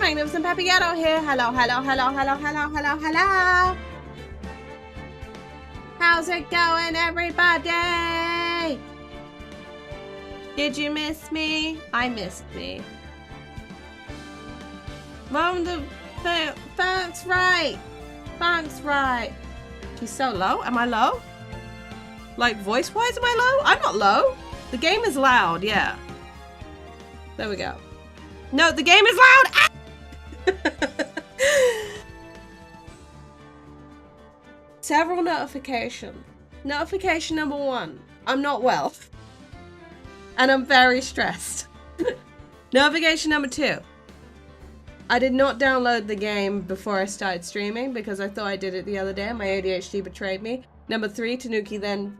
Magnificent Peppy Yarrow here. Hello, hello, hello, hello, hello, hello, hello. How's it going, everybody? Did you miss me? I missed me. Thanks, Wright. Thanks, Wright. She's so low. Am I low? Like, voice-wise, am I low? I'm not low. The game is loud, yeah. There we go. No, the game is loud! Ah! Several notifications. Notification number 1. I'm not well. And I'm very stressed. Notification number 2. I did not download the game before I started streaming because I thought I did it the other day and my ADHD betrayed me. Number 3, Tanuki then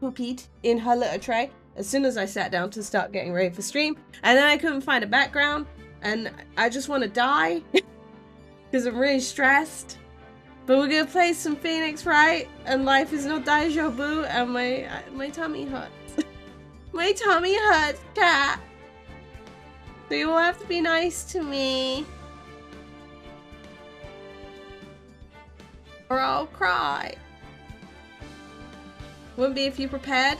poopied in her litter tray as soon as I sat down to start getting ready for stream. And then I couldn't find a background and I just want to die because I'm really stressed. But we're going to play some Phoenix Wright and Life is No Deja Vu and my tummy hurts. My tummy hurts, cat. So you all have to be nice to me. Or I'll cry. Wouldn't be if you prepared.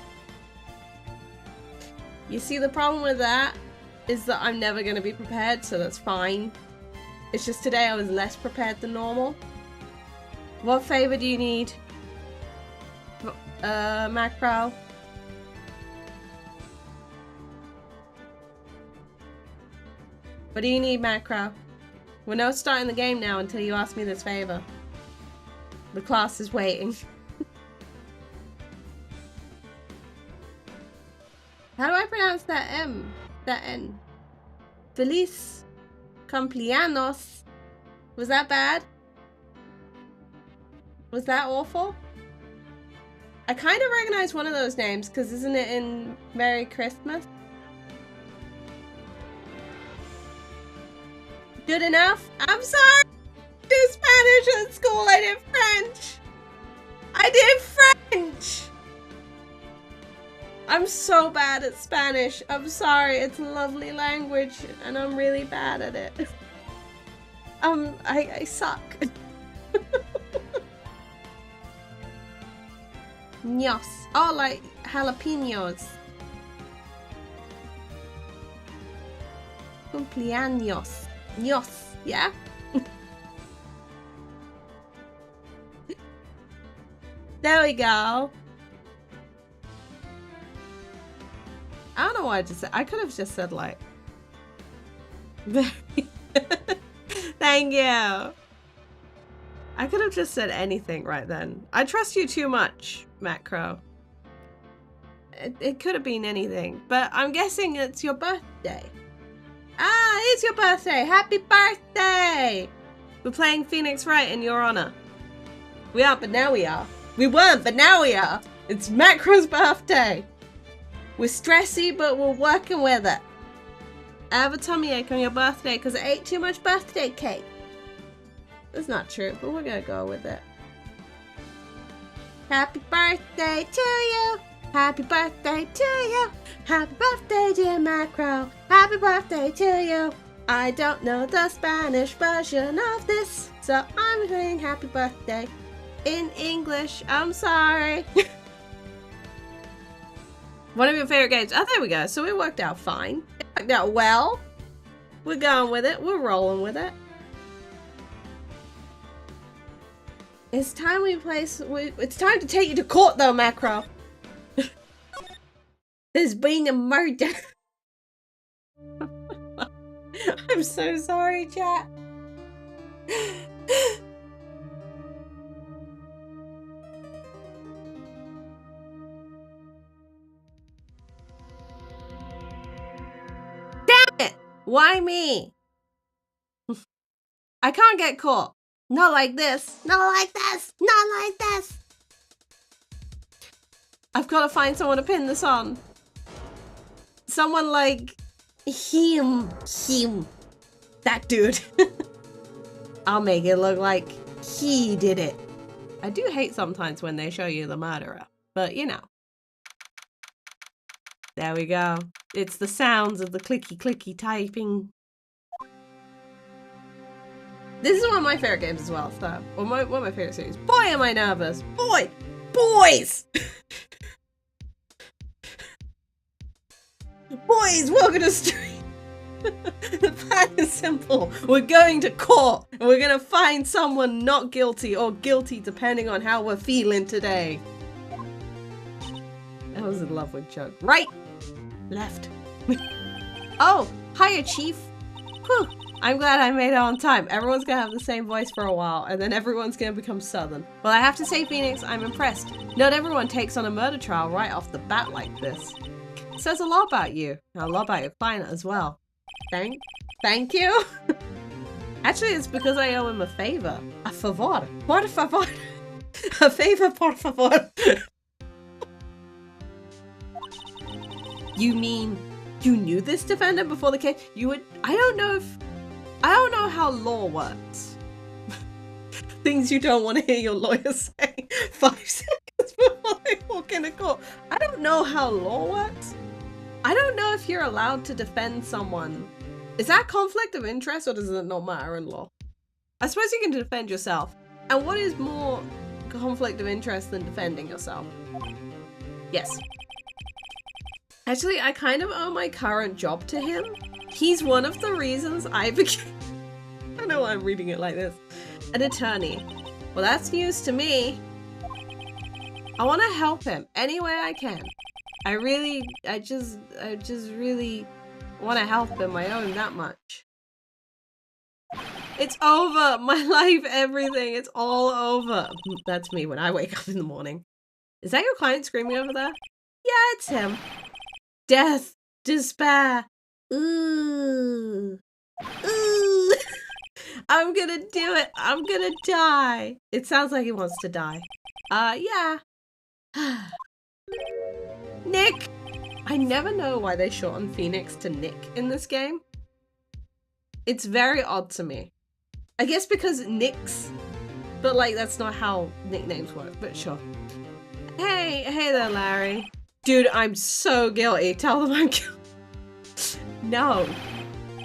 You see, the problem with that is that I'm never going to be prepared, so that's fine. It's just today I was less prepared than normal. What favor do you need? Macro? What do you need, Macro? We're not starting the game now until you ask me this favor. The class is waiting. How do I pronounce that M? That N? Feliz cumpleaños. Was that bad? Was that awful? I kind of recognize one of those names because isn't it in Merry Christmas? Good enough? I'm sorry! I did Spanish at school, I did French! I did French! I'm so bad at Spanish. I'm sorry, it's a lovely language and I'm really bad at it. I suck. Ños. Oh, like jalapenos. Cumpleaños. Ños, yeah? There we go. I don't know why I just said. I could have just said like. Thank you. I could have just said anything right then. I trust you too much, Macro. It could have been anything, but I'm guessing it's your birthday. Ah, it's your birthday! Happy birthday! We're playing Phoenix Wright in your honor. We aren't, but now we are. We weren't, but now we are. It's Macro's birthday. We're stressy, but we're working with it. I have a tummy ache on your birthday because I ate too much birthday cake. That's not true, but we're gonna go with it. Happy birthday to you! Happy birthday to you! Happy birthday, dear Macro! Happy birthday to you! I don't know the Spanish version of this, so I'm saying happy birthday in English. I'm sorry. One of your favorite games. Oh, there we go. So it worked out fine. It worked out well. We're going with it. We're rolling with it. It's time we play. It's time to take you to court, though, Macro. There's been a murder. I'm so sorry, chat. Damn it! Why me? I can't get caught. Not like this. Not like this. Not like this. I've got to find someone to pin this on. Someone like him. That dude. I'll make it look like he did it. I do hate sometimes when they show you the murderer, but you know. There we go. It's the sounds of the clicky clicky typing. This is one of my favorite games as well, so, or one of my favorite series. Boy, am I nervous. Boy! Boys! Boys, welcome to stream! The plan is simple. We're going to court, and we're gonna find someone not guilty or guilty depending on how we're feeling today. I was in love with Chuck. Right! Left. Oh, hiya, Chief. Whew. I'm glad I made it on time. Everyone's gonna have the same voice for a while, and then everyone's gonna become Southern. Well, I have to say, Phoenix, I'm impressed. Not everyone takes on a murder trial right off the bat like this. It says a lot about you, and a lot about your client as well. Thank you? Actually, it's because I owe him a favor. A favor. Por favor. A favor, por favor. You mean you knew this defendant before the case? You would. I don't know how law works. Things you don't want to hear your lawyer say 5 seconds before they walk into court. I don't know how law works. I don't know if you're allowed to defend someone. Is that conflict of interest, or does it not matter in law? I suppose you can defend yourself. And what is more conflict of interest than defending yourself? Yes. Actually, I kind of owe my current job to him. He's one of the reasons I became... I don't know why I'm reading it like this. An attorney. Well, that's news to me. I want to help him any way I can. I just really want to help him. I owe him that much. It's over. My life, everything. It's all over. That's me when I wake up in the morning. Is that your client screaming over there? Yeah, it's him. Death. Despair. Ooh. Ooh. I'm gonna do it. I'm gonna die. It sounds like he wants to die. Yeah. Nick! I never know why they shorten Phoenix to Nick in this game. It's very odd to me. I guess because Nick's, but like that's not how nicknames work, but sure. Hey there, Larry. Dude, I'm so guilty. Tell them I'm guilty. No.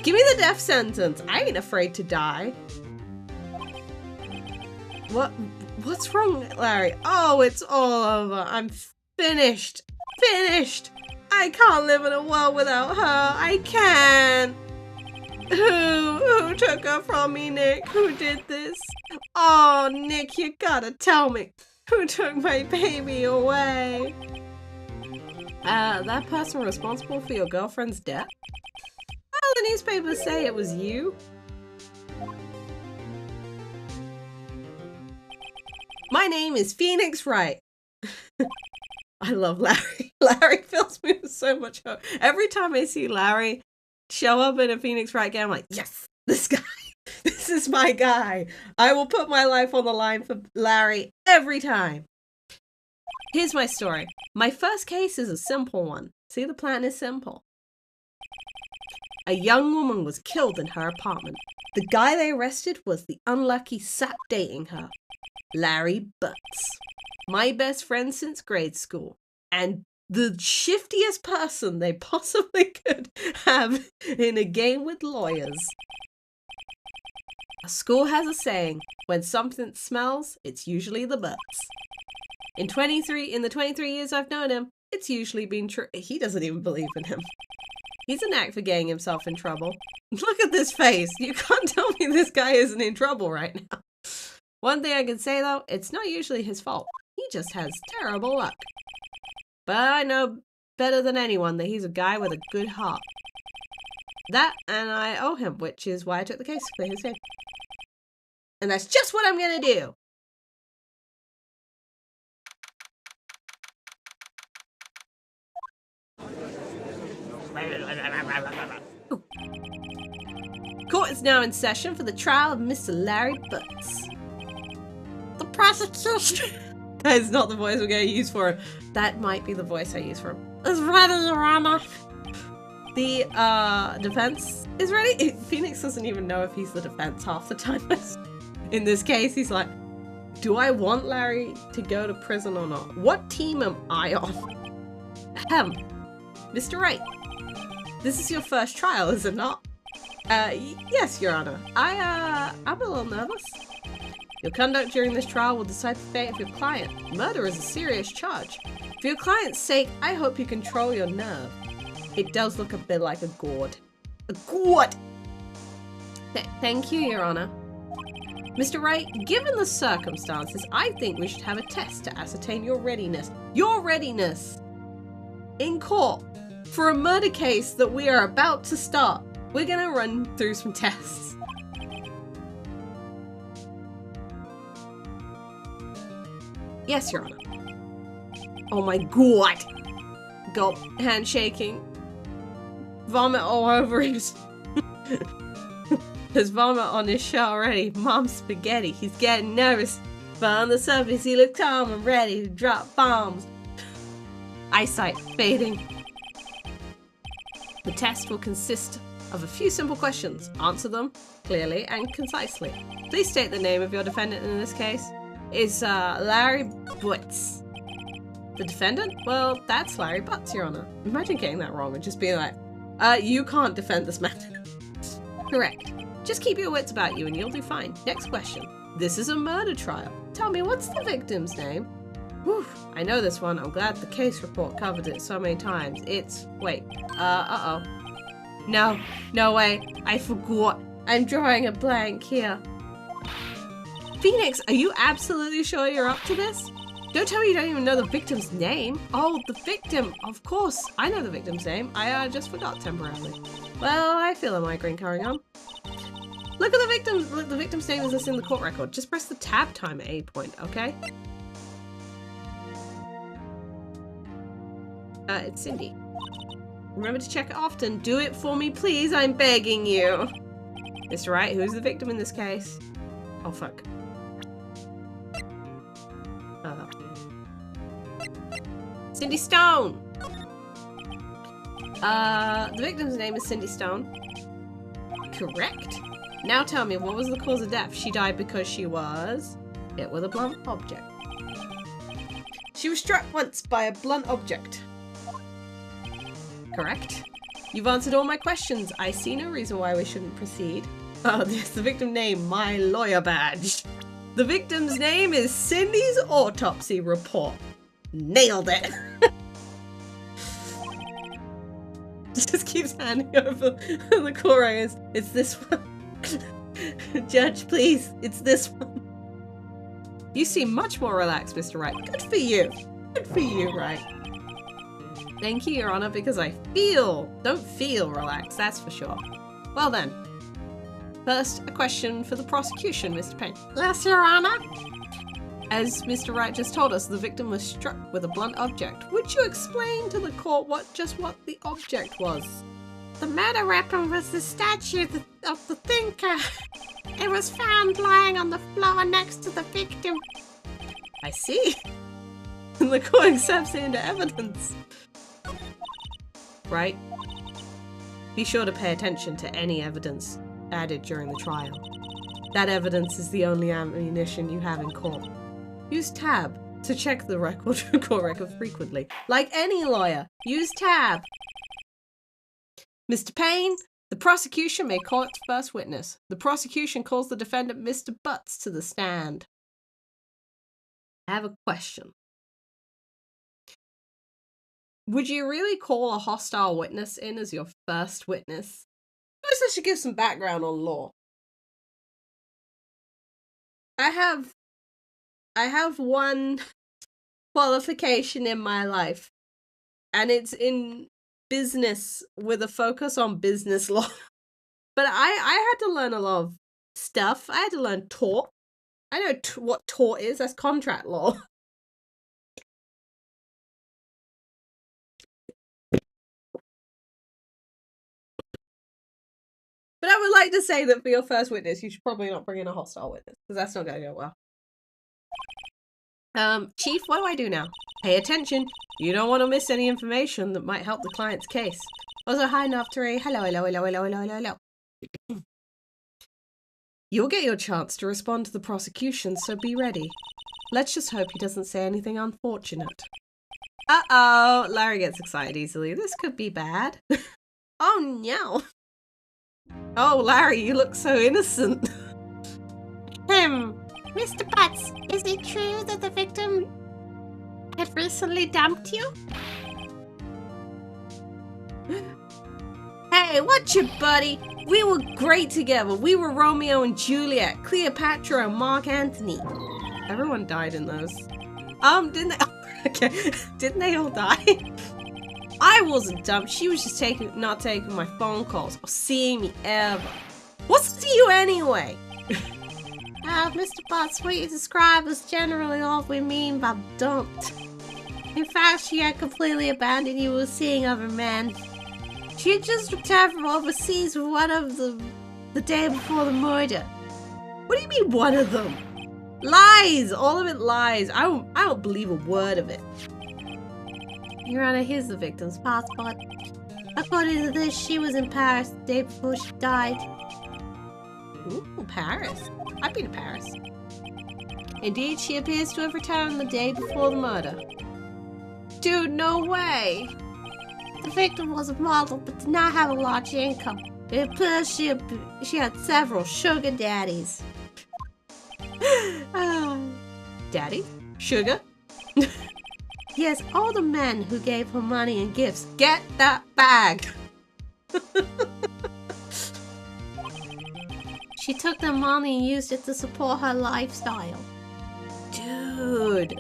Give me the death sentence. I ain't afraid to die. What's wrong, Larry? Oh, it's all over. I'm finished. Finished. I can't live in a world without her. I can't. Who took her from me, Nick? Who did this? Oh, Nick, you gotta tell me. Who took my baby away? That person responsible for your girlfriend's death? Well, the newspapers say it was you. My name is Phoenix Wright. I love Larry. Larry fills me with so much hope. Every time I see Larry show up in a Phoenix Wright game, I'm like, yes, this guy. This is my guy. I will put my life on the line for Larry every time. Here's my story. My first case is a simple one. See, the plan is simple. A young woman was killed in her apartment. The guy they arrested was the unlucky sap dating her, Larry Butts. My best friend since grade school, and the shiftiest person they possibly could have in a game with lawyers. A school has a saying, when something smells, it's usually the butts. In the 23 years I've known him, it's usually been true. He doesn't even believe in him. He's a knack for getting himself in trouble. Look at this face. You can't tell me this guy isn't in trouble right now. One thing I can say though, it's not usually his fault. He just has terrible luck. But I know better than anyone that he's a guy with a good heart. That, and I owe him, which is why I took the case for his sake. And that's just what I'm gonna do. Court is now in session for the trial of Mr. Larry Butts. The prosecution. That is not the voice we're going to use for him. That might be the voice I use for him. Is ready, Your Honor. The defense is ready. Phoenix doesn't even know if he's the defense half the time. In this case, he's like, do I want Larry to go to prison or not? What team am I on? Ahem. Mr. Wright, this is your first trial, is it not? Yes, Your Honor. I'm a little nervous. Your conduct during this trial will decide the fate of your client. Murder is a serious charge. For your client's sake, I hope you control your nerve. It does look a bit like a gourd. A gourd! Thank you, Your Honor. Mr. Wright, given the circumstances, I think we should have a test to ascertain your readiness. Your readiness! In court, for a murder case that we are about to start, we're gonna run through some tests. Yes, Your Honor. Oh my god! Gulp, handshaking. Vomit all over his... There's vomit on his shirt already. Mom's spaghetti. He's getting nervous. But on the surface, he looks calm and ready to drop bombs. Eyesight fading. The test will consist of a few simple questions. Answer them clearly and concisely. Please state the name of your defendant in this case. It's Larry Butts. The defendant? Well, that's Larry Butts, Your Honor. Imagine getting that wrong and just being like, you can't defend this man. Correct. Just keep your wits about you and you'll do fine. Next question. This is a murder trial. Tell me, what's the victim's name? Whew, I know this one. I'm glad the case report covered it so many times. It's... wait. Uh-oh. No way. I forgot. I'm drawing a blank here. Phoenix, are you absolutely sure you're up to this? Don't tell me you don't even know the victim's name. Oh, the victim. Of course. I know the victim's name. I just forgot temporarily. Well, I feel a migraine coming on. Look at the victim. Look, the victim's name is listed in the court record. Just press the tab time at a point, okay? It's Cindy. Remember to check it often. Do it for me, please. I'm begging you. Mr. Wright, who's the victim in this case? Oh, fuck. Cindy Stone. The victim's name is Cindy Stone. Correct. Now tell me, what was the cause of death? She died because she was hit with a blunt object. She was struck once by a blunt object. Correct. You've answered all my questions. I see no reason why we shouldn't proceed. Oh, this is the victim name, my lawyer badge. The victim's name is Cindy's autopsy report. Nailed it. Just keeps handing over the court records. It's this one. Judge, please. It's this one. You seem much more relaxed, Mr. Wright. Good for you. Good for you, Wright. Thank you, Your Honor, because I don't feel relaxed, that's for sure. Well then. First, a question for the prosecution, Mr. Payne. Yes, Your Honor. As Mr. Wright just told us, the victim was struck with a blunt object. Would you explain to the court what the object was? The murder weapon was the statue of the thinker. It was found lying on the floor next to the victim. I see. The court accepts it into evidence. Right? Be sure to pay attention to any evidence added during the trial. That evidence is the only ammunition you have in court. Use tab to check the court record frequently. Like any lawyer, use tab. Mr. Payne, the prosecution may call its first witness. The prosecution calls the defendant Mr. Butts to the stand. I have a question. Would you really call a hostile witness in as your first witness? I guess I should give some background on law. I have one qualification in my life, and it's in business with a focus on business law. But I had to learn a lot of stuff. I had to learn tort. I know what tort is. That's contract law. But I would like to say that for your first witness, you should probably not bring in a hostile witness, because that's not going to go well. Chief, what do I do now? Pay attention. You don't want to miss any information that might help the client's case. Also, hi, Naftari. Hello. You'll get your chance to respond to the prosecution, so be ready. Let's just hope he doesn't say anything unfortunate. Uh-oh, Larry gets excited easily. This could be bad. Oh, no. Oh, Larry, you look so innocent. Mr. Butts, is it true that the victim had recently dumped you? Hey, what's your buddy? We were great together. We were Romeo and Juliet, Cleopatra and Mark Antony. Everyone died in those. Didn't they? Okay, didn't they all die? I wasn't dumped. She was just not taking my phone calls or seeing me ever. What's to you anyway? Mr. Butts, what you describe is generally all we mean by dumped. In fact, she had completely abandoned you with seeing other men. She had just returned from overseas with one of them the day before the murder. What do you mean, one of them? Lies! All of it lies. I don't believe a word of it. Your Honor, here's the victim's passport. According to this, she was in Paris the day before she died. Ooh, Paris. I've been to Paris. Indeed, she appears to have returned the day before the murder. Dude, no way! The victim was a model, but did not have a large income. It appears she had several sugar daddies. Daddy? Sugar? Yes, all the men who gave her money and gifts. Get that bag! She took their money and used it to support her lifestyle. Dude.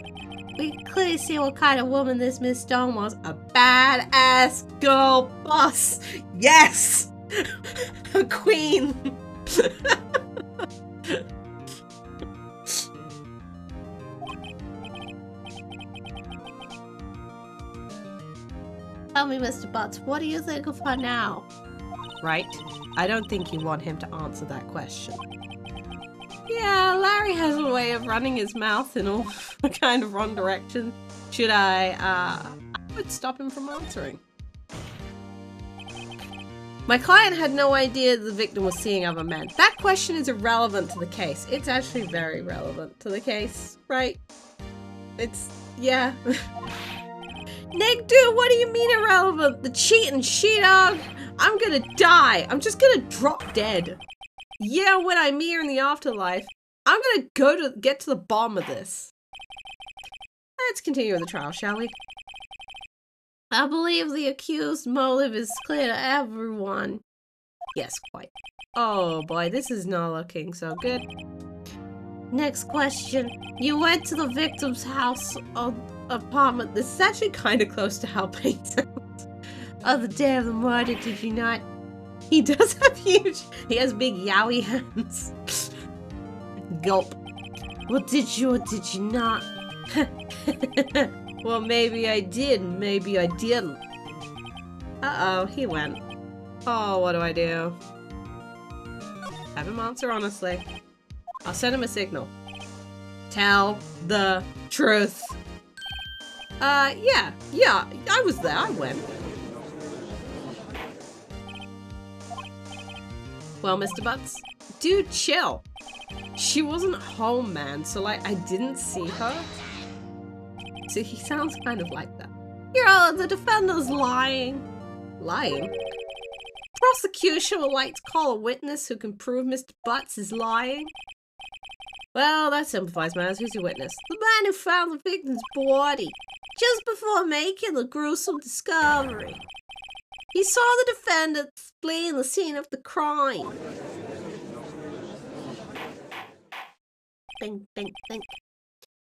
We can clearly see what kind of woman this Miss Stone was. A badass girl boss. Yes! A queen. Tell me, Mr. Butts, what do you think of her now? Right? I don't think you want him to answer that question. Yeah, Larry has a way of running his mouth in all kind of wrong direction. Should I would stop him from answering. My client had no idea the victim was seeing other men. That question is irrelevant to the case. It's actually very relevant to the case, right? It's, yeah. Nick, dude, what do you mean irrelevant? The cheating she-dog? I'm gonna die. I'm just gonna drop dead. Yeah, when I'm here in the afterlife, I'm gonna get to the bottom of this. Let's continue with the trial, shall we? I believe the accused motive is clear to everyone. Yes, quite. Oh boy, this is not looking so good. Next question. You went to the victim's house or apartment. This is actually kind of close to how pain sounds. On the day of the murder, did you not? He does have he has big yowie hands. Gulp. Well, did you or did you not? Well, maybe I did, maybe I didn't. Uh-oh, he went. Oh, what do I do? Have him answer honestly. I'll send him a signal. Tell the truth. Yeah, I was there, I went. Well, Mr. Butts, dude, chill. She wasn't home, man, so like, I didn't see her. So he sounds kind of like that. Your Honor, the defendant's lying. Lying? Prosecution would like to call a witness who can prove Mr. Butts is lying. Well, that simplifies matters. Who's your witness? The man who found the victim's body just before making the gruesome discovery. He saw the defendant fleeing the scene of the crime. Bing, bing, bing.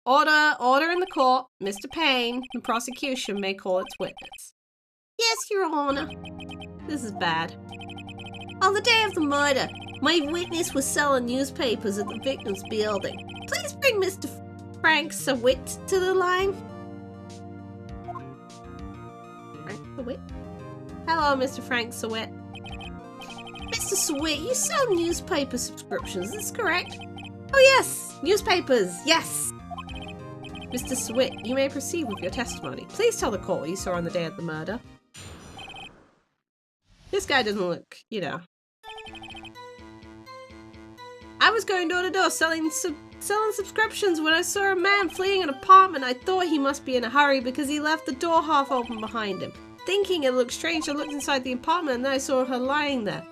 Order in the court. Mr. Payne, the prosecution may call its witness. Yes, Your Honor. This is bad. On the day of the murder, my witness was selling newspapers at the victim's building. Please bring Mr. Frank Sawit to the line. Frank Sawit? Hello, Mr. Frank Sawit. Mr. Sawit, you sell newspaper subscriptions, is this correct? Oh yes, newspapers, yes. Mr. Sawit, you may proceed with your testimony. Please tell the court what you saw on the day of the murder. This guy doesn't look, you know. I was going door to door selling subscriptions when I saw a man fleeing an apartment. I thought he must be in a hurry because he left the door half open behind him. Thinking it looked strange, I looked inside the apartment and then I saw her lying there.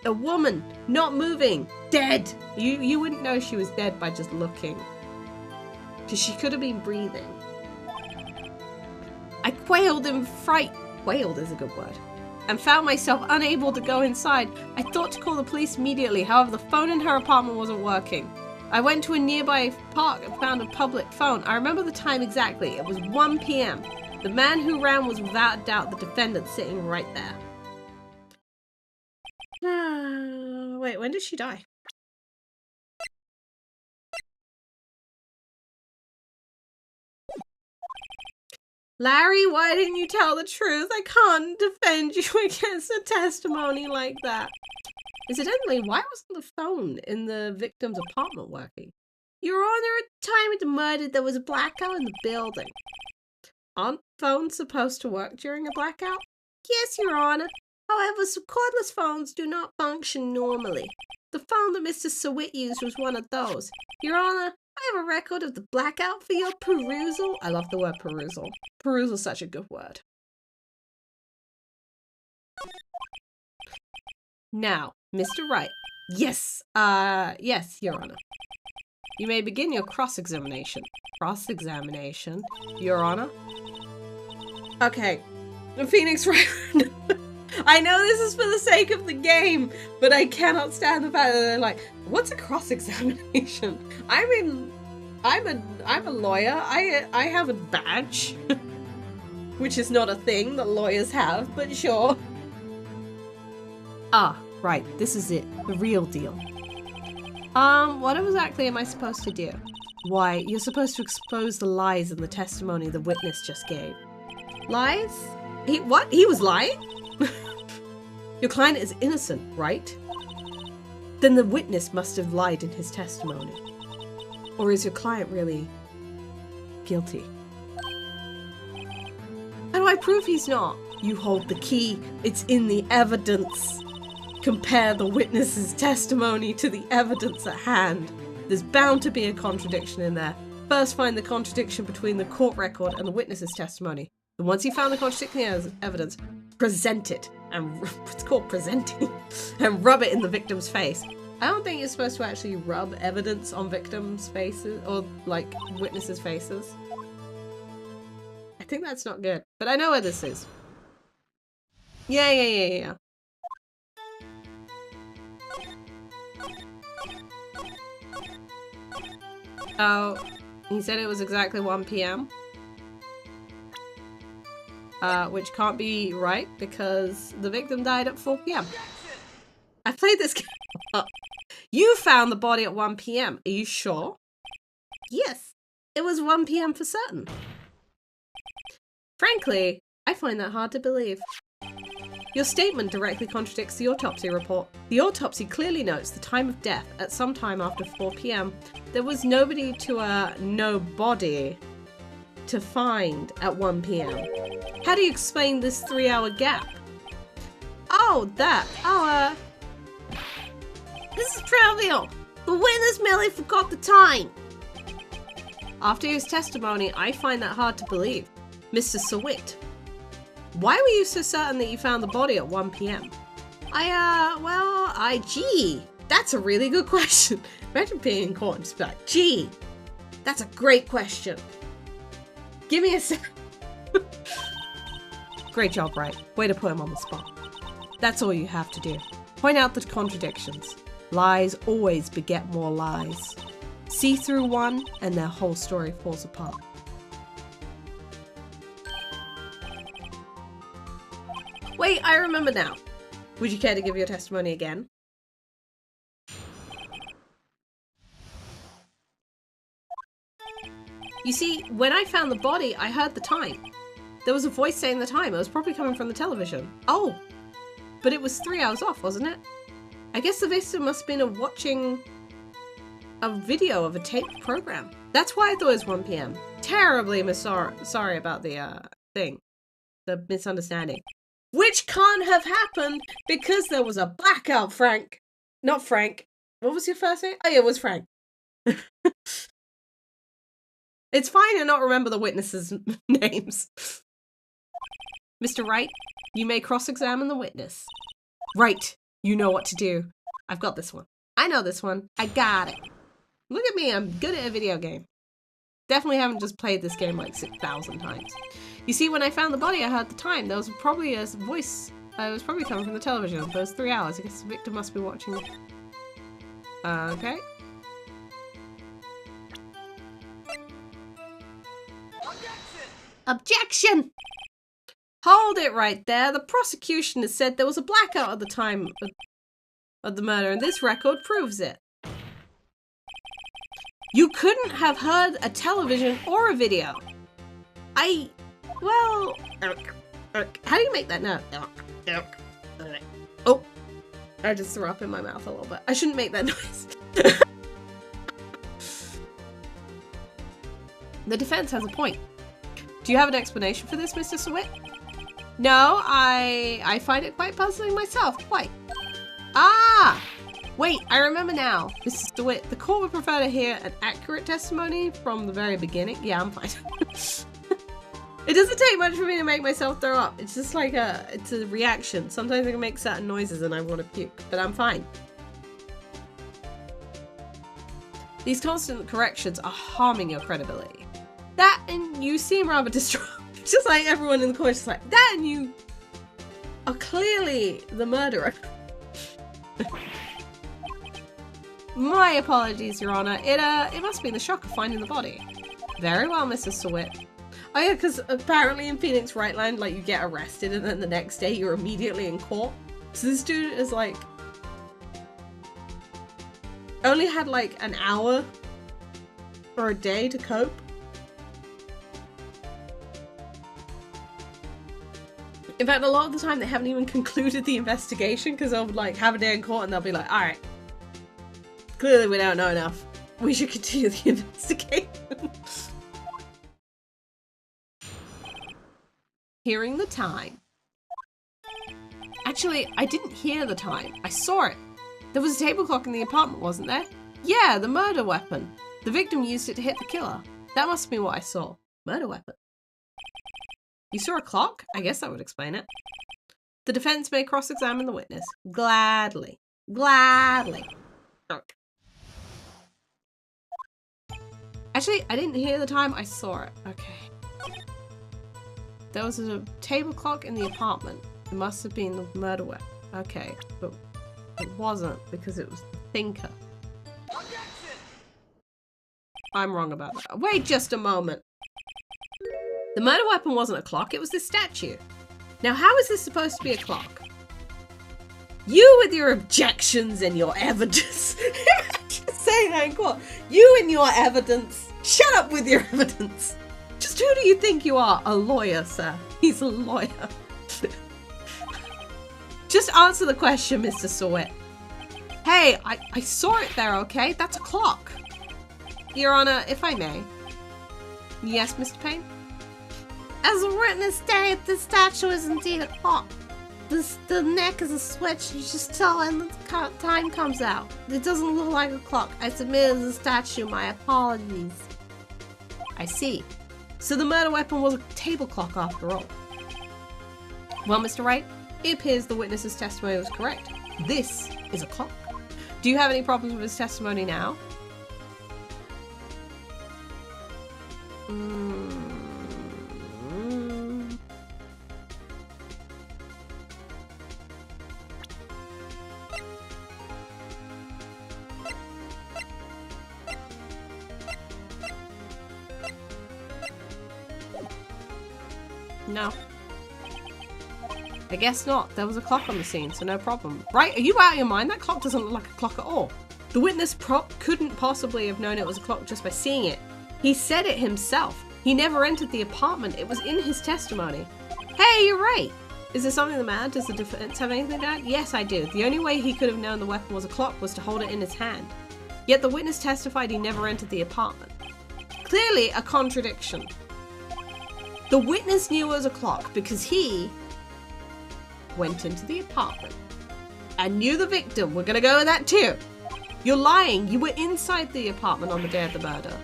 A woman, not moving, dead. You wouldn't know she was dead by just looking. Because she could have been breathing. I quailed in fright. Quailed is a good word. And found myself unable to go inside. I thought to call the police immediately. However, the phone in her apartment wasn't working. I went to a nearby park and found a public phone. I remember the time exactly. It was 1 p.m. The man who ran was without doubt the defendant sitting right there. Wait, when did she die? Larry, why didn't you tell the truth? I can't defend you against a testimony like that. Incidentally, why wasn't the phone in the victim's apartment working? Your Honor, at the time of the murder, there was a blackout in the building. Aren't phones supposed to work during a blackout? Yes, Your Honor. However, cordless phones do not function normally. The phone that Mr. Sawit used was one of those. Your Honor, I have a record of the blackout for your perusal. I love the word perusal. Perusal is such a good word. Now, Mr. Wright. Yes, yes, Your Honor. You may begin your cross-examination. Cross-examination, Your Honor. Okay, Phoenix Wright. I know this is for the sake of the game, but I cannot stand the fact that they're like, what's a cross-examination? I mean, I'm a lawyer. I have a badge, which is not a thing that lawyers have, but sure. Ah, right. This is it. The real deal. What exactly am I supposed to do? Why, you're supposed to expose the lies in the testimony the witness just gave. Lies? What? He was lying? Your client is innocent, right? Then the witness must have lied in his testimony. Or is your client really guilty? How do I prove he's not? You hold the key. It's in the evidence. Compare the witness's testimony to the evidence at hand. There's bound to be a contradiction in there. First, find the contradiction between the court record and the witness's testimony. And once you found the contradicting evidence, present it. And it's called presenting. And rub it in the victim's face. I don't think you're supposed to actually rub evidence on victims' faces or like witnesses' faces. I think that's not good. But I know where this is. Yeah. Oh, he said it was exactly 1 p.m. Which can't be right because the victim died at 4 p.m. I played this game. You found the body at 1 p.m. Are you sure? Yes, it was 1 p.m. for certain. Frankly, I find that hard to believe. Your statement directly contradicts the autopsy report. The autopsy clearly notes the time of death at some time after 4 p.m. There was no body to find at 1 p.m. How do you explain this 3-hour gap? Oh, that. This is trivial. The witness merely forgot the time. After his testimony, I find that hard to believe. Mr. Sawit, why were you so certain that you found the body at 1 p.m.? Gee, that's a really good question. Imagine being in court and just be like, gee, that's a great question. Give me a sec. Great job, Wright. Way to put him on the spot. That's all you have to do. Point out the contradictions. Lies always beget more lies. See through one, and their whole story falls apart. Wait, I remember now. Would you care to give your testimony again? You see, when I found the body, I heard the time. There was a voice saying the time. It was probably coming from the television. Oh, but it was 3 hours off, wasn't it? I guess the victim must have been watching a video of a taped program. That's why I thought it was 1 p.m. Terribly sorry about the thing. The misunderstanding. Which can't have happened because there was a blackout, Frank. Not Frank. What was your first name? Oh yeah, it was Frank. It's fine to not remember the witnesses' names. Mr. Wright, you may cross-examine the witness. Right. You know what to do. I've got this one. I know this one. I got it. Look at me. I'm good at a video game. Definitely haven't just played this game like 6,000 times. You see, when I found the body, I heard the time. There was probably a voice. It was probably coming from the television. For those 3 hours. I guess the victim must be watching. Okay. Objection! Hold it right there. The prosecution has said there was a blackout at the time of the murder, and this record proves it. You couldn't have heard a television or a video. Well, how do you make that note? Oh, I just threw up in my mouth a little bit. I shouldn't make that noise. The defense has a point. Do you have an explanation for this, Mr. Sweat? No, I find it quite puzzling myself, quite. Ah! Wait, I remember now. Mr. DeWitt, the court would prefer to hear an accurate testimony from the very beginning. Yeah, I'm fine. It doesn't take much for me to make myself throw up. It's just like it's a reaction. Sometimes I can make certain noises and I want to puke, but I'm fine. These constant corrections are harming your credibility. That and you seem rather distraught. Just like everyone in the court is like, that and you are clearly the murderer. My apologies, Your Honor. It must be the shock of finding the body. Very well, Mr. Sweat. Oh yeah, because apparently in Phoenix Wrightland, like, you get arrested and then the next day you're immediately in court. So this dude is like... only had like an hour or a day to cope. In fact, a lot of the time they haven't even concluded the investigation because they'll like have a day in court and they'll be like, alright, clearly we don't know enough. We should continue the investigation. Hearing the time. Actually, I didn't hear the time. I saw it. There was a table clock in the apartment, wasn't there? Yeah, the murder weapon. The victim used it to hit the killer. That must be what I saw. Murder weapon. You saw a clock? I guess that would explain it. The defense may cross-examine the witness. Gladly. Gladly. Actually, I didn't hear the time. I saw it. Okay. There was a table clock in the apartment. It must have been the murder weapon. Okay, but it wasn't because it was the thinker. I'm wrong about that. Wait just a moment. The murder weapon wasn't a clock, it was this statue. Now how is this supposed to be a clock? You with your objections and your evidence. Just saying that in court. You and your evidence. Shut up with your evidence. Just who do you think you are? A lawyer, sir. He's a lawyer. Just answer the question, Mr. Sweat. Hey, I saw it there, okay? That's a clock. Your Honor, if I may. Yes, Mr. Payne? As a witness stated, this statue is indeed a clock. The neck is a switch. You just tell when the time comes out. It doesn't look like a clock. I submit it as a statue. My apologies. I see. So the murder weapon was a table clock after all. Well, Mr. Wright, it appears the witness's testimony was correct. This is a clock. Do you have any problems with his testimony now? No. I guess not. There was a clock on the scene, so no problem. Right? Are you out of your mind? That clock doesn't look like a clock at all. The witness couldn't possibly have known it was a clock just by seeing it. He said it himself. He never entered the apartment. It was in his testimony. Hey, you're right. Is there something the matter? Does the defense have anything to add? Yes, I do. The only way he could have known the weapon was a clock was to hold it in his hand. Yet the witness testified he never entered the apartment. Clearly a contradiction. The witness knew it was a clock because he went into the apartment and knew the victim. We're gonna go with that too. You're lying. You were inside the apartment on the day of the murder.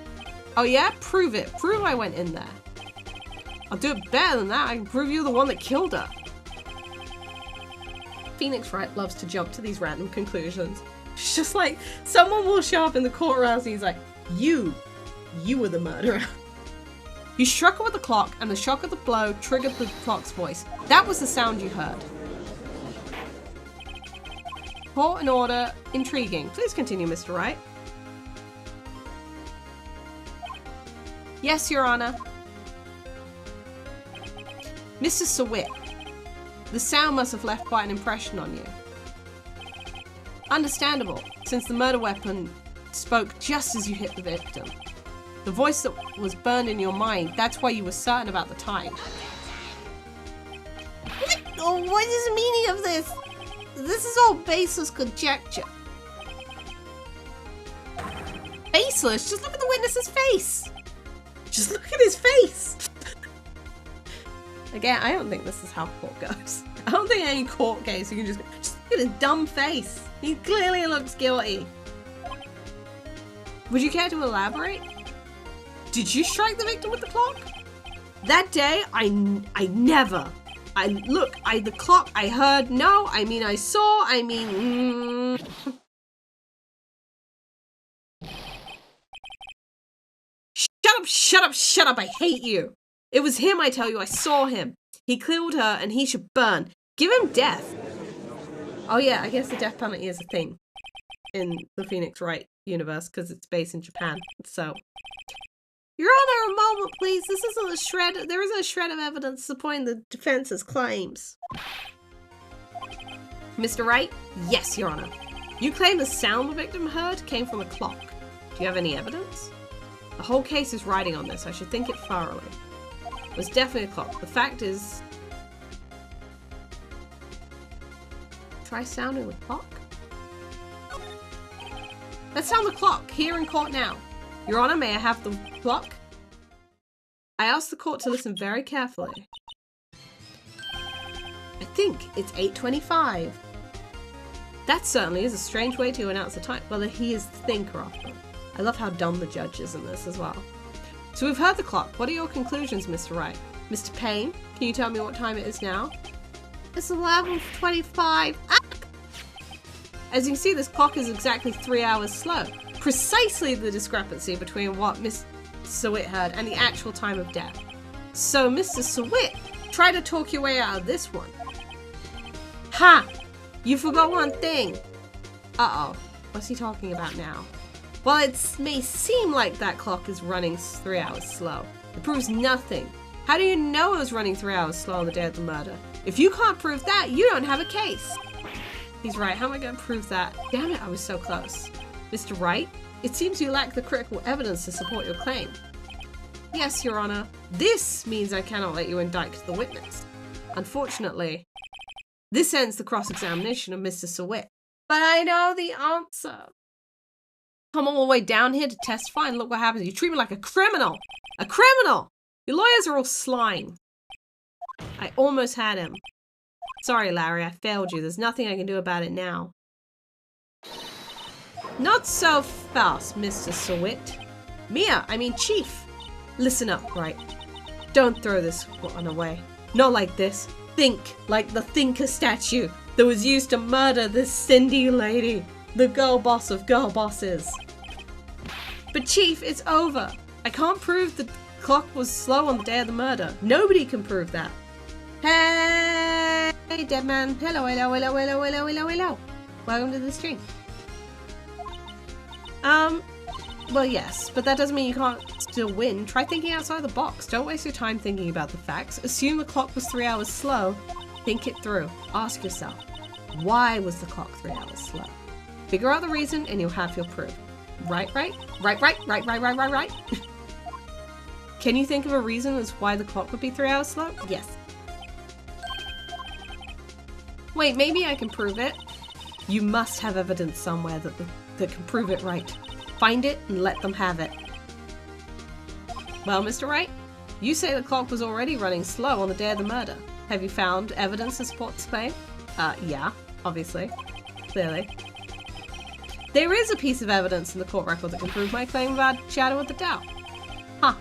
Oh yeah? Prove it. Prove I went in there. I'll do it better than that. I can prove you're the one that killed her. Phoenix Wright loves to jump to these random conclusions. It's just like, someone will show up in the courthouse and he's like, you were the murderer. You struck her with the clock, and the shock of the blow triggered the clock's voice. That was the sound you heard. Court and order. Intriguing. Please continue, Mr. Wright. Yes, Your Honor. Mr. Sawit, the sound must have left quite an impression on you. Understandable, since the murder weapon spoke just as you hit the victim. The voice that was burned in your mind, that's why you were certain about the time. What is the meaning of this? This is all baseless conjecture. Baseless? Just look at the witness's face. Just look at his face. Again, I don't think this is how court goes. I don't think any court case you can just look at his dumb face. He clearly looks guilty. Would you care to elaborate? Did you strike the victim with the clock? That day, I never. The clock, I heard, no, I mean, I saw, I mean, Shut up, I hate you. It was him, I tell you, I saw him. He killed her and he should burn. Give him death. Oh yeah, I guess the death penalty is a thing in the Phoenix Wright universe because it's based in Japan, so. Your Honor, a moment, please. This isn't a shred. There isn't a shred of evidence supporting the defense's claims. Mr. Wright? Yes, Your Honor. You claim the sound the victim heard came from a clock. Do you have any evidence? The whole case is riding on this. I should think it thoroughly. It was definitely a clock. The fact is... Try sounding the clock? Let's sound the clock, here in court now. Your Honor, may I have the clock? I ask the court to listen very carefully. I think it's 8:25. That certainly is a strange way to announce the time. Well, he is the thinker of them. I love how dumb the judge is in this as well. So we've heard the clock. What are your conclusions, Mr. Wright? Mr. Payne, can you tell me what time it is now? It's 11:25. Ah! As you can see, this clock is exactly 3 hours slow. Precisely the discrepancy between what Miss Sawit heard and the actual time of death. So, Mr. Sawit, try to talk your way out of this one. Ha! You forgot one thing. Uh-oh. What's he talking about now? Well, it may seem like that clock is running 3 hours slow. It proves nothing. How do you know it was running 3 hours slow on the day of the murder? If you can't prove that, you don't have a case. He's right. How am I going to prove that? Damn it, I was so close. Mr. Wright, it seems you lack the critical evidence to support your claim. Yes, Your Honor. This means I cannot let you indict the witness. Unfortunately, this ends the cross-examination of Mr. Sawit. But I know the answer. Come all the way down here to testify and look what happens. You treat me like a criminal. A criminal! Your lawyers are all slime. I almost had him. Sorry, Larry, I failed you. There's nothing I can do about it now. Not so fast, Mr. Sawit. Chief. Listen up, Wright. Don't throw this one away. Not like this. Think like the thinker statue that was used to murder this Cindy lady, the girl boss of girl bosses. But Chief, it's over. I can't prove the clock was slow on the day of the murder. Nobody can prove that. Hey, dead man. Hello. Welcome to the stream. Well, yes, but that doesn't mean you can't still win. Try thinking outside the box. Don't waste your time thinking about the facts. Assume the clock was 3 hours slow. Think it through. Ask yourself, why was the clock 3 hours slow? Figure out the reason and you'll have your proof. Right. Can you think of a reason as why the clock would be 3 hours slow? Yes. Wait, maybe I can prove it. You must have evidence somewhere that can prove it right. Find it and let them have it. Well, Mr. Wright, you say the clock was already running slow on the day of the murder. Have you found evidence to support this claim? Yeah, obviously. Clearly. There is a piece of evidence in the court record that can prove my claim without a shadow of a doubt. Huh.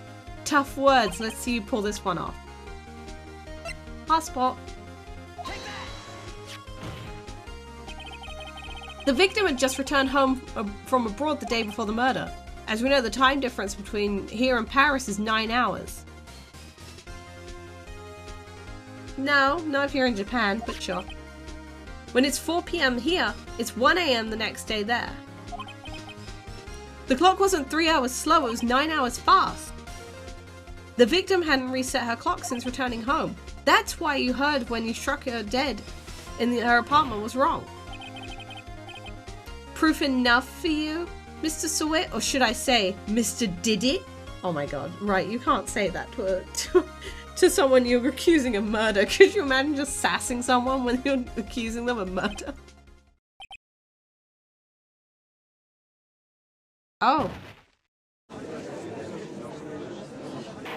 Tough words. Let's see you pull this one off. Passport. The victim had just returned home from abroad the day before the murder. As we know, the time difference between here and Paris is 9 hours. No, not if you're in Japan, but sure. When it's 4 p.m. here, it's 1 a.m. the next day there. The clock wasn't 3 hours slow, it was 9 hours fast. The victim hadn't reset her clock since returning home. That's why you heard when you struck her dead in her apartment was wrong. Proof enough for you, Mr. Sawit? Or should I say, Mr. Diddy? Oh my god, right, you can't say that to someone you're accusing of murder. Could you imagine just sassing someone when you're accusing them of murder? Oh.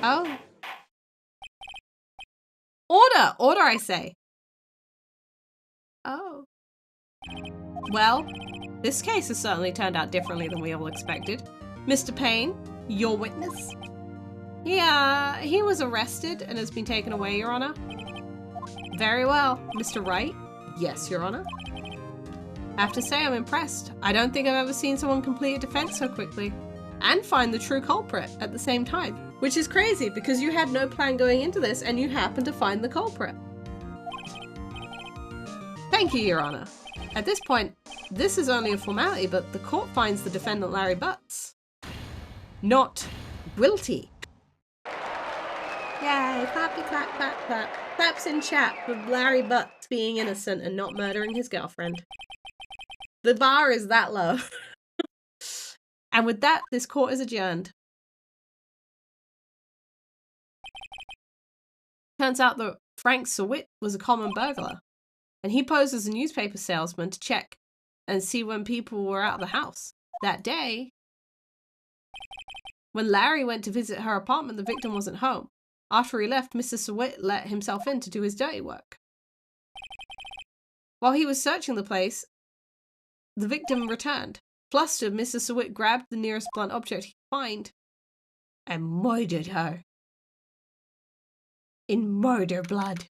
Oh. Order! Order, I say. Oh. Well, this case has certainly turned out differently than we all expected. Mr. Payne, your witness? Yeah, he was arrested and has been taken away, Your Honor. Very well. Mr. Wright? Yes, Your Honor. I have to say I'm impressed. I don't think I've ever seen someone complete a defense so quickly. And find the true culprit at the same time. Which is crazy because you had no plan going into this and you happened to find the culprit. Thank you, Your Honor. At this point, this is only a formality, but the court finds the defendant Larry Butts not guilty. Yay, clappy clap clap clap. Claps in chat for Larry Butts being innocent and not murdering his girlfriend. The bar is that low. And with that, this court is adjourned. Turns out that Frank Sawit was a common burglar, and he posed as a newspaper salesman to check and see when people were out of the house. That day, when Larry went to visit her apartment, the victim wasn't home. After he left, Mr. Sawit let himself in to do his dirty work. While he was searching the place, the victim returned. Flustered, Mr. Sawit grabbed the nearest blunt object he could find and murdered her. In murder blood.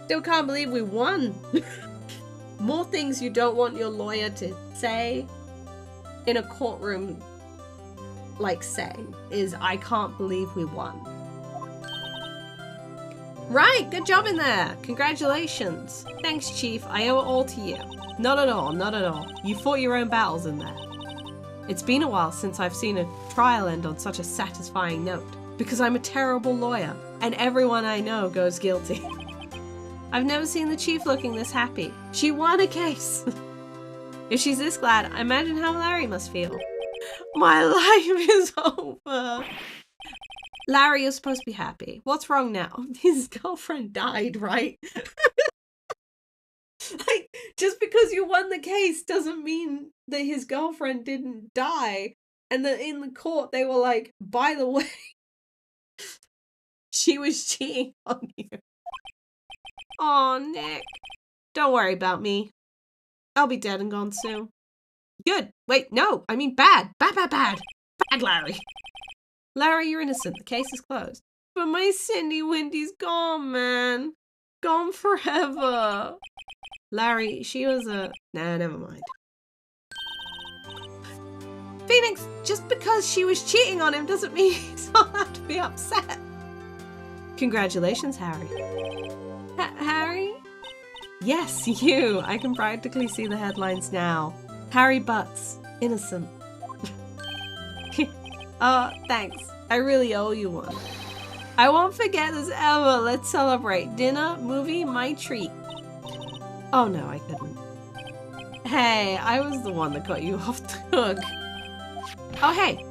Still can't believe we won. More things you don't want your lawyer to say in a courtroom, like say, is I can't believe we won. Right, good job in there. Congratulations. Thanks, Chief. I owe it all to you. Not at all, not at all. You fought your own battles in there. It's been a while since I've seen a trial end on such a satisfying note, because I'm a terrible lawyer, and everyone I know goes guilty. I've never seen the Chief looking this happy. She won a case. If she's this glad, I imagine how Larry must feel. My life is over. Larry, you're supposed to be happy. What's wrong now? His girlfriend died, right? Like, just because you won the case doesn't mean that his girlfriend didn't die. And that in the court they were like, by the way, she was cheating on you. Aw, Nick. Don't worry about me. I'll be dead and gone soon. Good. Wait, no. I mean bad. Bad, bad, bad. Bad, Larry. Larry, you're innocent. The case is closed. But my Cindy Windy's gone, man. Gone forever. Larry, she was a... Nah, never mind. Phoenix, just because she was cheating on him doesn't mean he's not allowed to be upset. Congratulations, Harry. Harry? Yes, you. I can practically see the headlines now. Harry Butts, innocent. Thanks. I really owe you one. I won't forget this ever. Let's celebrate. Dinner, movie, my treat. Oh no, I couldn't. Hey, I was the one that got you off the hook. Oh hey,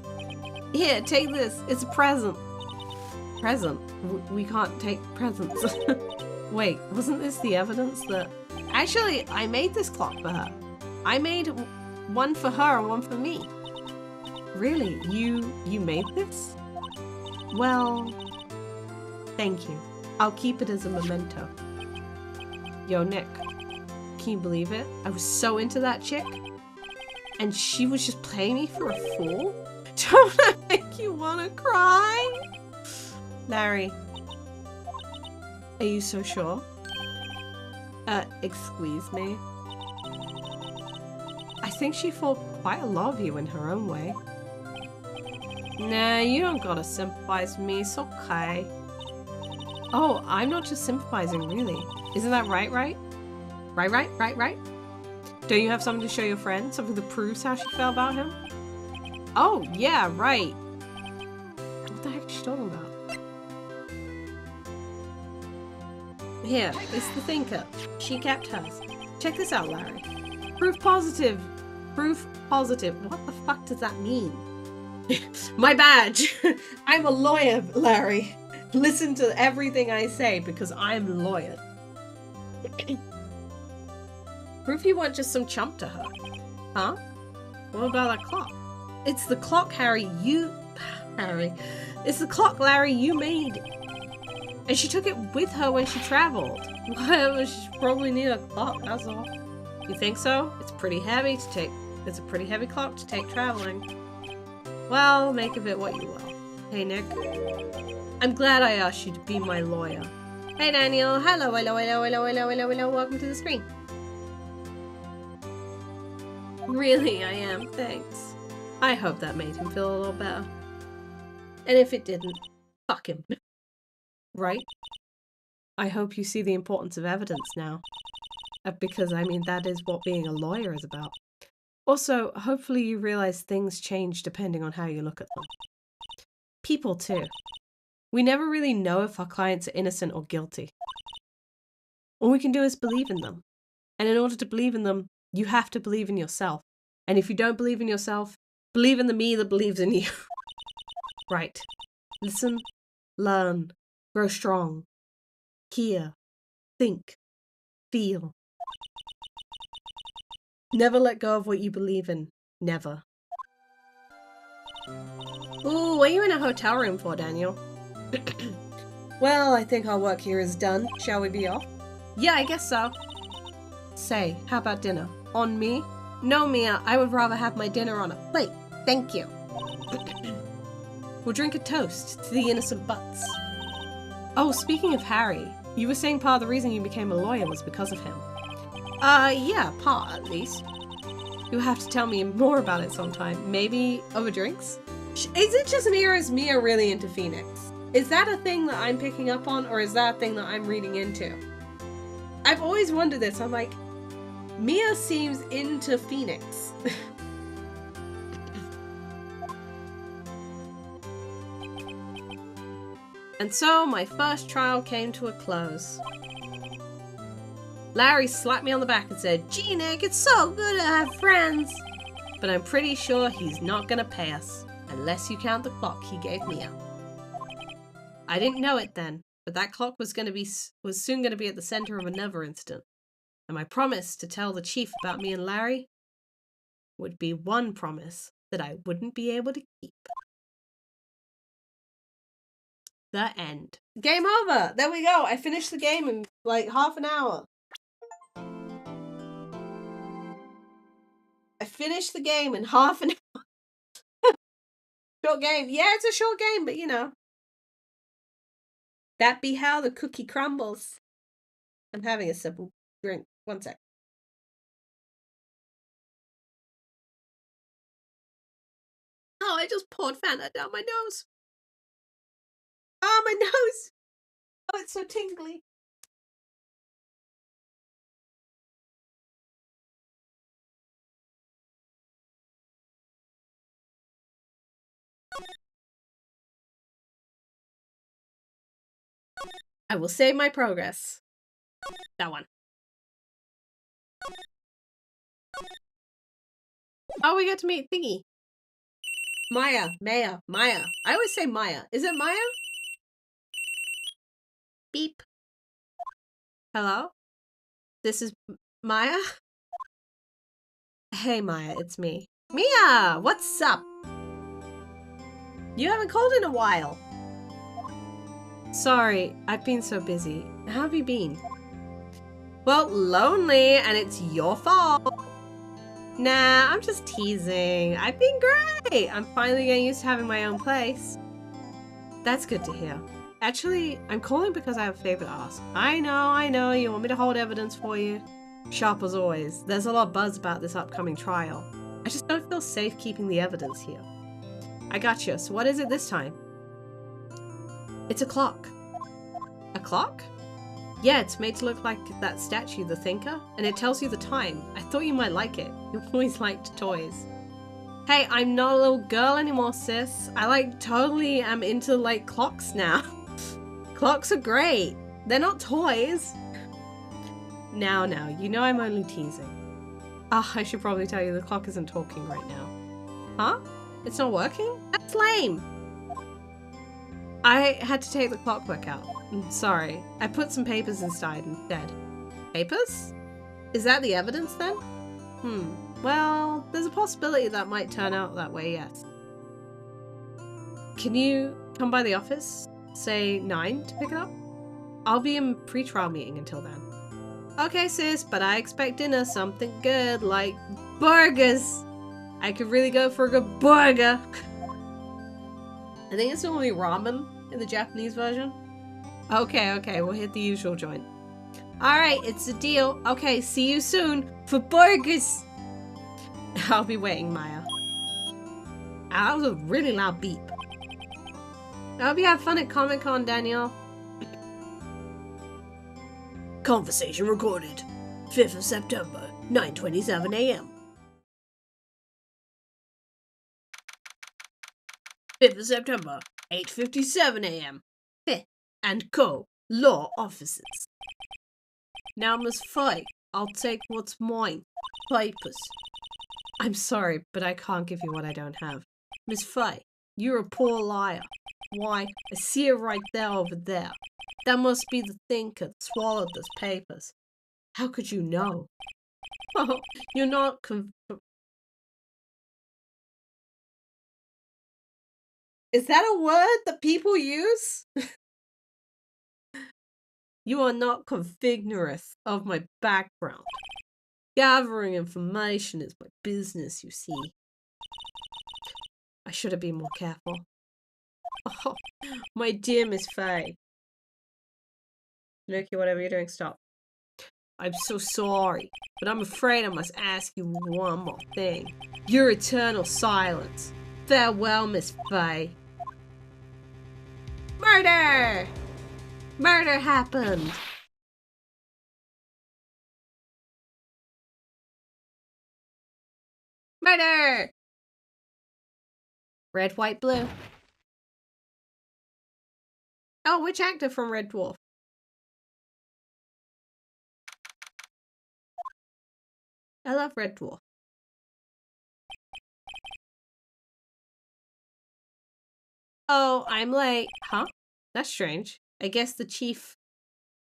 here, take this. It's a present. Present? We can't take presents. Wait, wasn't this the evidence that... Actually, I made this clock for her. I made one for her and one for me. Really? You made this? Well, thank you. I'll keep it as a memento. Yo, Nick, can you believe it? I was so into that chick, and she was just playing me for a fool? Don't I make you wanna cry? Larry, are you so sure? Excuse me? I think she thought quite a lot of you in her own way. Nah, you don't gotta sympathize with me, it's okay. Oh, I'm not just sympathizing, really. Isn't that right? Right? Don't you have something to show your friend? Something that proves how she felt about him? Oh, yeah, right. What the heck is she talking about? Here, it's the thinker. She kept hers. Check this out, Larry. Proof positive. Proof positive. What the fuck does that mean? My badge. I'm a lawyer, Larry. Listen to everything I say because I'm a lawyer. Proof you weren't just some chump to her. Huh? What about that clock? It's the clock, Harry. It's the clock, Larry, you made. And she took it with her when she traveled. Well, she probably needed a clock, that's all. You think so? It's pretty heavy to take. It's a pretty heavy clock to take traveling. Well, make of it what you will. Hey, Nick. I'm glad I asked you to be my lawyer. Hey, Daniel. Hello. Welcome to the screen. Really, I am. Thanks. I hope that made him feel a little better. And if it didn't, fuck him. Right? I hope you see the importance of evidence now. Because, I mean, that is what being a lawyer is about. Also, hopefully you realize things change depending on how you look at them. People, too. We never really know if our clients are innocent or guilty. All we can do is believe in them. And in order to believe in them, you have to believe in yourself. And if you don't believe in yourself, believe in the me that believes in you. Right. Listen, learn, grow strong. Hear, think, feel. Never let go of what you believe in. Never. Ooh, what are you in a hotel room for, Daniel? Well, I think our work here is done. Shall we be off? Yeah, I guess so. Say, how about dinner? On me? No, Mia, I would rather have my dinner on a plate. Thank you. We'll drink a toast to the innocent butts. Oh, speaking of Harry, you were saying part of the reason you became a lawyer was because of him. Yeah, part at least. You'll have to tell me more about it sometime. Maybe over drinks? Is it just me or is Mia really into Phoenix? Is that a thing that I'm picking up on or is that a thing that I'm reading into? I've always wondered this. I'm like, Mia seems into Phoenix. And so my first trial came to a close. Larry slapped me on the back and said, "Gee, Nick, it's so good to have friends." But I'm pretty sure he's not gonna pay us, unless you count the clock he gave Mia. I didn't know it then, but that clock was soon gonna be at the center of another incident. And my promise to tell the chief about me and Larry would be one promise that I wouldn't be able to keep. The end. Game over! There we go! I finished the game in like half an hour. I finished the game in half an hour. Short game. Yeah, it's a short game, but you know. That be how the cookie crumbles. I'm having a sip of drink. One sec. Oh, I just poured Fanta down my nose. Oh, my nose! Oh, it's so tingly. I will save my progress. That one. Oh, we get to meet Thingy. Maya. I always say Maya. Is it Maya? Beep. Hello? This is Maya? Hey, Maya, it's me. Mia! What's up? You haven't called in a while. Sorry, I've been so busy. How have you been? Well, lonely, and it's your fault. Nah, I'm just teasing. I've been great. I'm finally getting used to having my own place. That's good to hear. Actually, I'm calling because I have a favor to ask. I know, you want me to hold evidence for you? Sharp as always. There's a lot of buzz about this upcoming trial. I just don't feel safe keeping the evidence here. I gotcha. So what is it this time? It's a clock. A clock? Yeah, it's made to look like that statue, the Thinker, and it tells you the time. I thought you might like it. You always liked toys. Hey, I'm not a little girl anymore, sis. I totally am into clocks now. Clocks are great. They're not toys. Now, you know I'm only teasing. Ah, I should probably tell you the clock isn't talking right now. Huh? It's not working? That's lame. I had to take the clockwork out. I'm sorry. I put some papers inside instead. Papers? Is that the evidence then? Well, there's a possibility that might turn out that way, yes. Can you come by the office? Say 9 to pick it up? I'll be in pre-trial meeting until then. Okay, sis, but I expect dinner, something good, like burgers. I could really go for a good burger. I think it's normally ramen in the Japanese version. Okay, we'll hit the usual joint. Alright, it's a deal. Okay, see you soon for burgers. I'll be waiting, Maya. That was a really loud beep. I hope you have fun at Comic-Con, Daniel. Conversation recorded. 5th of September, 9:27 a.m. 5th of September, 8:57 a.m. Fifth and Co. Law Offices. Now must fight. I'll take what's mine. Papers. I'm sorry, but I can't give you what I don't have. Miss Fay, you're a poor liar. Why, I see her right there over there. That must be the Thinker that swallowed those papers. How could you know? Oh, you're not Is that a word that people use? You are not configurous of my background. Gathering information is my business, you see. I should have been more careful. Oh, my dear Miss Fay. Loki, whatever you're doing, stop. I'm so sorry, but I'm afraid I must ask you one more thing. Your eternal silence. Farewell, Miss Fay. Murder! Murder happened! Murder! Red, white, blue. Oh, which actor from Red Dwarf? I love Red Dwarf. Oh, I'm late. Huh? That's strange. I guess the chief...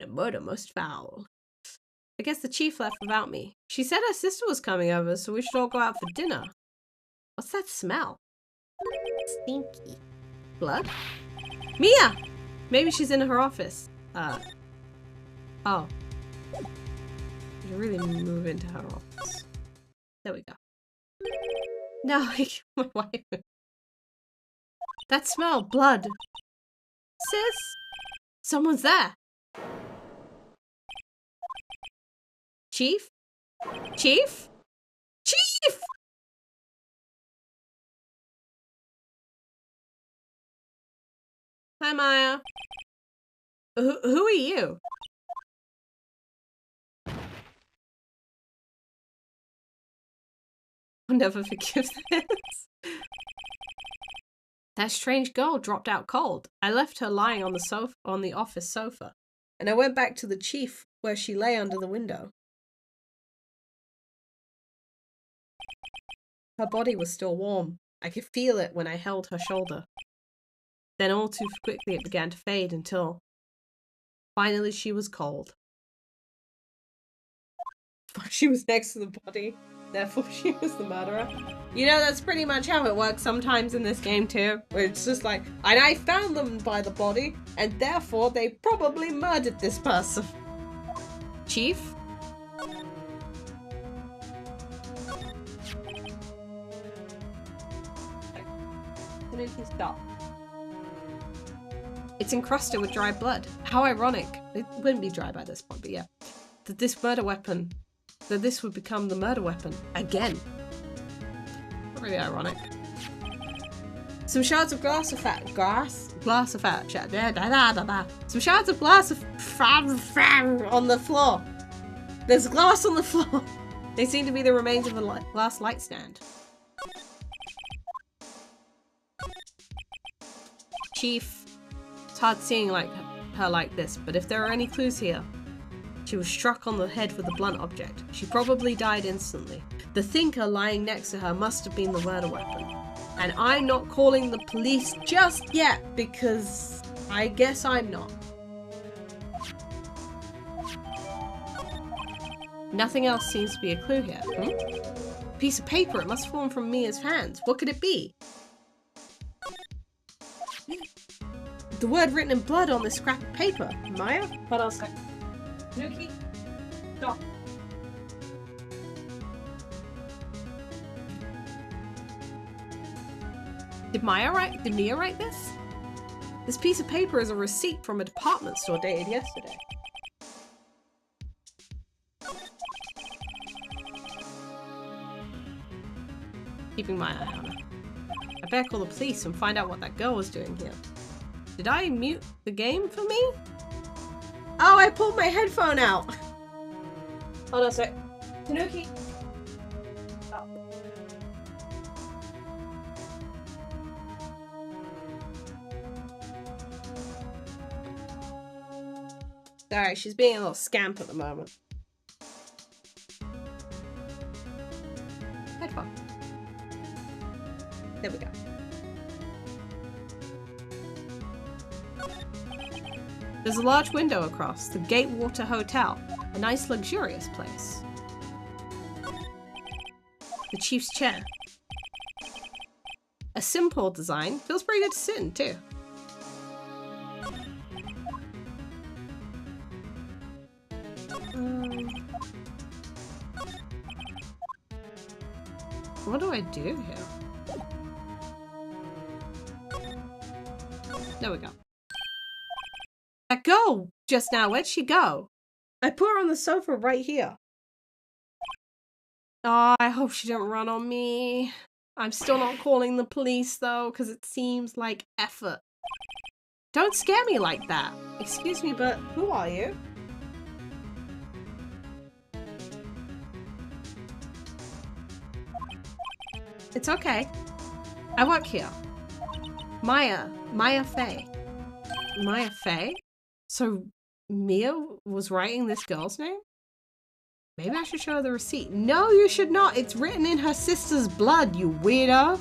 The murder most foul. I guess the chief left without me. She said her sister was coming over, so we should all go out for dinner. What's that smell? Stinky. Blood? Mia! Maybe she's in her office. Oh. We should really move into her office. There we go. No, my wife. That smell, blood. Sis? Someone's there. Chief? Chief? Chief! Hi, Maya. Who are you? I'll never forgive this. That strange girl dropped out cold. I left her lying on the sofa, on the office sofa, and I went back to the chief where she lay under the window. Her body was still warm. I could feel it when I held her shoulder. Then all too quickly it began to fade until finally she was cold. She was next to the body, therefore she was the murderer. You know, that's pretty much how it works sometimes in this game too, where it's just like, and I found them by the body, and therefore they probably murdered this person. Chief? When did he stop? It's encrusted with dry blood. How ironic. It wouldn't be dry by this point, but yeah. That this would become the murder weapon. Again. Really ironic. Some shards of glass of fat. Glass of fat. Some shards of glass of on the floor. There's glass on the floor. They seem to be the remains of a glass light stand. Chief, it's hard seeing her like this, but if there are any clues here, she was struck on the head with a blunt object. She probably died instantly. The thinker lying next to her must have been the murder weapon. And I'm not calling the police just yet, because I guess I'm not. Nothing else seems to be a clue here. A piece of paper. It must have fallen from Mia's hands. What could it be? The word written in blood on this scrap of paper. Maya? Hold on a sec. Nuki? Stop. Did Mia write this? This piece of paper is a receipt from a department store dated yesterday. Keeping my eye on her. I better call the police and find out what that girl was doing here. Did I mute the game for me? Oh, I pulled my headphone out. Hold on a sec. Tanuki. Oh. Sorry, she's being a little scamp at the moment. Headphone. There we go. There's a large window across the Gatewater Hotel, a nice luxurious place. The chief's chair. A simple design, feels pretty good to sit in too. What do I do here? There we go. That girl just now, where'd she go? I put her on the sofa right here. Oh, I hope she didn't run on me. I'm still not calling the police though, because it seems like effort. Don't scare me like that. Excuse me, but who are you? It's okay. I work here. Maya Fey. Maya Fey? So Mia was writing this girl's name? Maybe I should show her the receipt. No, you should not. It's written in her sister's blood, you weirdo.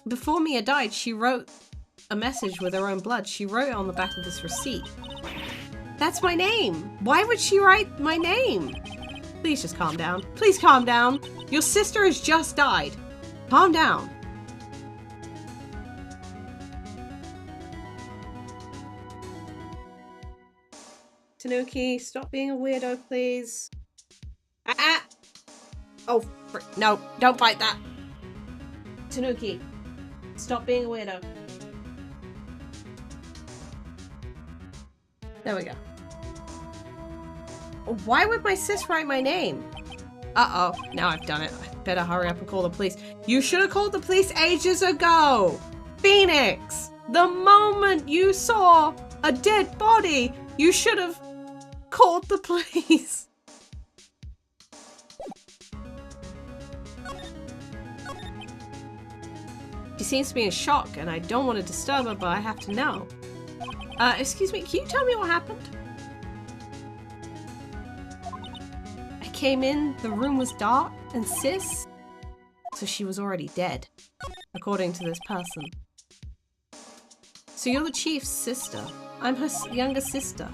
Before Mia died, she wrote a message with her own blood. She wrote it on the back of this receipt. That's my name. Why would she write my name? Please just calm down. Please calm down. Your sister has just died. Calm down. Tanuki, stop being a weirdo, please. Oh, no, don't bite that. Tanuki, stop being a weirdo. There we go. Why would my sis write my name? Uh-oh, now I've done it. I better hurry up and call the police. You should have called the police ages ago! Phoenix! The moment you saw a dead body, you should have called the police. She seems to be in shock, and I don't want to disturb her, but I have to know. Excuse me, can you tell me what happened? I came in, the room was dark, and sis? So she was already dead, according to this person. So you're the chief's sister. I'm her younger sister.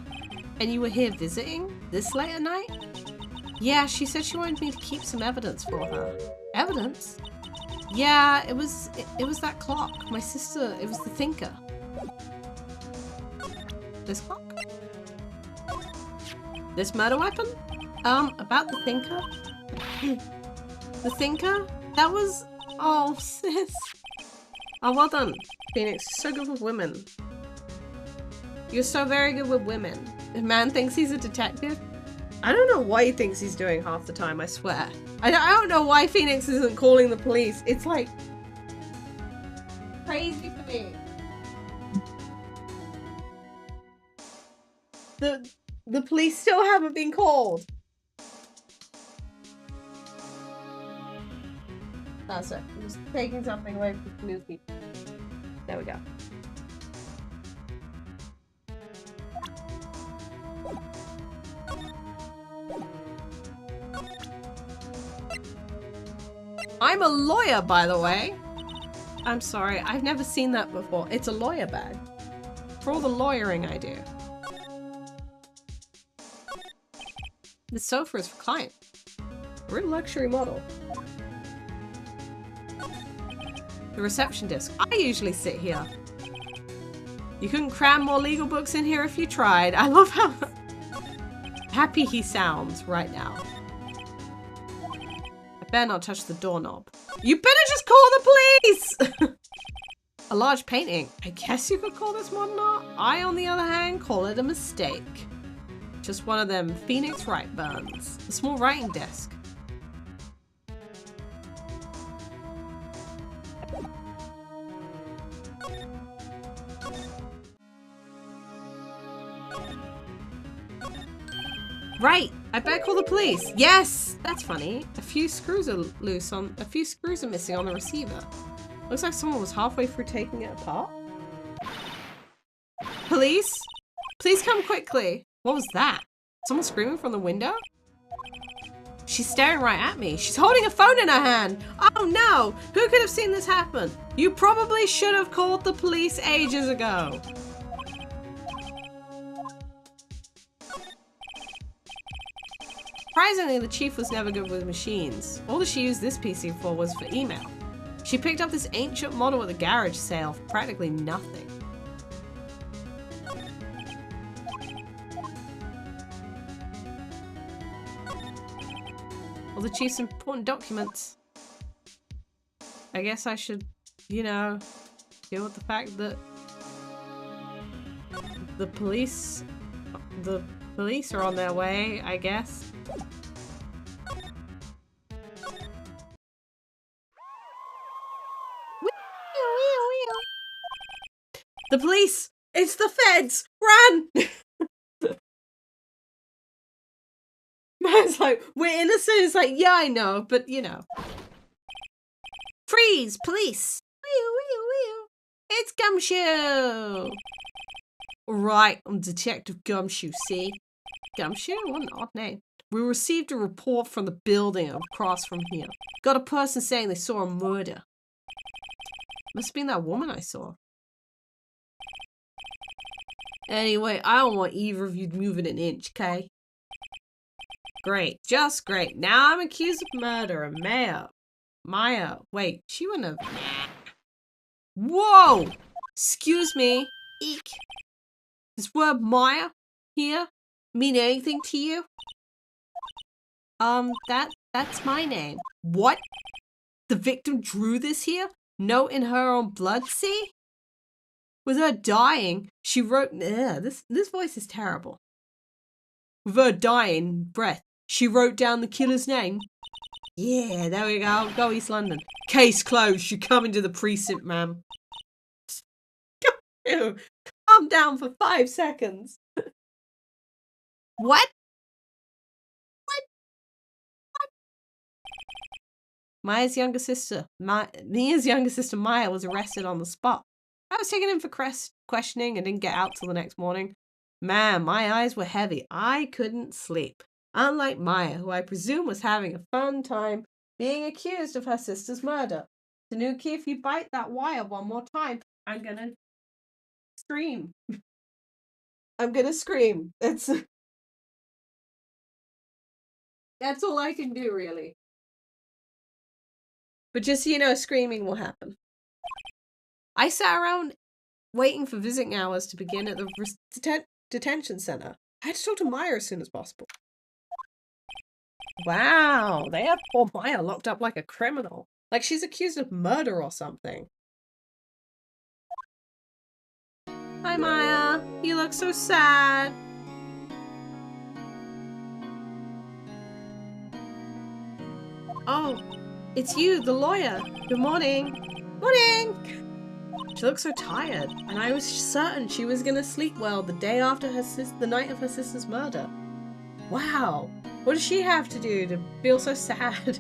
And you were here visiting this late at night? Yeah, she said she wanted me to keep some evidence for her. Evidence? Yeah, it was that clock. My sister, it was the thinker. This clock? This murder weapon? About the thinker? The thinker? That was Oh, sis. Oh, well done, Phoenix. So good with women. You're so very good with women. The man thinks he's a detective. I don't know what he thinks he's doing half the time, I swear. I don't know why Phoenix isn't calling the police. It's like crazy for me. The police still haven't been called. That's it. I'm just taking something away from the movie. There we go. I'm a lawyer, by the way. I'm sorry, I've never seen that before. It's a lawyer bag. For all the lawyering I do. The sofa is for client. We're a luxury model. The reception desk. I usually sit here. You couldn't cram more legal books in here if you tried. I love how happy he sounds right now. I better not touch the doorknob. You better just call the police! A large painting. I guess you could call this modern art. I, on the other hand, call it a mistake. Just one of them Phoenix Wright burns. A small writing desk. Right, I better call the police. Yes, that's funny. A few screws are missing on the receiver. Looks like someone was halfway through taking it apart. Police? Please come quickly. What was that? Someone screaming from the window? She's staring right at me. She's holding a phone in her hand. Oh no! Who could have seen this happen? You probably should have called the police ages ago. Surprisingly, the chief was never good with machines. All that she used this PC for was for email. She picked up this ancient model at the garage sale for practically nothing. All the chief's important documents. I guess I should, you know, deal with the fact that the police are on their way, I guess. The police! It's the feds! Run! Man's like, we're innocent. It's like, yeah, I know, but you know. Freeze! Police! It's Gumshoe! Right, I'm Detective Gumshoe, see? Gumshoe? What an odd name. We received a report from the building across from here. Got a person saying they saw a murder. Must have been that woman I saw. Anyway, I don't want either of you moving an inch, okay? Great, just great. Now I'm accused of murder and Maya. Wait, she wouldn't have. Whoa! Excuse me. Eek. Does word Maya here mean anything to you? That's my name. What? The victim drew this here? Note in her own blood, see? With her dying, she wrote... this voice is terrible. With her dying breath, she wrote down the killer's name. Yeah, there we go. Go East London. Case closed. You come into the precinct, ma'am. Calm down for 5 seconds. What? Mia's younger sister Maya was arrested on the spot. I was taken in for questioning and didn't get out till the next morning. Man, my eyes were heavy. I couldn't sleep. Unlike Maya, who I presume was having a fun time being accused of her sister's murder. Tanuki, if you bite that wire one more time, I'm gonna scream. I'm gonna scream. That's all I can do, really. But just so you know, screaming will happen. I sat around waiting for visiting hours to begin at the detention center. I had to talk to Maya as soon as possible. Wow, they have poor Maya locked up like a criminal. Like she's accused of murder or something. Hi, Maya. You look so sad. Oh, it's you, the lawyer. Good morning. Morning! She looked so tired, and I was certain she was gonna sleep well the day after the night of her sister's murder. Wow, what does she have to do to feel so sad?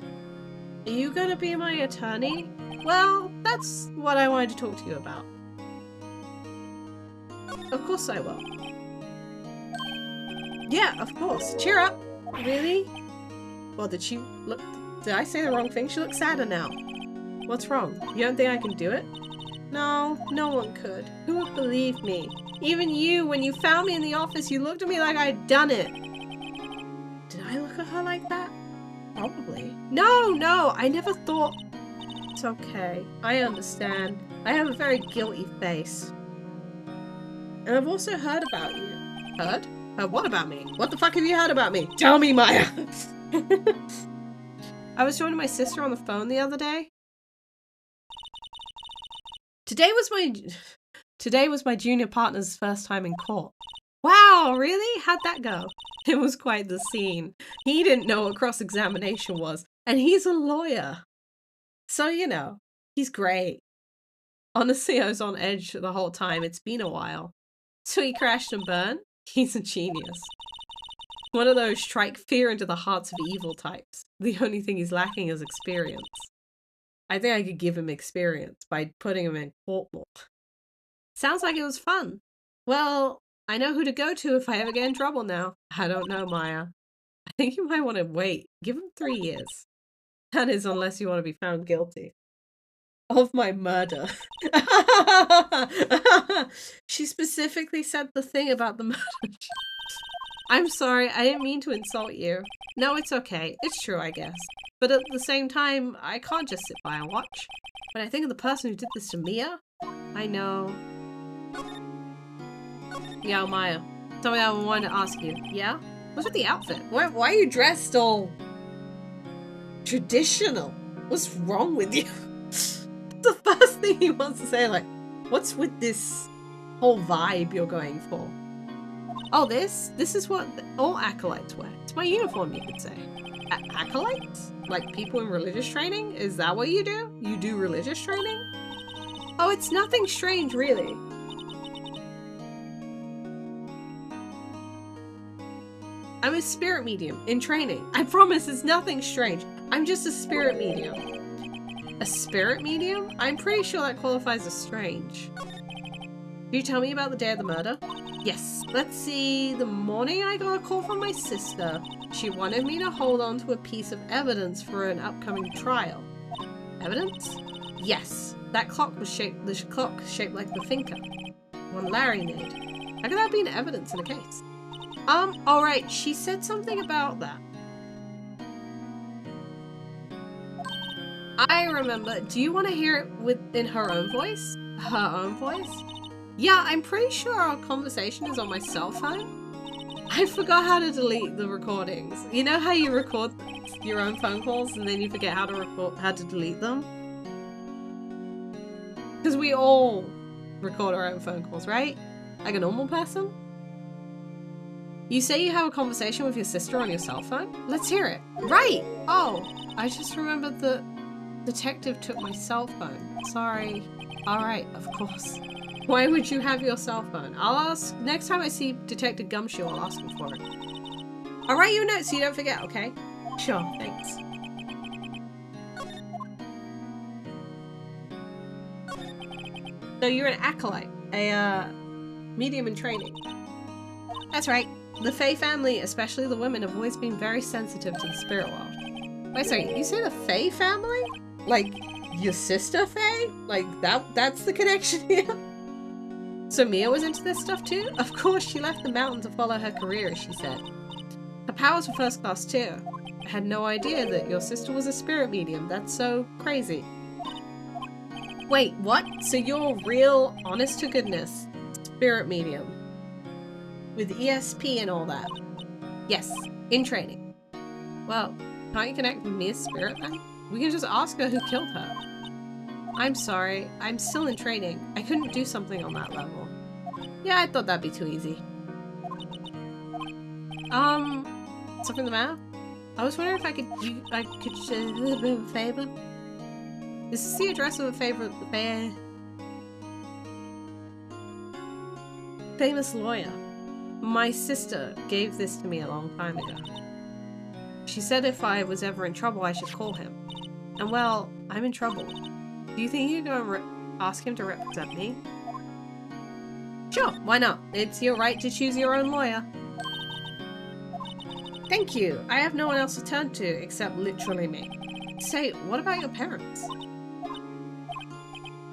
Are you gonna be my attorney? Well, that's what I wanted to talk to you about. Of course I will. Yeah, of course. Cheer up. Really? Well, did she look... Did I say the wrong thing? She looks sadder now. What's wrong? You don't think I can do it? No, no one could. Who would believe me? Even you, when you found me in the office, you looked at me like I'd done it. Did I look at her like that? Probably. No, I never thought... It's okay. I understand. I have a very guilty face. And I've also heard about you. Heard? Heard what about me? What the fuck have you heard about me? Tell me, Maya! I was talking to my sister on the phone the other day. Today was my junior partner's first time in court. Wow, really? How'd that go? It was quite the scene. He didn't know what cross-examination was, and he's a lawyer. So, you know, he's great. Honestly, I was on edge the whole time. It's been a while. So he crashed and burned? He's a genius. One of those strike fear into the hearts of evil types. The only thing he's lacking is experience. I think I could give him experience by putting him in court more. Sounds like it was fun. Well, I know who to go to if I ever get in trouble now. I don't know, Maya. I think you might want to wait. Give him 3 years. That is, unless you want to be found guilty of my murder. She specifically said the thing about the murder. I'm sorry, I didn't mean to insult you. No, it's okay. It's true, I guess. But at the same time, I can't just sit by and watch. When I think of the person who did this to Mia, I know. Yeah, Maya. Something I wanted to ask you. Yeah? What's with the outfit? Why are you dressed all traditional? What's wrong with you? The first thing he wants to say, like, what's with this whole vibe you're going for? Oh, this is what all acolytes wear. It's my uniform, you could say. Acolytes? Like people in religious training? Is that what you do? You do religious training? Oh, it's nothing strange, really. I'm a spirit medium in training. I promise it's nothing strange. I'm just a spirit medium. A spirit medium? I'm pretty sure that qualifies as strange. Can you tell me about the day of the murder? Yes. Let's see. The morning I got a call from my sister. She wanted me to hold on to a piece of evidence for an upcoming trial. Evidence? Yes. That clock was shaped. The clock shaped like the finger. One Larry made. How could that be an evidence in a case? Alright. She said something about that. I remember. Do you want to hear it in her own voice? Her own voice? Yeah, I'm pretty sure our conversation is on my cell phone. I forgot how to delete the recordings. You know how you record your own phone calls and then you forget how to delete them? Because we all record our own phone calls, right? Like a normal person? You say you have a conversation with your sister on your cell phone? Let's hear it. Right! Oh, I just remembered the detective took my cell phone. Sorry. Alright, of course. Why would you have your cell phone? I'll ask, next time I see Detective Gumshoe, I'll ask him for it. I'll write you a note so you don't forget, okay? Sure, thanks. So you're an acolyte, a medium in training. That's right. The Fae family, especially the women, have always been very sensitive to the spirit world. Wait, sorry, you say the Fae family? Like, your sister Fae? Like, that's the connection here? So Mia was into this stuff too? Of course, she left the mountain to follow her career, as she said. Her powers were first class too. I had no idea that your sister was a spirit medium. That's so crazy. Wait, what? So you're real, honest to goodness, spirit medium? With ESP and all that? Yes, in training. Well, can't you connect with Mia's spirit then? We can just ask her who killed her. I'm sorry. I'm still in training. I couldn't do something on that level. Yeah, I thought that'd be too easy. Something the matter? I was wondering if I could do a bit of a favor. This is the address of a famous lawyer. My sister gave this to me a long time ago. She said if I was ever in trouble, I should call him. And well, I'm in trouble. Do you think you can go and ask him to represent me? Sure, why not? It's your right to choose your own lawyer. Thank you. I have no one else to turn to except literally me. Say, what about your parents?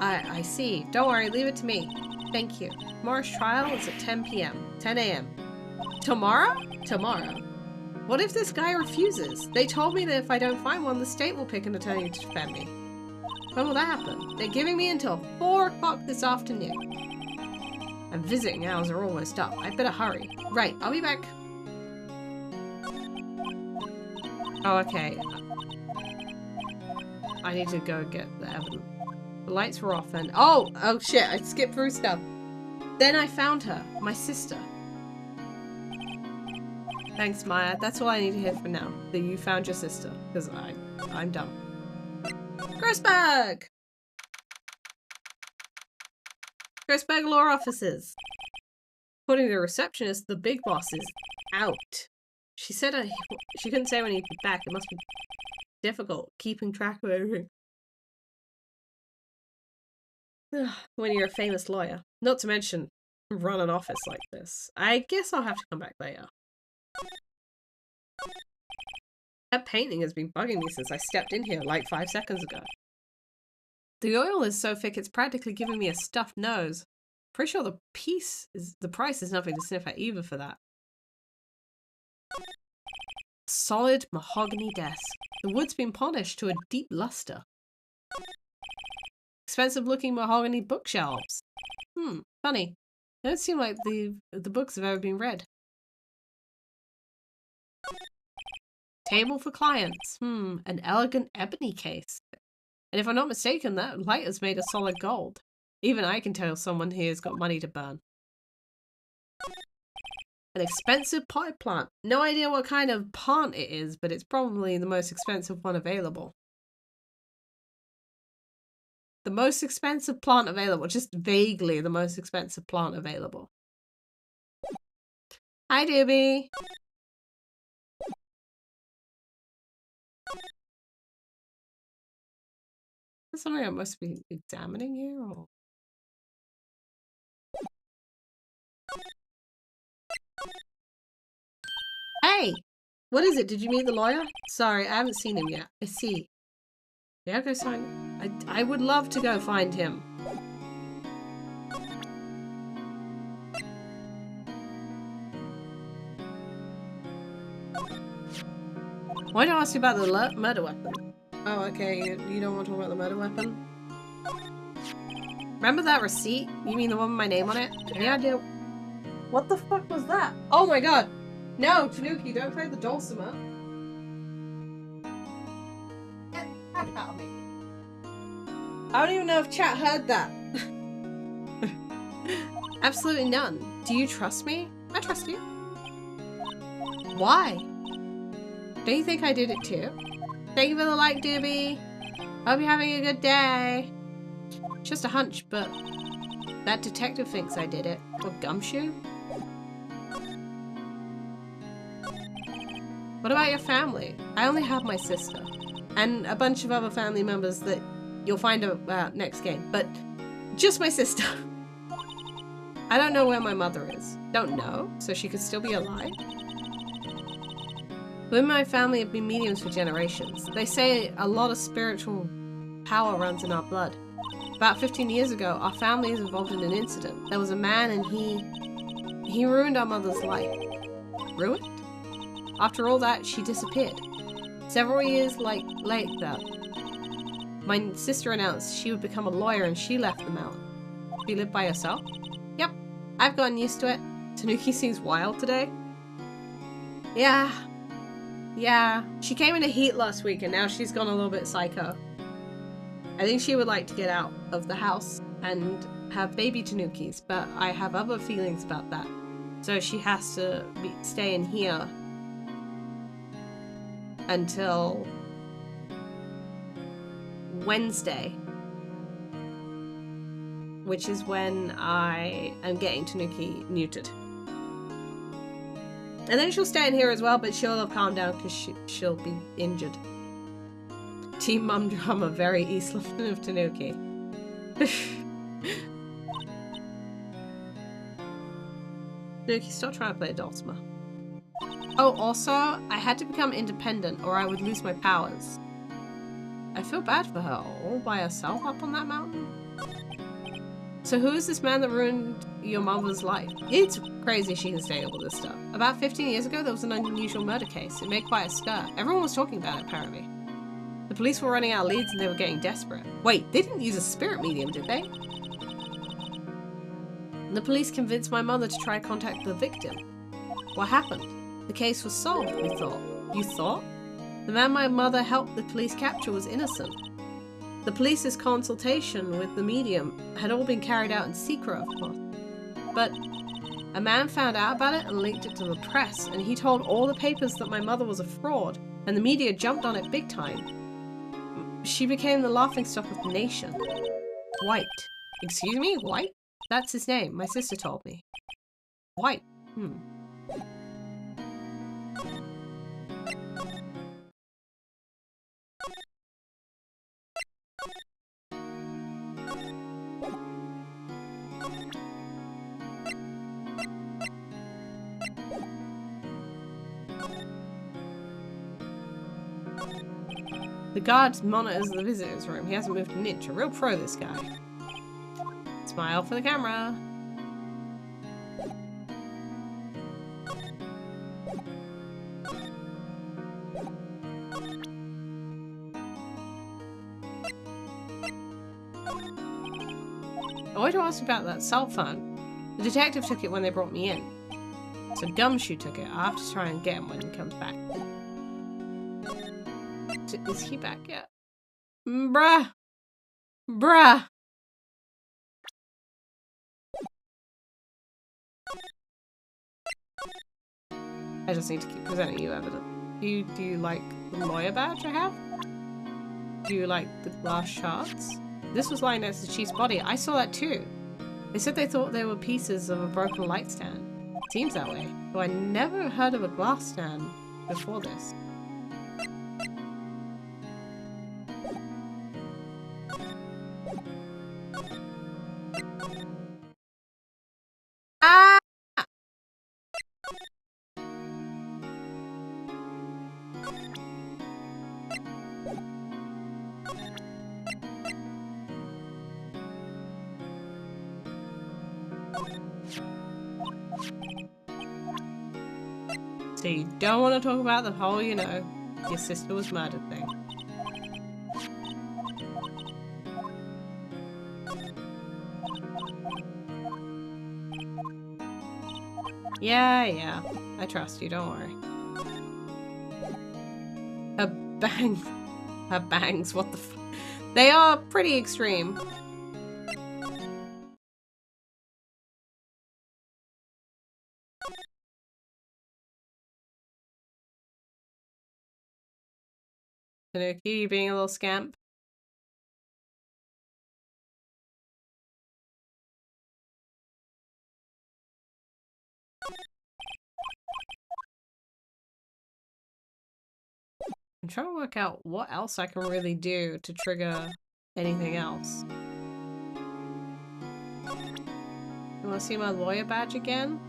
I see. Don't worry, leave it to me. Thank you. Tomorrow's trial is at 10 p.m. 10 a.m. Tomorrow? Tomorrow. What if this guy refuses? They told me that if I don't find one, the state will pick an attorney to defend me. When will that happen? They're giving me until 4 o'clock this afternoon. And visiting hours are almost up. I better hurry. Right, I'll be back. Oh, okay. I need to go get the evidence. The lights were off and— oh shit, I skipped through stuff. Then I found her, my sister. Thanks, Maya. That's all I need to hear for now. That you found your sister. Because I'm done. Grossberg! Grossberg Law Offices. According to the receptionist, the big boss is out. She said she couldn't say when he'd be back. It must be difficult keeping track of everything. When you're a famous lawyer. Not to mention, run an office like this. I guess I'll have to come back later. That painting has been bugging me since I stepped in here like 5 seconds ago. The oil is so thick it's practically giving me a stuffed nose. Pretty sure the price is nothing to sniff at either for that. Solid mahogany desk. The wood's been polished to a deep luster. Expensive looking mahogany bookshelves. Funny. They don't seem like the books have ever been read. Table for clients. An elegant ebony case. And if I'm not mistaken, that light is made of solid gold. Even I can tell someone here has got money to burn. An expensive potted plant. No idea what kind of plant it is, but it's probably the most expensive one available. The most expensive plant available. Just vaguely the most expensive plant available. Hi, Doobie. Is something I must be examining here, or? Hey! What is it? Did you meet the lawyer? Sorry, I haven't seen him yet. I see. Yeah, go sign. I would love to go find him. Why don't I ask you about the murder weapon? Oh, okay. You don't want to talk about the murder weapon? Remember that receipt? You mean the one with my name on it? Any idea? What the fuck was that? Oh my god! No, Tanuki, don't play the dulcimer. Get the heck out of me. I don't even know if chat heard that. Absolutely none. Do you trust me? I trust you. Why? Don't you think I did it too? Thank you for the like, Doobie. Hope you're having a good day. Just a hunch, but that detective thinks I did it. Or Gumshoe? What about your family? I only have my sister. And a bunch of other family members that you'll find out next game. But just my sister. I don't know where my mother is. Don't know, so she could still be alive. We in my family have been mediums for generations. They say a lot of spiritual power runs in our blood. About 15 years ago, our family was involved in an incident. There was a man and he ruined our mother's life. Ruined? After all that, she disappeared. Several years later, my sister announced she would become a lawyer and she left the mountain. She lived by herself? Yep, I've gotten used to it. Tanuki seems wild today. Yeah. Yeah, she came in a heat last week and now she's gone a little bit psycho. I think she would like to get out of the house and have baby tanukis, but I have other feelings about that. So she has to stay in here until Wednesday, which is when I am getting Tanuki neutered. And then she'll stay in here as well, but she'll have calmed down because she'll be injured. Team Mum Drama, very East London of Tanuki. Tanuki, stop trying to play Dulcimer. Oh, also, I had to become independent or I would lose my powers. I feel bad for her, all by herself up on that mountain. So who is this man that ruined your mother's life? It's crazy she can say all this stuff. About 15 years ago, there was an unusual murder case. It made quite a stir. Everyone was talking about it, apparently. The police were running out of leads and they were getting desperate. Wait, they didn't use a spirit medium, did they? The police convinced my mother to try to contact the victim. What happened? The case was solved, we thought. You thought? The man my mother helped the police capture was innocent. The police's consultation with the medium had all been carried out in secret, of course. But a man found out about it and linked it to the press, and he told all the papers that my mother was a fraud, and the media jumped on it big time. She became the laughingstock of the nation. White. Excuse me? White? That's his name. My sister told me. White. The guard monitors the visitor's room. He hasn't moved an inch. A real pro, this guy. Smile for the camera. I want to ask about that cell phone. The detective took it when they brought me in. So Gumshoe took it. I'll have to try and get him when he comes back. Is he back yet? Bruh. Bruh. I just need to keep presenting you evidence. Do you like the lawyer badge I have? Do you like the glass shards? This was lying next to the chief's body. I saw that too. They said they thought they were pieces of a broken light stand. Seems that way. Though I never heard of a glass stand before this. Ah! So you don't want to talk about the whole, you know, your sister was murdered thing. Yeah. I trust you, don't worry. Her bangs, what the f- They are pretty extreme. Tanuki being a little scamp. I'm trying to work out what else I can really do to trigger anything else. You want to see my lawyer badge again?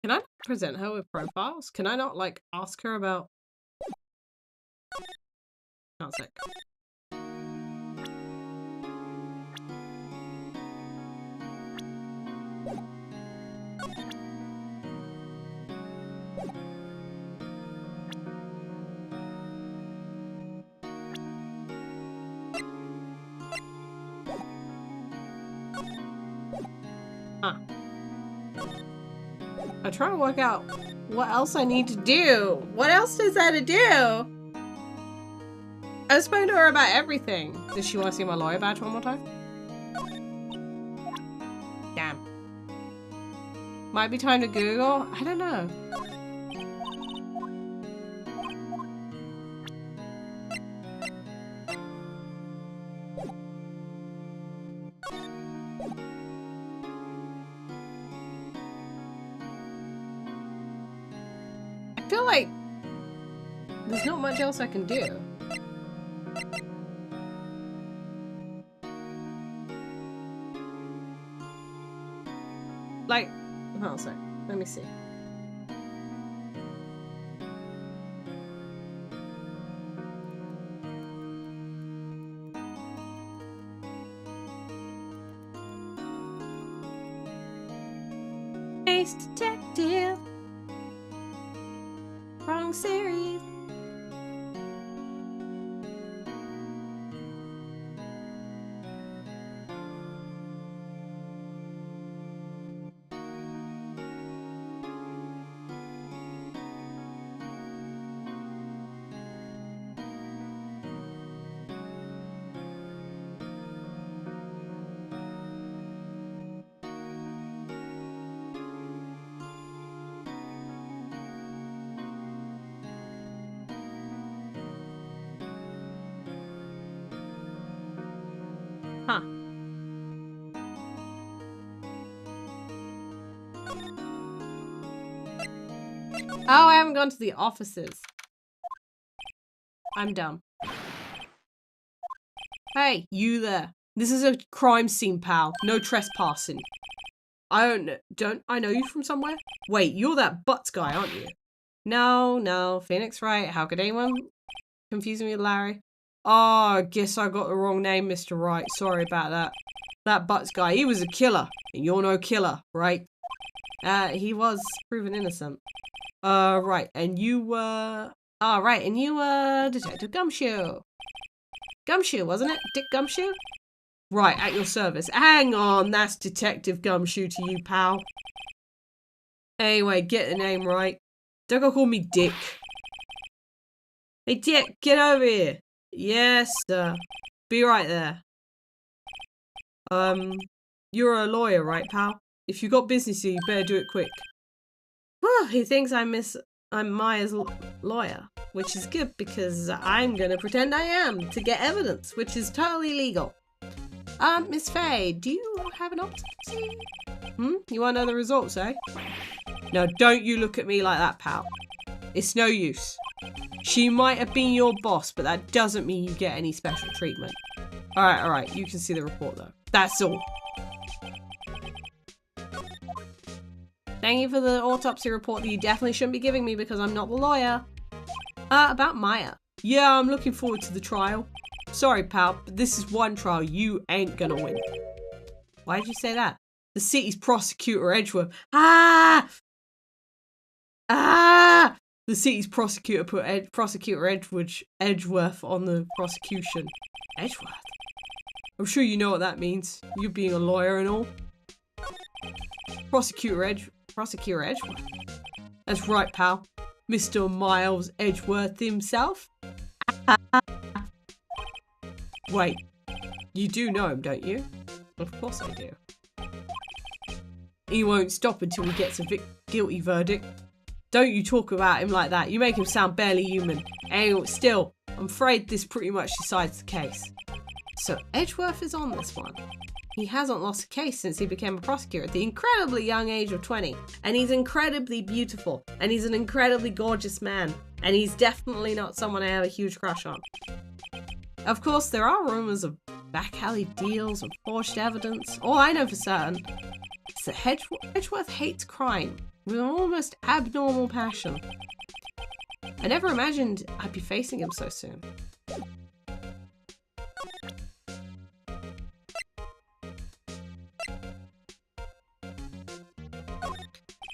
Can I not present her with profiles? Can I not, like, ask her about... Not sick. Huh. I'm trying to work out what else I need to do. What else is there to do? I spoke to her about everything. Does she want to see my lawyer badge one more time? Damn. Might be time to Google. I don't know. I feel like there's not much else I can do. Like, hold on a sec. Let me see. Ace Detective. Wrong series. Huh. Oh, I haven't gone to the offices. I'm dumb. Hey, you there. This is a crime scene, pal. No trespassing. Don't I know you from somewhere? Wait, you're that Butts guy, aren't you? No, Phoenix Wright. How could anyone confuse me with Larry? Oh, I guess I got the wrong name, Mr. Wright. Sorry about that. That Butts guy, he was a killer. And you're no killer, right? He was proven innocent. Right. And you were... Oh, right. And you were Detective Gumshoe. Gumshoe, wasn't it? Dick Gumshoe? Right, at your service. Hang on, that's Detective Gumshoe to you, pal. Anyway, get the name right. Don't go call me Dick. Hey, Dick, get over here. Yes, sir. Be right there. You're a lawyer, right, pal? If you got business here, you better do it quick. Well, he thinks I'm Maya's lawyer, which is good because I'm gonna pretend I am to get evidence, which is totally legal. Miss Faye, do you have an autopsy? You want to know the results, eh? No, don't you look at me like that, pal. It's no use. She might have been your boss, but that doesn't mean you get any special treatment. Alright, you can see the report though. That's all. Thank you for the autopsy report that you definitely shouldn't be giving me because I'm not the lawyer. About Maya. Yeah, I'm looking forward to the trial. Sorry, pal, but this is one trial you ain't gonna win. Why did you say that? The city's prosecutor Edgeworth. The city's prosecutor put prosecutor Edgeworth on the prosecution. Edgeworth? I'm sure you know what that means. You being a lawyer and all. Prosecutor Edgeworth. That's right, pal. Mr. Miles Edgeworth himself. Wait, you do know him, don't you? Of course I do. He won't stop until he gets a guilty verdict. Don't you talk about him like that. You make him sound barely human. Anyway, still, I'm afraid this pretty much decides the case. So Edgeworth is on this one. He hasn't lost a case since he became a prosecutor at the incredibly young age of 20. And he's incredibly beautiful. And he's an incredibly gorgeous man. And he's definitely not someone I have a huge crush on. Of course, there are rumours of back alley deals and forged evidence. All I know for certain is that Edgeworth hates crime with an almost abnormal passion. I never imagined I'd be facing him so soon.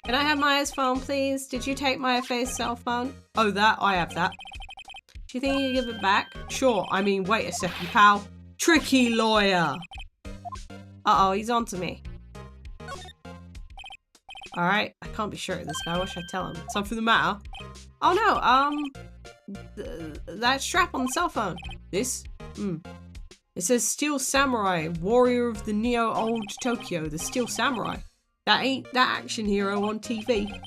Can I have Maya's phone, please? Did you take Maya Faye's cell phone? Oh, that? I have that. Do you think you can give it back? Sure. I mean, wait a second, pal. Tricky lawyer. Uh-oh, he's on to me. Alright, I can't be sure of this guy. What should I tell him? Something the matter? Oh no, that strap on the cell phone. This? It says Steel Samurai, warrior of the Neo-Old Tokyo, the Steel Samurai. That ain't that action hero on TV.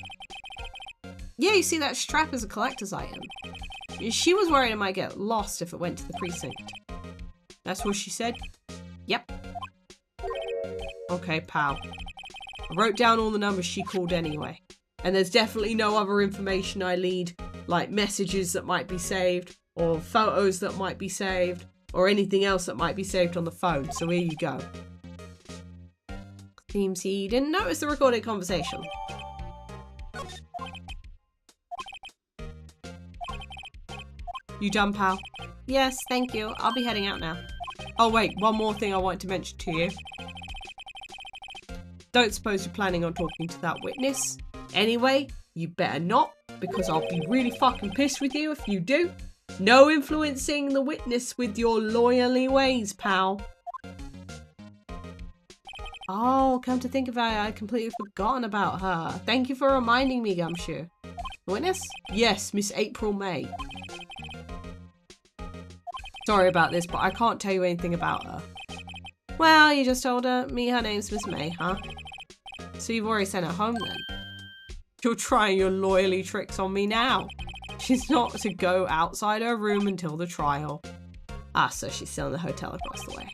Yeah, you see, that strap is a collector's item. She was worried it might get lost if it went to the precinct. That's what she said? Yep. Okay, pal. I wrote down all the numbers she called anyway. And there's definitely no other information I need, like messages that might be saved, or photos that might be saved, or anything else that might be saved on the phone. So here you go. Seems he didn't notice the recorded conversation. You done, pal? Yes, thank you. I'll be heading out now. Oh wait, one more thing I wanted to mention to you. Don't suppose you're planning on talking to that witness? Anyway, you better not, because I'll be really fucking pissed with you if you do. No influencing the witness with your lawyerly ways, pal. Oh, come to think of it, I'd completely forgotten about her. Thank you for reminding me, Gumshoe. The witness? Yes, Miss April May. Sorry about this, but I can't tell you anything about her. Well, you just told me her name's Miss May, huh? So you've already sent her home then? You're trying your lawyerly tricks on me now. She's not to go outside her room until the trial. Ah, so she's still in the hotel across the way.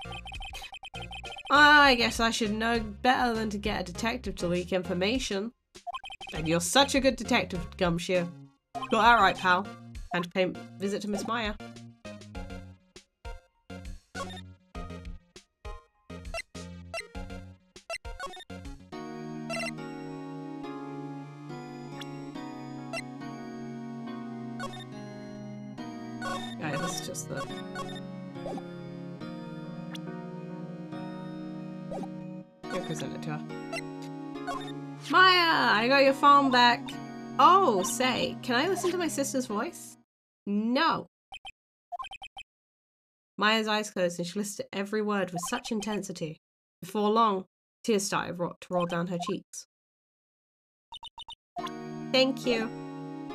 I guess I should know better than to get a detective to leak information. And you're such a good detective, Gumshoe. Got that right, pal. And to pay visit to Miss Maya. Okay, this is just the... Go present it to her. Maya, I got your phone back. Oh, say, can I listen to my sister's voice? No. Maya's eyes closed and she listened to every word with such intensity. Before long, tears started to roll down her cheeks. Thank you.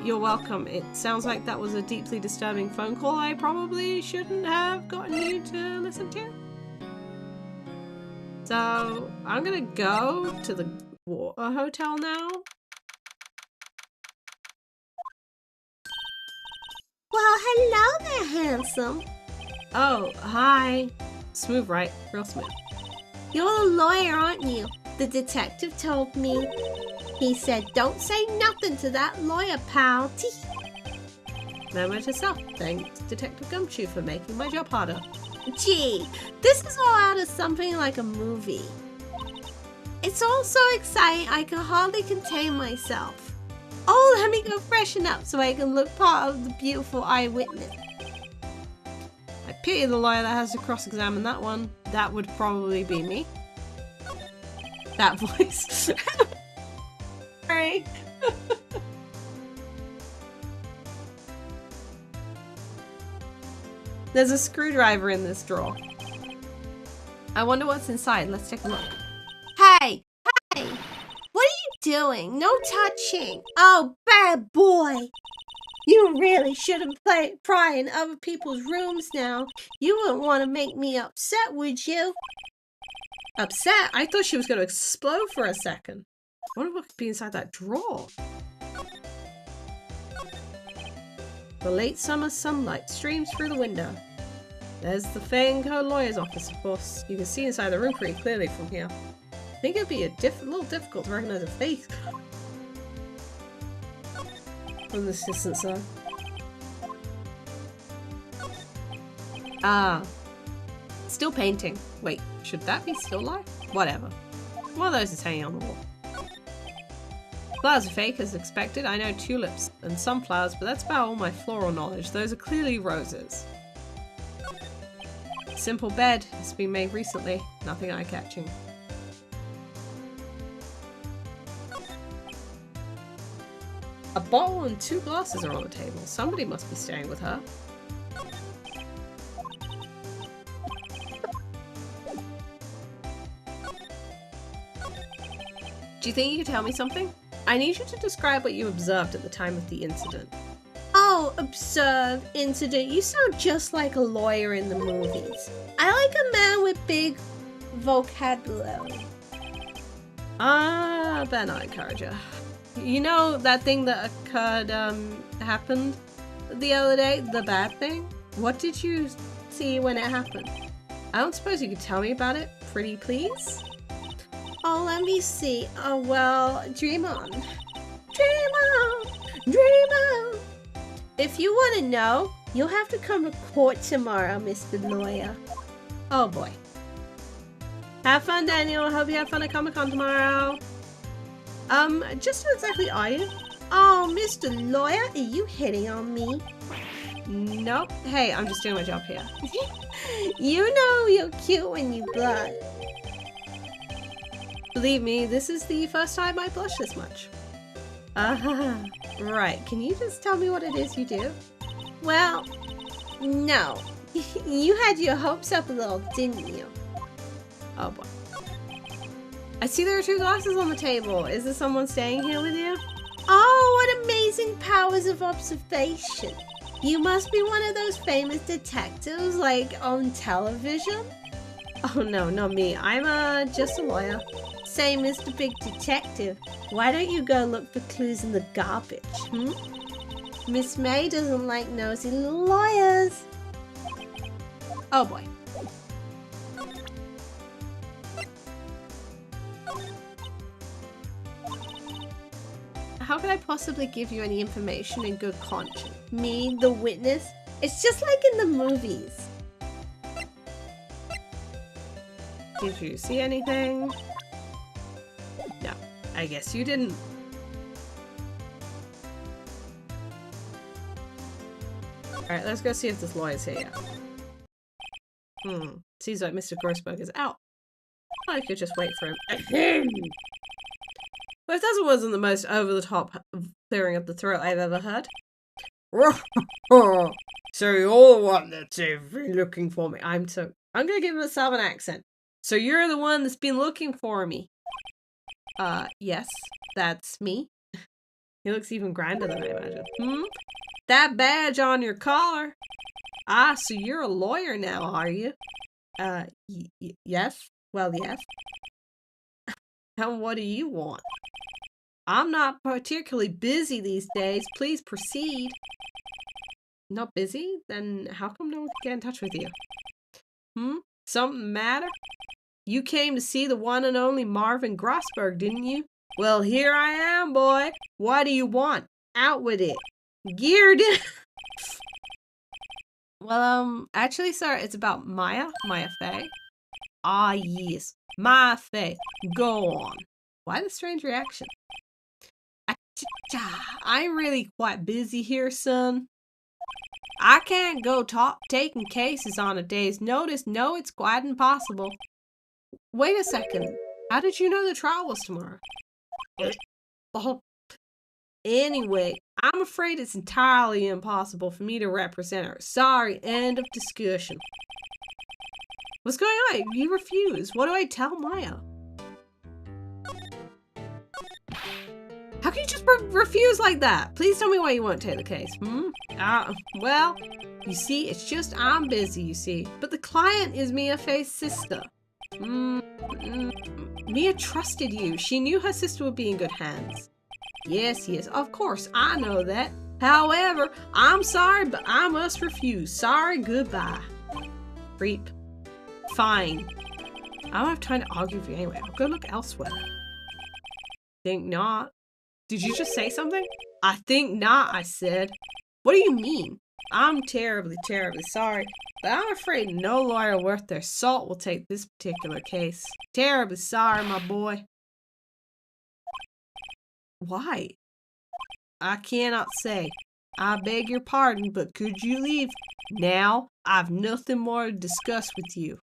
You're welcome. It sounds like that was a deeply disturbing phone call I probably shouldn't have gotten you to listen to. So, I'm gonna go to the water hotel now. Well, hello there, handsome. Oh, hi. Smooth, right? Real smooth. You're a lawyer, aren't you? The detective told me. He said, don't say nothing to that lawyer, pal. Remember to self. Thanks, Detective Gumshoe, for making my job harder. Gee, this is all out of something like a movie. It's all so exciting I can hardly contain myself. Oh, let me go freshen up so I can look part of the beautiful eyewitness. I pity the lawyer that has to cross-examine that one. That would probably be me. That voice. Sorry. There's a screwdriver in this drawer. I wonder what's inside. Let's take a look. Hey! Hey! What are you doing? No touching. Oh, bad boy. You really shouldn't pry in other people's rooms now. You wouldn't want to make me upset, would you? Upset? I thought she was going to explode for a second. I wonder what could be inside that drawer. The late summer sunlight streams through the window. There's the Fang Co lawyer's office, of course. You can see inside the room pretty clearly from here. I think it'd be a little difficult to recognize a face from this distance, though. Ah. Still painting. Wait, should that be still life? Whatever. One of those is hanging on the wall. Flowers are fake as expected. I know tulips and sunflowers, but that's about all my floral knowledge. Those are clearly roses. Simple bed. It's been made recently. Nothing eye-catching. A bottle and 2 glasses are on the table. Somebody must be staying with her. Do you think you could tell me something? I need you to describe what you observed at the time of the incident. Oh, observe, incident. You sound just like a lawyer in the movies. I like a man with big vocabulary. Better not encourage her. You know that thing that occurred, happened the other day? The bad thing? What did you see when it happened? I don't suppose you could tell me about it, pretty please? Oh, let me see. Oh, well, dream on. Dream on! Dream on! If you want to know, you'll have to come to court tomorrow, Mr. Lawyer. Oh boy. Have fun, Daniel. Hope you have fun at Comic-Con tomorrow. Just who exactly are you? Oh, Mr. Lawyer, are you hitting on me? Nope. Hey, I'm just doing my job here. You know you're cute when you blush. Believe me, this is the first time I blush this much. Right. Can you just tell me what it is you do? Well, no. You had your hopes up a little, didn't you? Oh boy. I see there are 2 glasses on the table. Is there someone staying here with you? Oh, what amazing powers of observation. You must be one of those famous detectives, like, on television? Oh no, not me. I'm just a lawyer. Say, Mr. Big Detective, why don't you go look for clues in the garbage, Miss May doesn't like nosy little lawyers. Oh boy. How could I possibly give you any information in good conscience? Me, the witness? It's just like in the movies. Did you see anything? No, I guess you didn't. Alright, let's go see if this lawyer's here yet. Seems like Mr. Grossberg is out. I could just wait for him. Well, if that wasn't the most over-the-top clearing of the throat I've ever heard. So you're the one that's been looking for me. I'm gonna give him a southern accent. So you're the one that's been looking for me. Yes, that's me. He looks even grander than I imagine. That badge on your collar. Ah, so you're a lawyer now, are you? Yes. Well, yes. And what do you want? I'm not particularly busy these days. Please proceed. Not busy? Then how come no one can get in touch with you? Something matter? You came to see the one and only Marvin Grossberg, didn't you? Well, here I am, boy. What do you want? Out with it. Geared in. Well, actually, sir, it's about Maya Fey. Ah, yes. Maya Fey. Go on. Why the strange reaction? I'm really quite busy here, son. I can't go taking cases on a day's notice. No, it's quite impossible. Wait a second. How did you know the trial was tomorrow? Anyway, I'm afraid it's entirely impossible for me to represent her. Sorry, end of discussion. What's going on? You refuse. What do I tell Maya? How can you just refuse like that? Please tell me why you won't take the case. Well, you see, it's just I'm busy, you see. But the client is Mia Fey's sister. Mia trusted you. She knew her sister would be in good hands. Yes, of course, I know that. However, I'm sorry, but I must refuse. Sorry, goodbye. Creep. Fine. I don't have time to argue with you anyway. I'll go look elsewhere. Think not. Did you just say something? I think not, I said. What do you mean? I'm terribly, terribly sorry, but I'm afraid no lawyer worth their salt will take this particular case. Terribly sorry, my boy. Why? I cannot say. I beg your pardon, but could you leave now? I've nothing more to discuss with you.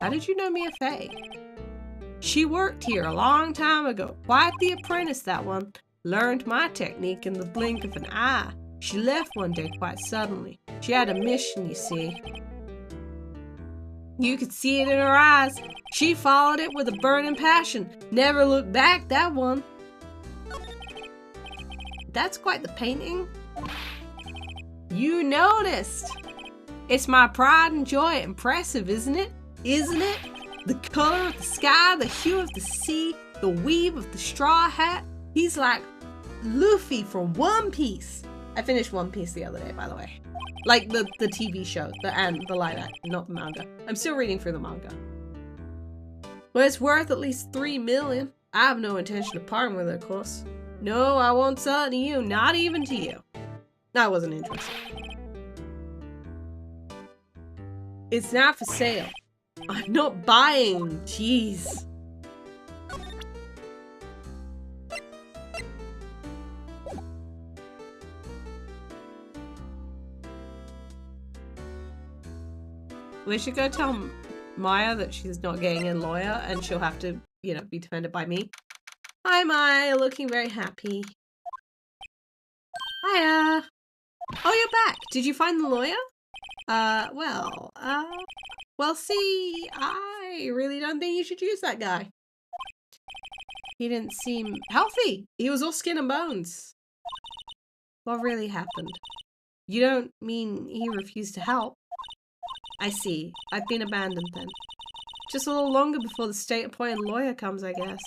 How did you know Mia Fey? She worked here a long time ago. Quite the apprentice, that one. Learned my technique in the blink of an eye. She left one day quite suddenly. She had a mission, you see. You could see it in her eyes. She followed it with a burning passion. Never looked back, that one. That's quite the painting. You noticed. It's my pride and joy. Impressive, isn't it? Isn't it? The color of the sky, the hue of the sea, the weave of the straw hat. He's like Luffy from One Piece. I finished One Piece the other day, by the way. Like the TV show, the live action, not the manga. I'm still reading through the manga. Well, it's worth at least 3 million. I have no intention of parting with it, of course. No, I won't sell it to you, not even to you. I wasn't interested. It's not for sale. I'm not buying. Jeez. We should go tell Maya that she's not getting a lawyer and she'll have to, you know, be defended by me. Hi, Maya. Looking very happy. Hiya. Oh, you're back. Did you find the lawyer? Well, see, I really don't think you should use that guy. He didn't seem healthy. He was all skin and bones. What really happened? You don't mean he refused to help? I see. I've been abandoned then. Just a little longer before the state-appointed lawyer comes, I guess.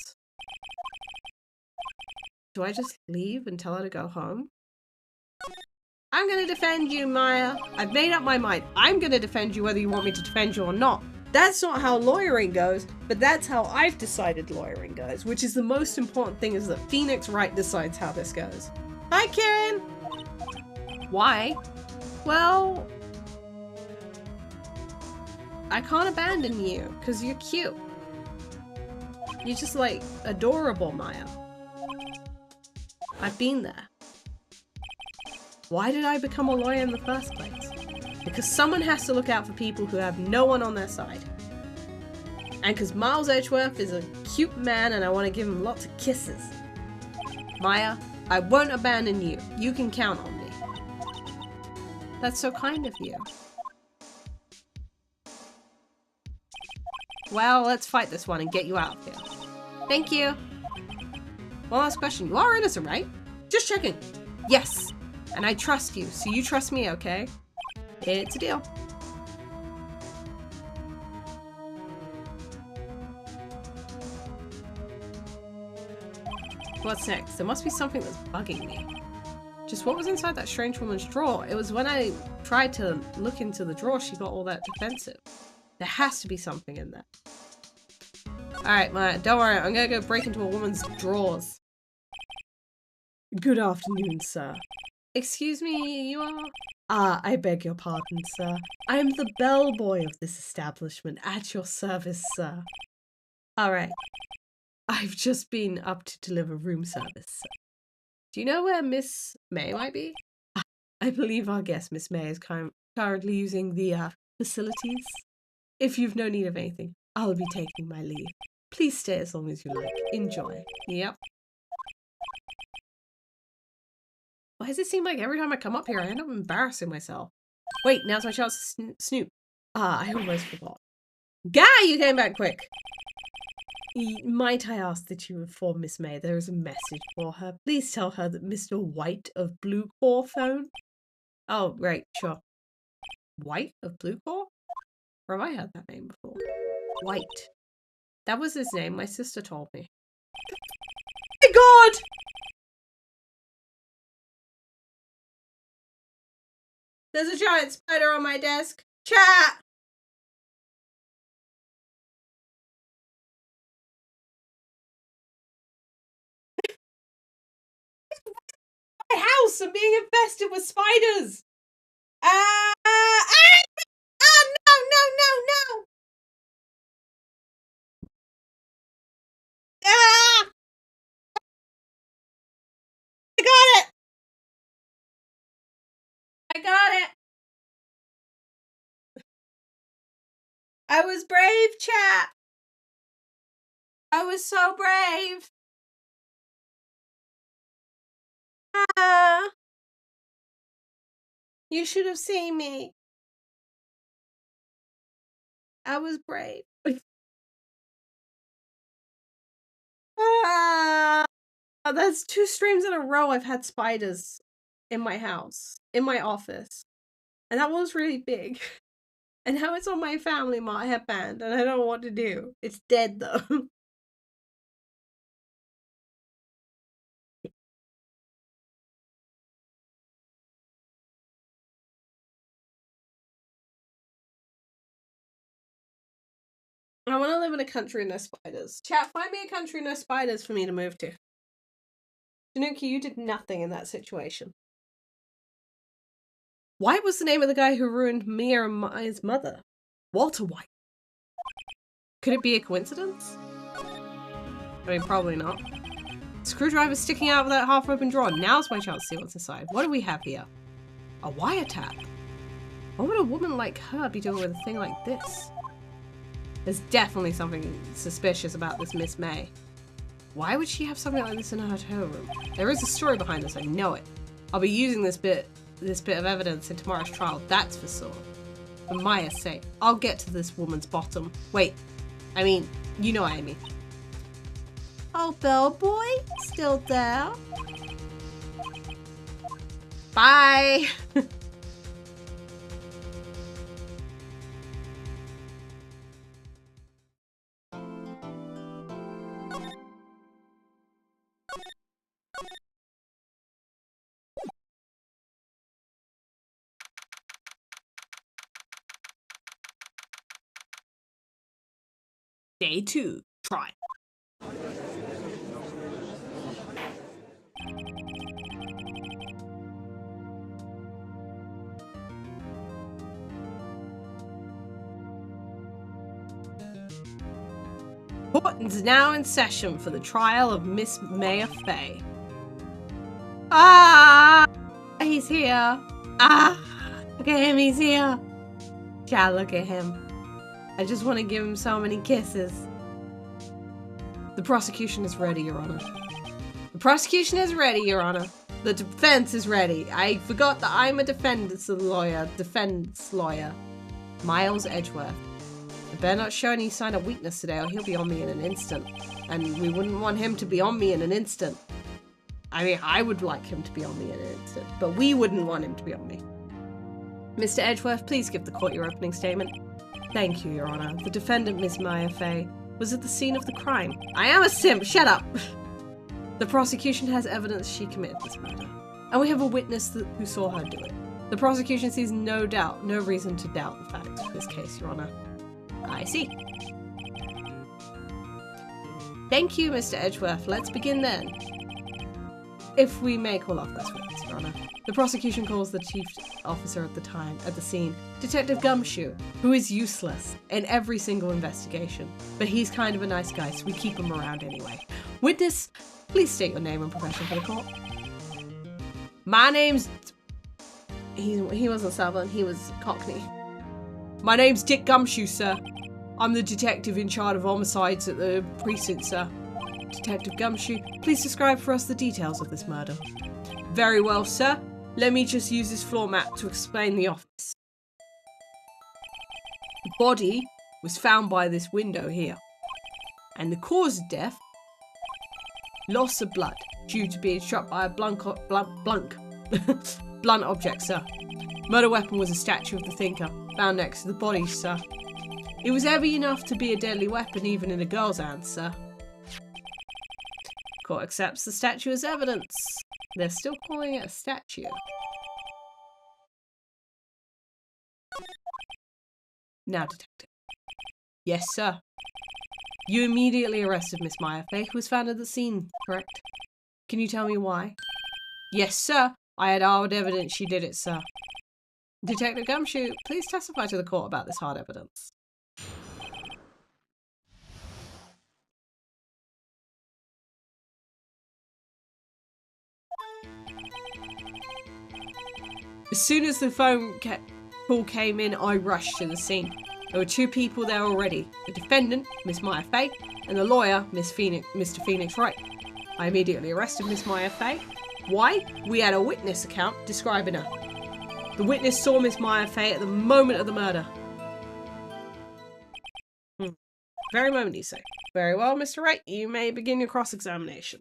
Do I just leave and tell her to go home? I'm gonna defend you, Maya. I've made up my mind. I'm gonna defend you whether you want me to defend you or not. That's not how lawyering goes, but that's how I've decided lawyering goes, which is the most important thing, is that Phoenix Wright decides how this goes. Hi, Kirin! Why? Well, I can't abandon you, because you're cute. You're just, like, adorable, Maya. I've been there. Why did I become a lawyer in the first place? Because someone has to look out for people who have no one on their side. And because Miles Edgeworth is a cute man and I want to give him lots of kisses. Maya, I won't abandon you. You can count on me. That's so kind of you. Well, let's fight this one and get you out of here. Thank you. One last question. You are innocent, right? Just checking. Yes. And I trust you, so you trust me, okay? It's a deal. What's next? There must be something that's bugging me. Just what was inside that strange woman's drawer? It was when I tried to look into the drawer, she got all that defensive. There has to be something in there. Alright, Maya, don't worry. I'm gonna go break into a woman's drawers. Good afternoon, sir. Excuse me, you are? Ah, I beg your pardon, sir. I am the bellboy of this establishment, at your service, sir. Alright. I've just been up to deliver room service, sir. Do you know where Miss May might be? I believe our guest, Miss May, is currently using the facilities. If you've no need of anything, I'll be taking my leave. Please stay as long as you like. Enjoy. Yep. Why does it seem like every time I come up here, I end up embarrassing myself? Wait, now's my chance to snoop. Ah, I almost forgot. Guy, you came back quick! Might I ask that you inform Miss May there is a message for her? Please tell her that Mr. White of Blue Core phone. Oh, right, sure. White of Blue Core? Or have I heard that name before? White. That was his name, my sister told me. Oh my god! There's a giant spider on my desk. Chat! My house! I'm being infested with spiders! Ah! No, no, no, no! Ah! I was brave, chat. I was so brave. Ah, you should have seen me. I was brave. Ah, that's 2 streams in a row I've had spiders in my house, in my office. And that one was really big. And now it's on my family mart headband, and I don't know what to do. It's dead though. I want to live in a country with no spiders. Chat, find me a country with no spiders for me to move to. Tanuki, you did nothing in that situation. White was the name of the guy who ruined Mia and Maya's mother. Walter White. Could it be a coincidence? I mean, probably not. Screwdriver sticking out of that half-open drawer. Now's my chance to see what's inside. What do we have here? A wiretap. What would a woman like her be doing with a thing like this? There's definitely something suspicious about this Miss May. Why would she have something like this in her hotel room? There is a story behind this, I know it. I'll be using this bit of evidence in tomorrow's trial, that's for sure. For Maya's sake, I'll get to this woman's bottom. Wait, I mean, you know what I mean. Oh, bellboy? Still there? Bye! Day 2, try. Court is now in session for the trial of Miss Maya Fey. Ah! He's here. Ah! Look at him, he's here. Child, look at him. I just want to give him so many kisses. The prosecution is ready, Your Honor. The prosecution is ready, Your Honor. The defense is ready. I forgot that I'm a defense lawyer. Miles Edgeworth. I better not show any sign of weakness today or he'll be on me in an instant. And we wouldn't want him to be on me in an instant. I mean, I would like him to be on me in an instant, but we wouldn't want him to be on me. Mr. Edgeworth, please give the court your opening statement. Thank you, Your Honor. The defendant, Miss Maya Fey, was at the scene of the crime. I am a simp! Shut up! The prosecution has evidence she committed this murder. And we have a witness who saw her do it. The prosecution sees no reason to doubt the facts of this case, Your Honor. I see. Thank you, Mr. Edgeworth. Let's begin then. If we may call off this witness, Your Honor. The prosecution calls the chief officer at the scene, Detective Gumshoe, who is useless in every single investigation. But he's kind of a nice guy, so we keep him around anyway. Witness, please state your name and profession for the court. My name's... He wasn't Southern, he was Cockney. My name's Dick Gumshoe, sir. I'm the detective in charge of homicides at the precinct, sir. Detective Gumshoe, please describe for us the details of this murder. Very well, sir. Let me just use this floor mat to explain the office. The body was found by this window here. And the cause of death? Loss of blood, due to being struck by a blunt object, sir. Murder weapon was a statue of the thinker, found next to the body, sir. It was heavy enough to be a deadly weapon even in a girl's hand, sir. Court accepts the statue as evidence. They're still calling it a statue. Now, detective. Yes, sir. You immediately arrested Miss Maya Fey, who was found at the scene, correct? Can you tell me why? Yes, sir. I had hard evidence she did it, sir. Detective Gumshoe, please testify to the court about this hard evidence. As soon as the phone call came in, I rushed to the scene. There were 2 people there already. The defendant, Miss Maya Fey, and the lawyer, Mr. Phoenix Wright. I immediately arrested Miss Maya Fey. Why? We had a witness account describing her. The witness saw Miss Maya Fey at the moment of the murder. Very moment, you say. Very well, Mr. Wright. You may begin your cross-examination.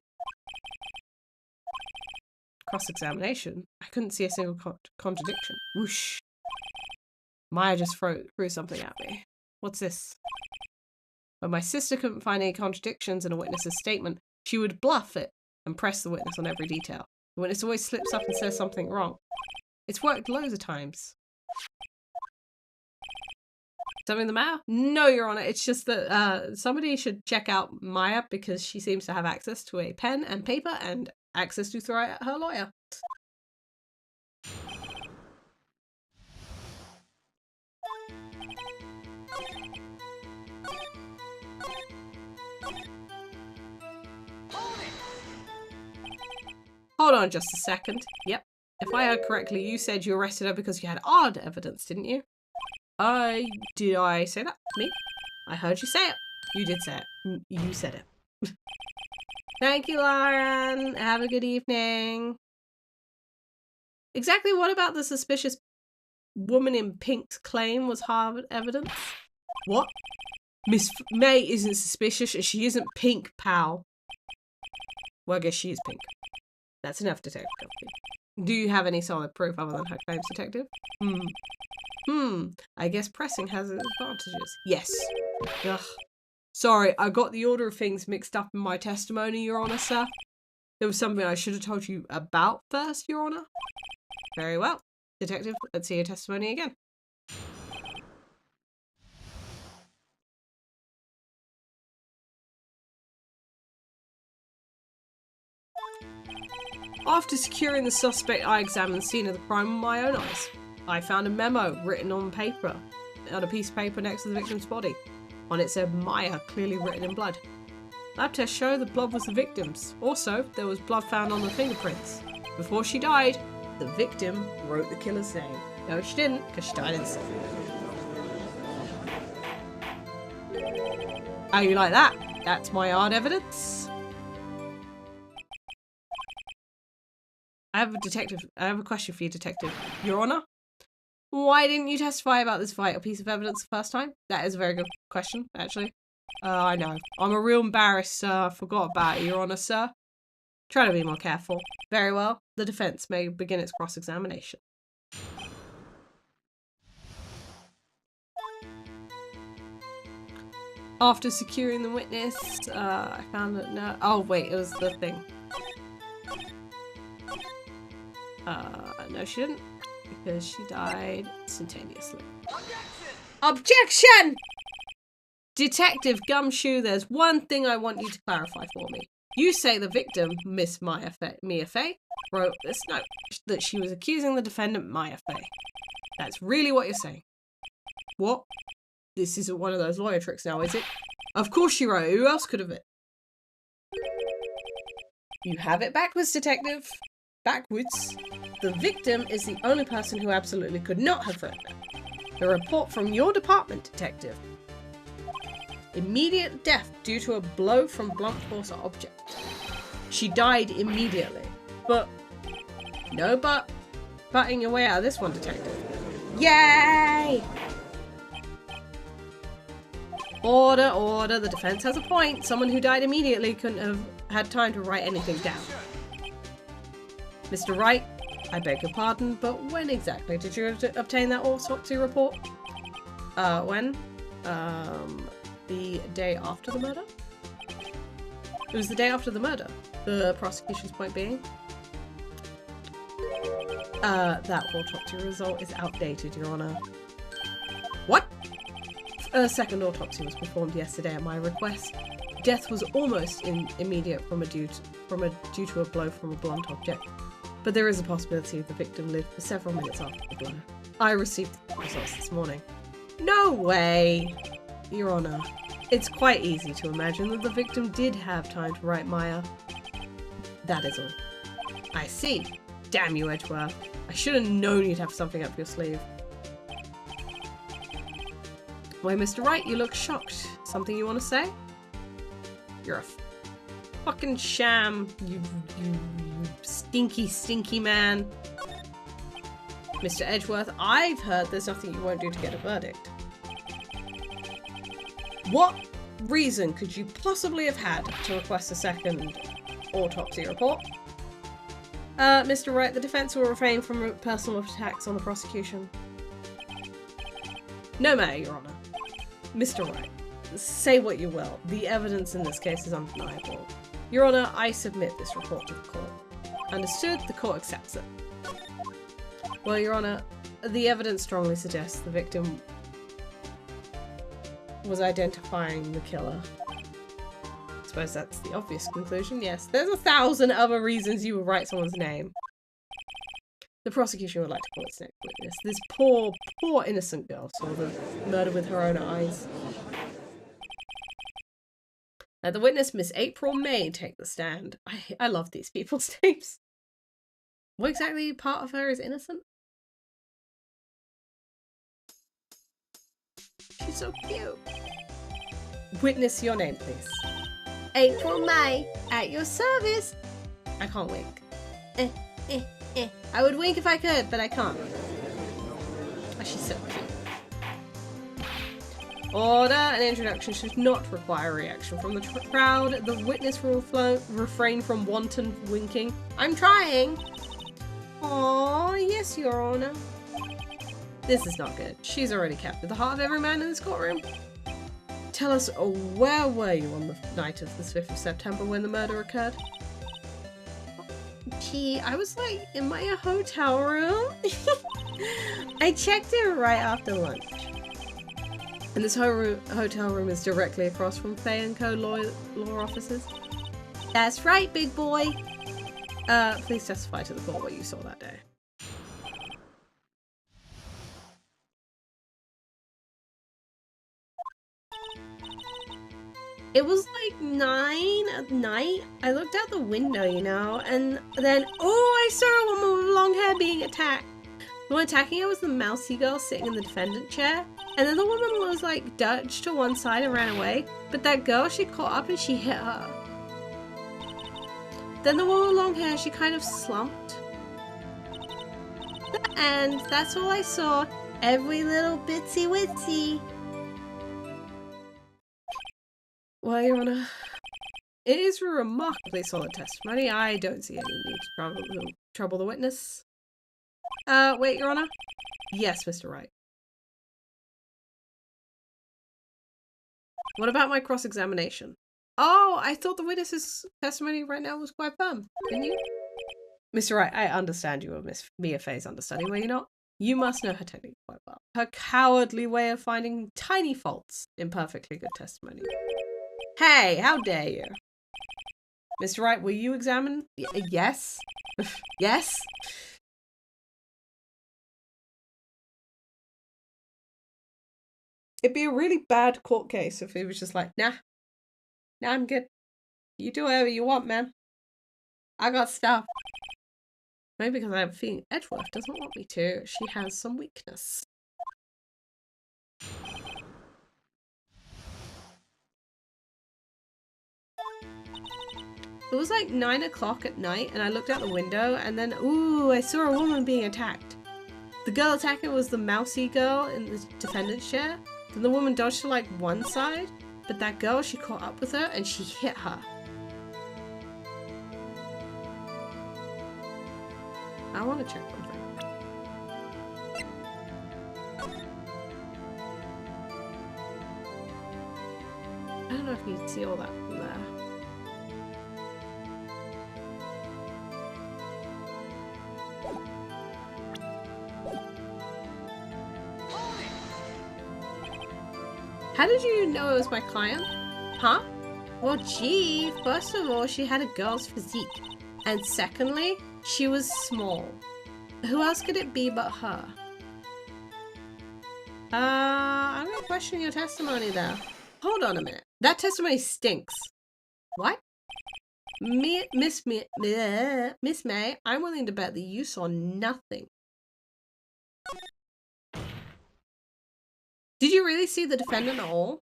Cross-examination? I couldn't see a single contradiction. Whoosh. Maya just threw something at me. What's this? When my sister couldn't find any contradictions in a witness's statement, she would bluff it and press the witness on every detail. The witness always slips up and says something wrong. It's worked loads of times. Something the matter? No, Your Honor. It's just that somebody should check out Maya because she seems to have access to a pen and paper and access to throw at her lawyer. Hold on just a second. Yep. If I heard correctly, you said you arrested her because you had odd evidence, didn't you? Did I say that? Me? I heard you say it. You did say it. You said it. Thank you, Lauren. Have a good evening. Exactly what about the suspicious woman in pink's claim was hard evidence? What? Miss May isn't suspicious and she isn't pink, pal. Well, I guess she is pink. That's enough, Detective. Do you have any solid proof other than her claims, Detective? I guess pressing has its advantages. Yes. Ugh. Sorry, I got the order of things mixed up in my testimony, Your Honor, sir. There was something I should have told you about first, Your Honor. Very well. Detective, let's see your testimony again. After securing the suspect, I examined the scene of the crime with my own eyes. I found a memo written on paper, on a piece of paper next to the victim's body. On it said Maya, clearly written in blood. Lab tests show the blood was the victim's. Also, there was blood found on the fingerprints. Before she died, the victim wrote the killer's name. No, she didn't, because she died instantly. How you like that? That's my hard evidence. I have a question for you, Detective. Your Honor? Why didn't you testify about this vital piece of evidence the first time? That is a very good question, actually. I know. I'm a real embarrassed, sir. I forgot about it, Your Honor, sir. Try to be more careful. Very well. The defense may begin its cross-examination. After securing the witness, I found that no... Oh, wait, it was the thing. No, she didn't. Because she died instantaneously. Objection! Detective Gumshoe, there's one thing I want you to clarify for me. You say the victim, Miss Mia Fey, wrote this note that she was accusing the defendant, Maya Fey. That's really what you're saying. What? This isn't one of those lawyer tricks now, is it? Of course she wrote it. Who else could have it? You have it backwards, Detective. Backwards. The victim is the only person who absolutely could not have written it. The report from your department, Detective. Immediate death due to a blow from blunt force or object. She died immediately. But... No but. Butting your way out of this one, Detective. Yay! Order, order. The defense has a point. Someone who died immediately couldn't have had time to write anything down. Mr. Wright, I beg your pardon, but when exactly did you obtain that autopsy report? When? The day after the murder? It was the day after the murder. The prosecution's point being. That autopsy result is outdated, Your Honor. What? A second autopsy was performed yesterday at my request. Death was almost immediate due to a blow from a blunt object. But there is a possibility the victim lived for several minutes after the blow. I received the results this morning. No way! Your Honor, it's quite easy to imagine that the victim did have time to write Maya. That is all. I see. Damn you, Edgeworth. I should have known you'd have something up your sleeve. Why, Mr. Wright, you look shocked. Something you want to say? You're a fucking sham, you stinky, stinky man. Mr. Edgeworth, I've heard there's nothing you won't do to get a verdict. What reason could you possibly have had to request a second autopsy report? Mr. Wright, the defense will refrain from personal attacks on the prosecution. No matter, Your Honor. Mr. Wright, say what you will. The evidence in this case is undeniable. Your Honor, I submit this report to the court. Understood, the court accepts it. Well, Your Honor, the evidence strongly suggests the victim was identifying the killer. I suppose that's the obvious conclusion, yes. There's 1,000 other reasons you would write someone's name. The prosecution would like to call its next witness. This poor, poor innocent girl saw the murder with her own eyes. The witness, Miss April May, take the stand. I love these people's names. What exactly part of her is innocent? She's so cute. Witness, your name, please. April May, at your service. I can't wink. I would wink if I could, but I can't. Oh, she's so cute. Order. An introduction should not require a reaction from the crowd. The witness will refrain from wanton winking. I'm trying. Oh, yes, Your Honor. This is not good. She's already captured the heart of every man in this courtroom. Tell us, where were you on the night of the 5th of September when the murder occurred? Gee, I was like in my hotel room. I checked in right after lunch. And this hotel room is directly across from Fay & Co. law offices? That's right, big boy. Please testify to the court what you saw that day. It was like 9 at night. I looked out the window, you know, and then, oh, I saw a woman with long hair being attacked. The one attacking her was the mousy girl sitting in the defendant chair. And then the woman was like dodged to one side and ran away. But that girl, she caught up and she hit her. Then the woman with long hair, she kind of slumped. And that's all I saw. Every little bitsy witsy. Well, Your Honor, it is a remarkably solid testimony. I don't see any need to trouble the witness. Wait, Your Honor? Yes, Mr. Wright. What about my cross-examination? Oh, I thought the witness's testimony right now was quite firm, didn't you? Mr. Wright, I understand you are Miss Mia Fay's understudy, were you not? You must know her technique quite well. Her cowardly way of finding tiny faults in perfectly good testimony. Hey, how dare you? Mr. Wright, will you examine? Yes. Yes. It'd be a really bad court case if he was just like, nah, I'm good. You do whatever you want, man. I got stuff. Maybe because I have a feeling Edgeworth doesn't want me to. She has some weakness. It was like 9 o'clock at night and I looked out the window and then, ooh, I saw a woman being attacked. The girl attacking was the mousy girl in the defendant's chair. Then the woman dodged to like one side, but that girl, she caught up with her and she hit her. I want to check something. I don't know if you can see all that from there. How did you know it was my client? Huh? Well, gee, first of all, she had a girl's physique. And secondly, she was small. Who else could it be but her? I'm gonna question your testimony there. Hold on a minute. That testimony stinks. What? Miss May, I'm willing to bet that you saw nothing. Did you really see the defendant at all?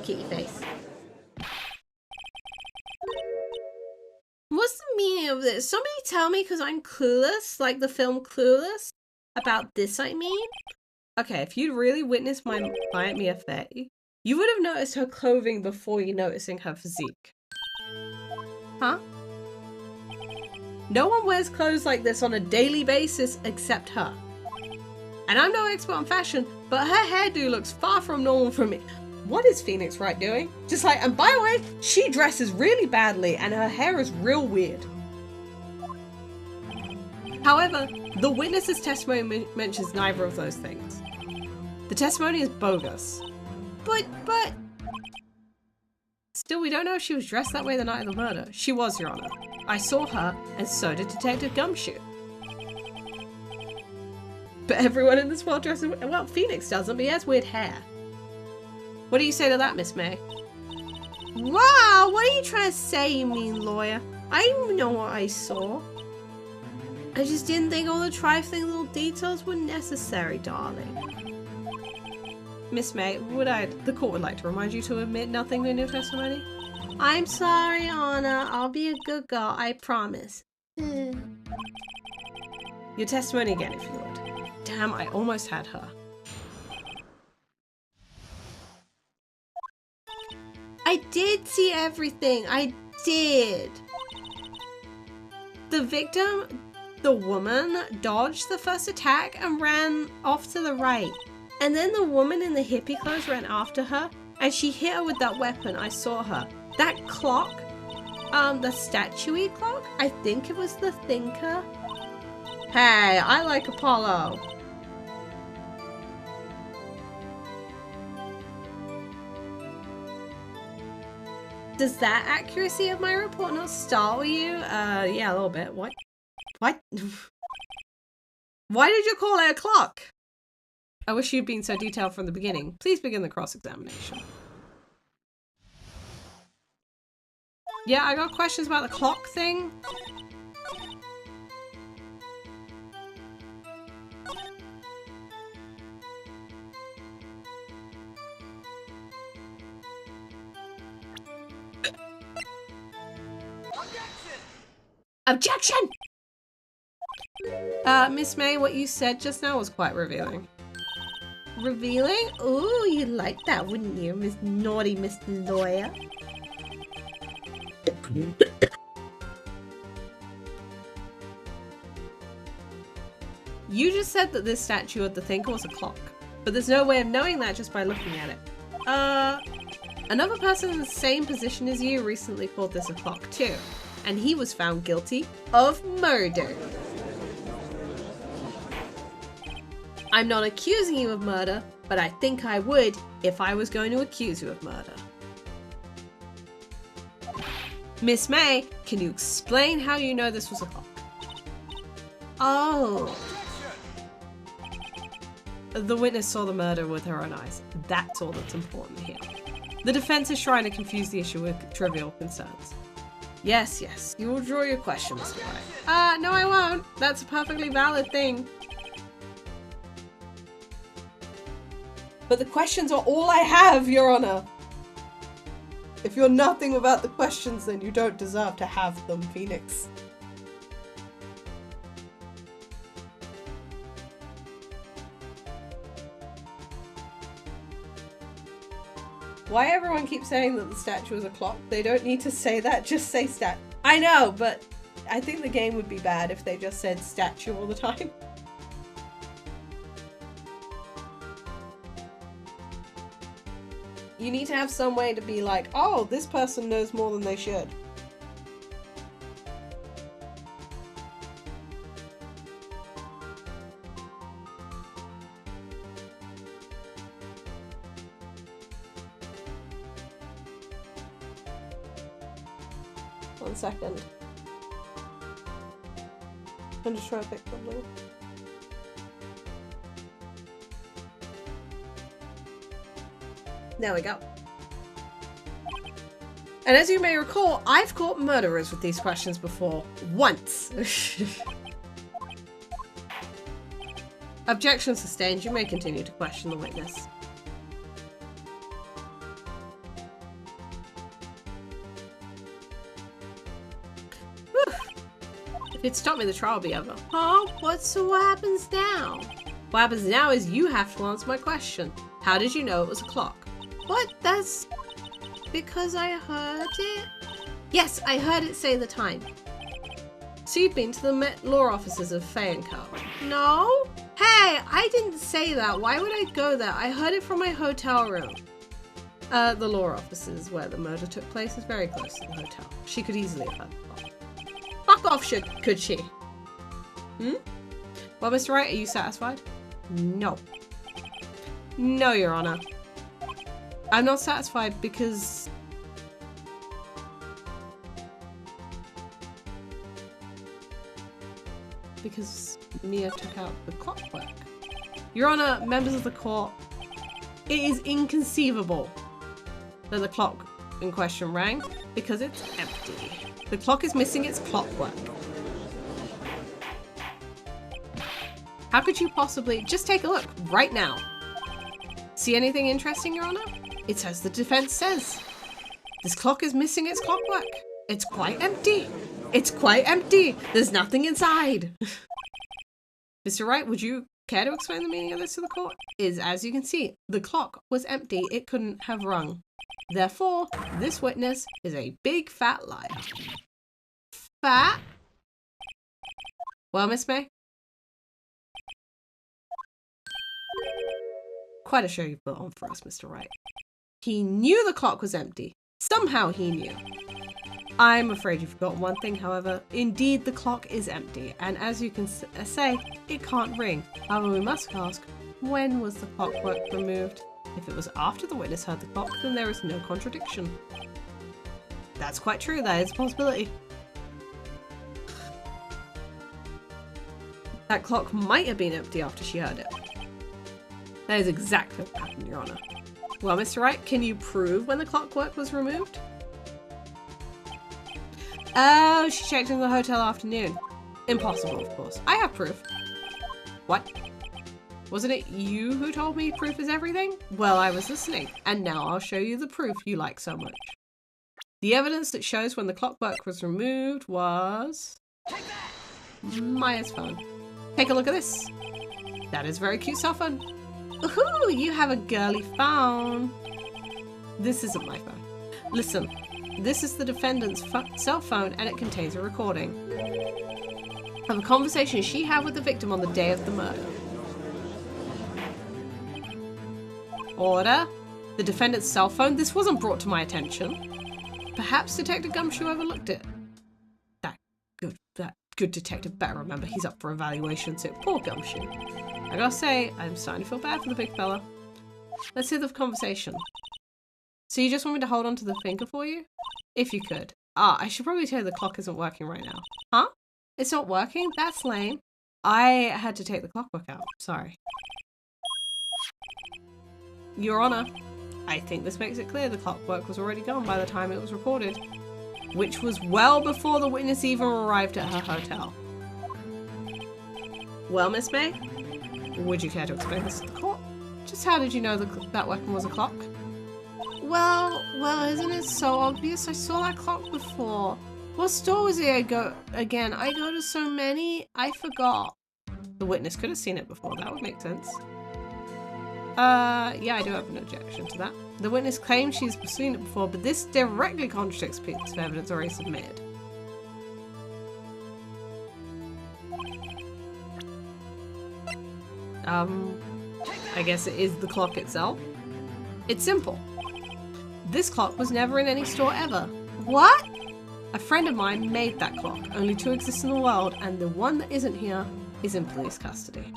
Kitty face. What's the meaning of this? Somebody tell me, because I'm clueless, like the film Clueless. About this, I mean. Okay, if you'd really witnessed my client Mia Fey, you would have noticed her clothing before you noticing her physique. Huh? No one wears clothes like this on a daily basis except her. And I'm no expert on fashion, but her hairdo looks far from normal for me. What is Phoenix Wright doing? Just like, and by the way, she dresses really badly and her hair is real weird. However, the witness's testimony mentions neither of those things. The testimony is bogus. But... Still, we don't know if she was dressed that way the night of the murder. She was, Your Honor. I saw her, and so did Detective Gumshoe. But everyone in this world dresses... Well, Phoenix doesn't, but he has weird hair. What do you say to that, Miss May? Wow, what are you trying to say, you mean lawyer? I didn't know what I saw. I just didn't think all the trifling little details were necessary, darling. Miss May, the court would like to remind you to admit nothing in your testimony. I'm sorry, Anna. I'll be a good girl, I promise. Your testimony again, if you would. Damn, I almost had her. I did see everything. I did. The victim, the woman, dodged the first attack and ran off to the right. And then the woman in the hippie clothes ran after her, and she hit her with that weapon. I saw her. That clock, the statue-y clock, I think it was the thinker. Hey, I like Apollo. Does that accuracy of my report not startle you? Yeah, a little bit. What? What? Why did you call it a clock? I wish you'd been so detailed from the beginning. Please begin the cross-examination. Yeah, I got questions about the clock thing. Objection! Miss May, what you said just now was quite revealing. Revealing? Ooh, you'd like that, wouldn't you, Miss Naughty Mr. Lawyer? You just said that this statue of the thinker was a clock, but there's no way of knowing that just by looking at it. Another person in the same position as you recently called this a clock too, and he was found guilty of murder. I'm not accusing you of murder, but I think I would if I was going to accuse you of murder. Miss May, can you explain how you know this was a clock? Oh. The witness saw the murder with her own eyes. That's all that's important here. The defense is trying to confuse the issue with trivial concerns. Yes, yes, you will draw your question, Mr. Wright. No I won't. That's a perfectly valid thing. But the questions are all I have, Your Honor. If you're nothing without the questions, then you don't deserve to have them, Phoenix. Why everyone keeps saying that the statue is a clock? They don't need to say that, just say stat. I know, but I think the game would be bad if they just said statue all the time. You need to have some way to be like, oh, this person knows more than they should. One second. I'm just trying to pick something. There we go. And as you may recall, I've caught murderers with these questions before. Once. Objection sustained. You may continue to question the witness. Whew. If you'd stop me, the trial would be over. Huh? What happens now? What happens now is you have to answer my question. How did you know it was a clock? What? That's because I heard it? Yes, I heard it say the time. So you've been to the Met Law offices of Faye & Co. No? Hey, I didn't say that. Why would I go there? I heard it from my hotel room. The law offices where the murder took place is very close to the hotel. She could easily have heard the clock. Fuck off, could she? Well, Mr. Wright, are you satisfied? No. No, Your Honor. I'm not satisfied because... Mia took out the clockwork. Your Honor, members of the court, it is inconceivable that the clock in question rang because it's empty. The clock is missing its clockwork. How could you possibly... Just take a look right now. See anything interesting, Your Honor? It's as the defense says. This clock is missing its clockwork. It's quite empty. It's quite empty. There's nothing inside. Mr. Wright, would you care to explain the meaning of this to the court? As you can see, the clock was empty. It couldn't have rung. Therefore, this witness is a big fat liar. Fat? Well, Miss May? Quite a show you put on for us, Mr. Wright. He knew the clock was empty. Somehow he knew. I'm afraid you've forgotten one thing, however. Indeed, the clock is empty, and as you can say, it can't ring. However, we must ask, when was the clockwork removed? If it was after the witness heard the clock, then there is no contradiction. That's quite true, that is a possibility. That clock might have been empty after she heard it. That is exactly what happened, Your Honor. Well, Mr. Wright, can you prove when the clockwork was removed? Oh, she checked in the hotel afternoon. Impossible, of course. I have proof. What? Wasn't it you who told me proof is everything? Well, I was listening, and now I'll show you the proof you like so much. The evidence that shows when the clockwork was removed was... Maya's phone. Take a look at this. That is a very cute cell phone. Ooh, you have a girly phone. This isn't my phone. Listen, this is the defendant's cell phone and it contains a recording of a conversation she had with the victim on the day of the murder. Order. The defendant's cell phone. This wasn't brought to my attention. Perhaps Detective Gumshoe overlooked it. That good detective better remember he's up for evaluation too. Poor Gumshoe. I gotta say, I'm starting to feel bad for the big fella. Let's hear the conversation. So you just want me to hold on to the finger for you? If you could. Ah, I should probably tell you the clock isn't working right now. Huh? It's not working? That's lame. I had to take the clockwork out. Sorry. Your Honor, I think this makes it clear the clockwork was already gone by the time it was recorded, which was well before the witness even arrived at her hotel. Well, Miss May, would you care to explain this to the court? Just how did you know that weapon was a clock? Well, isn't it so obvious? I saw that clock before. What store was it I go to so many, I forgot. The witness could have seen it before, that would make sense. Yeah, I do have an objection to that. The witness claims she's seen it before, but this directly contradicts pieces of evidence already submitted. I guess it is the clock itself. It's simple. This clock was never in any store ever. What? A friend of mine made that clock. Only two exist in the world, and the one that isn't here is in police custody.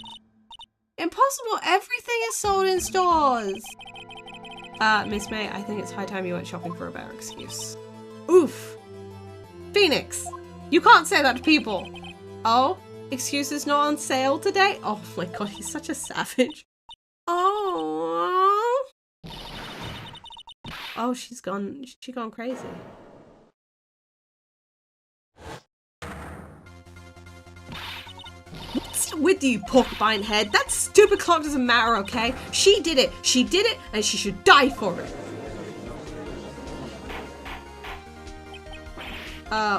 Impossible! Everything is sold in stores! Miss May, I think it's high time you went shopping for a better excuse. Oof! Phoenix! You can't say that to people! Oh? Excuses not on sale today? Oh my god, he's such a savage. Oh. Oh, she's gone crazy. with you, porcupine head. That stupid clock doesn't matter, okay? She did it. She did it, and she should die for it.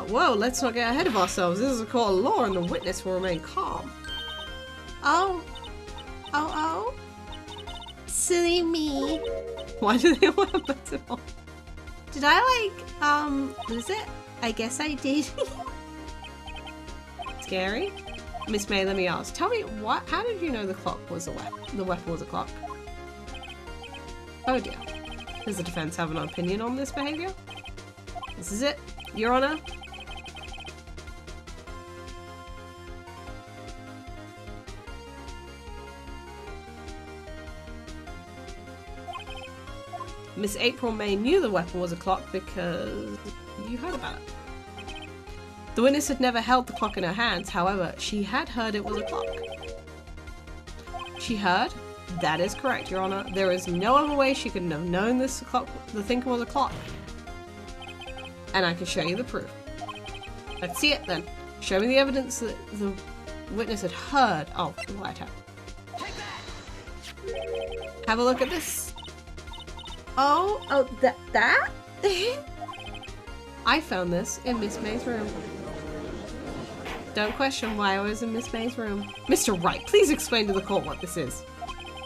Whoa, let's not get ahead of ourselves. This is a court of law, and the witness will remain calm. Oh. Silly me. Why do they want to put it on? Did I lose it? I guess I did. Scary? Miss May, let me ask. Tell me, how did you know the clock was a weapon? The weapon was a clock? Oh dear. Does the defense have an opinion on this behavior? This is it, Your Honor. Miss April May knew the weapon was a clock because you heard about it. The witness had never held the clock in her hands, however, she had heard it was a clock. She heard? That is correct, Your Honor. There is no other way she could have known this clock, the thinker was a clock. And I can show you the proof. Let's see it then. Show me the evidence that the witness had heard. Oh, the wiretap. Have a look at this. Oh, that? I found this in Miss May's room. Don't question why I was in Miss May's room. Mr. Wright, please explain to the court what this is.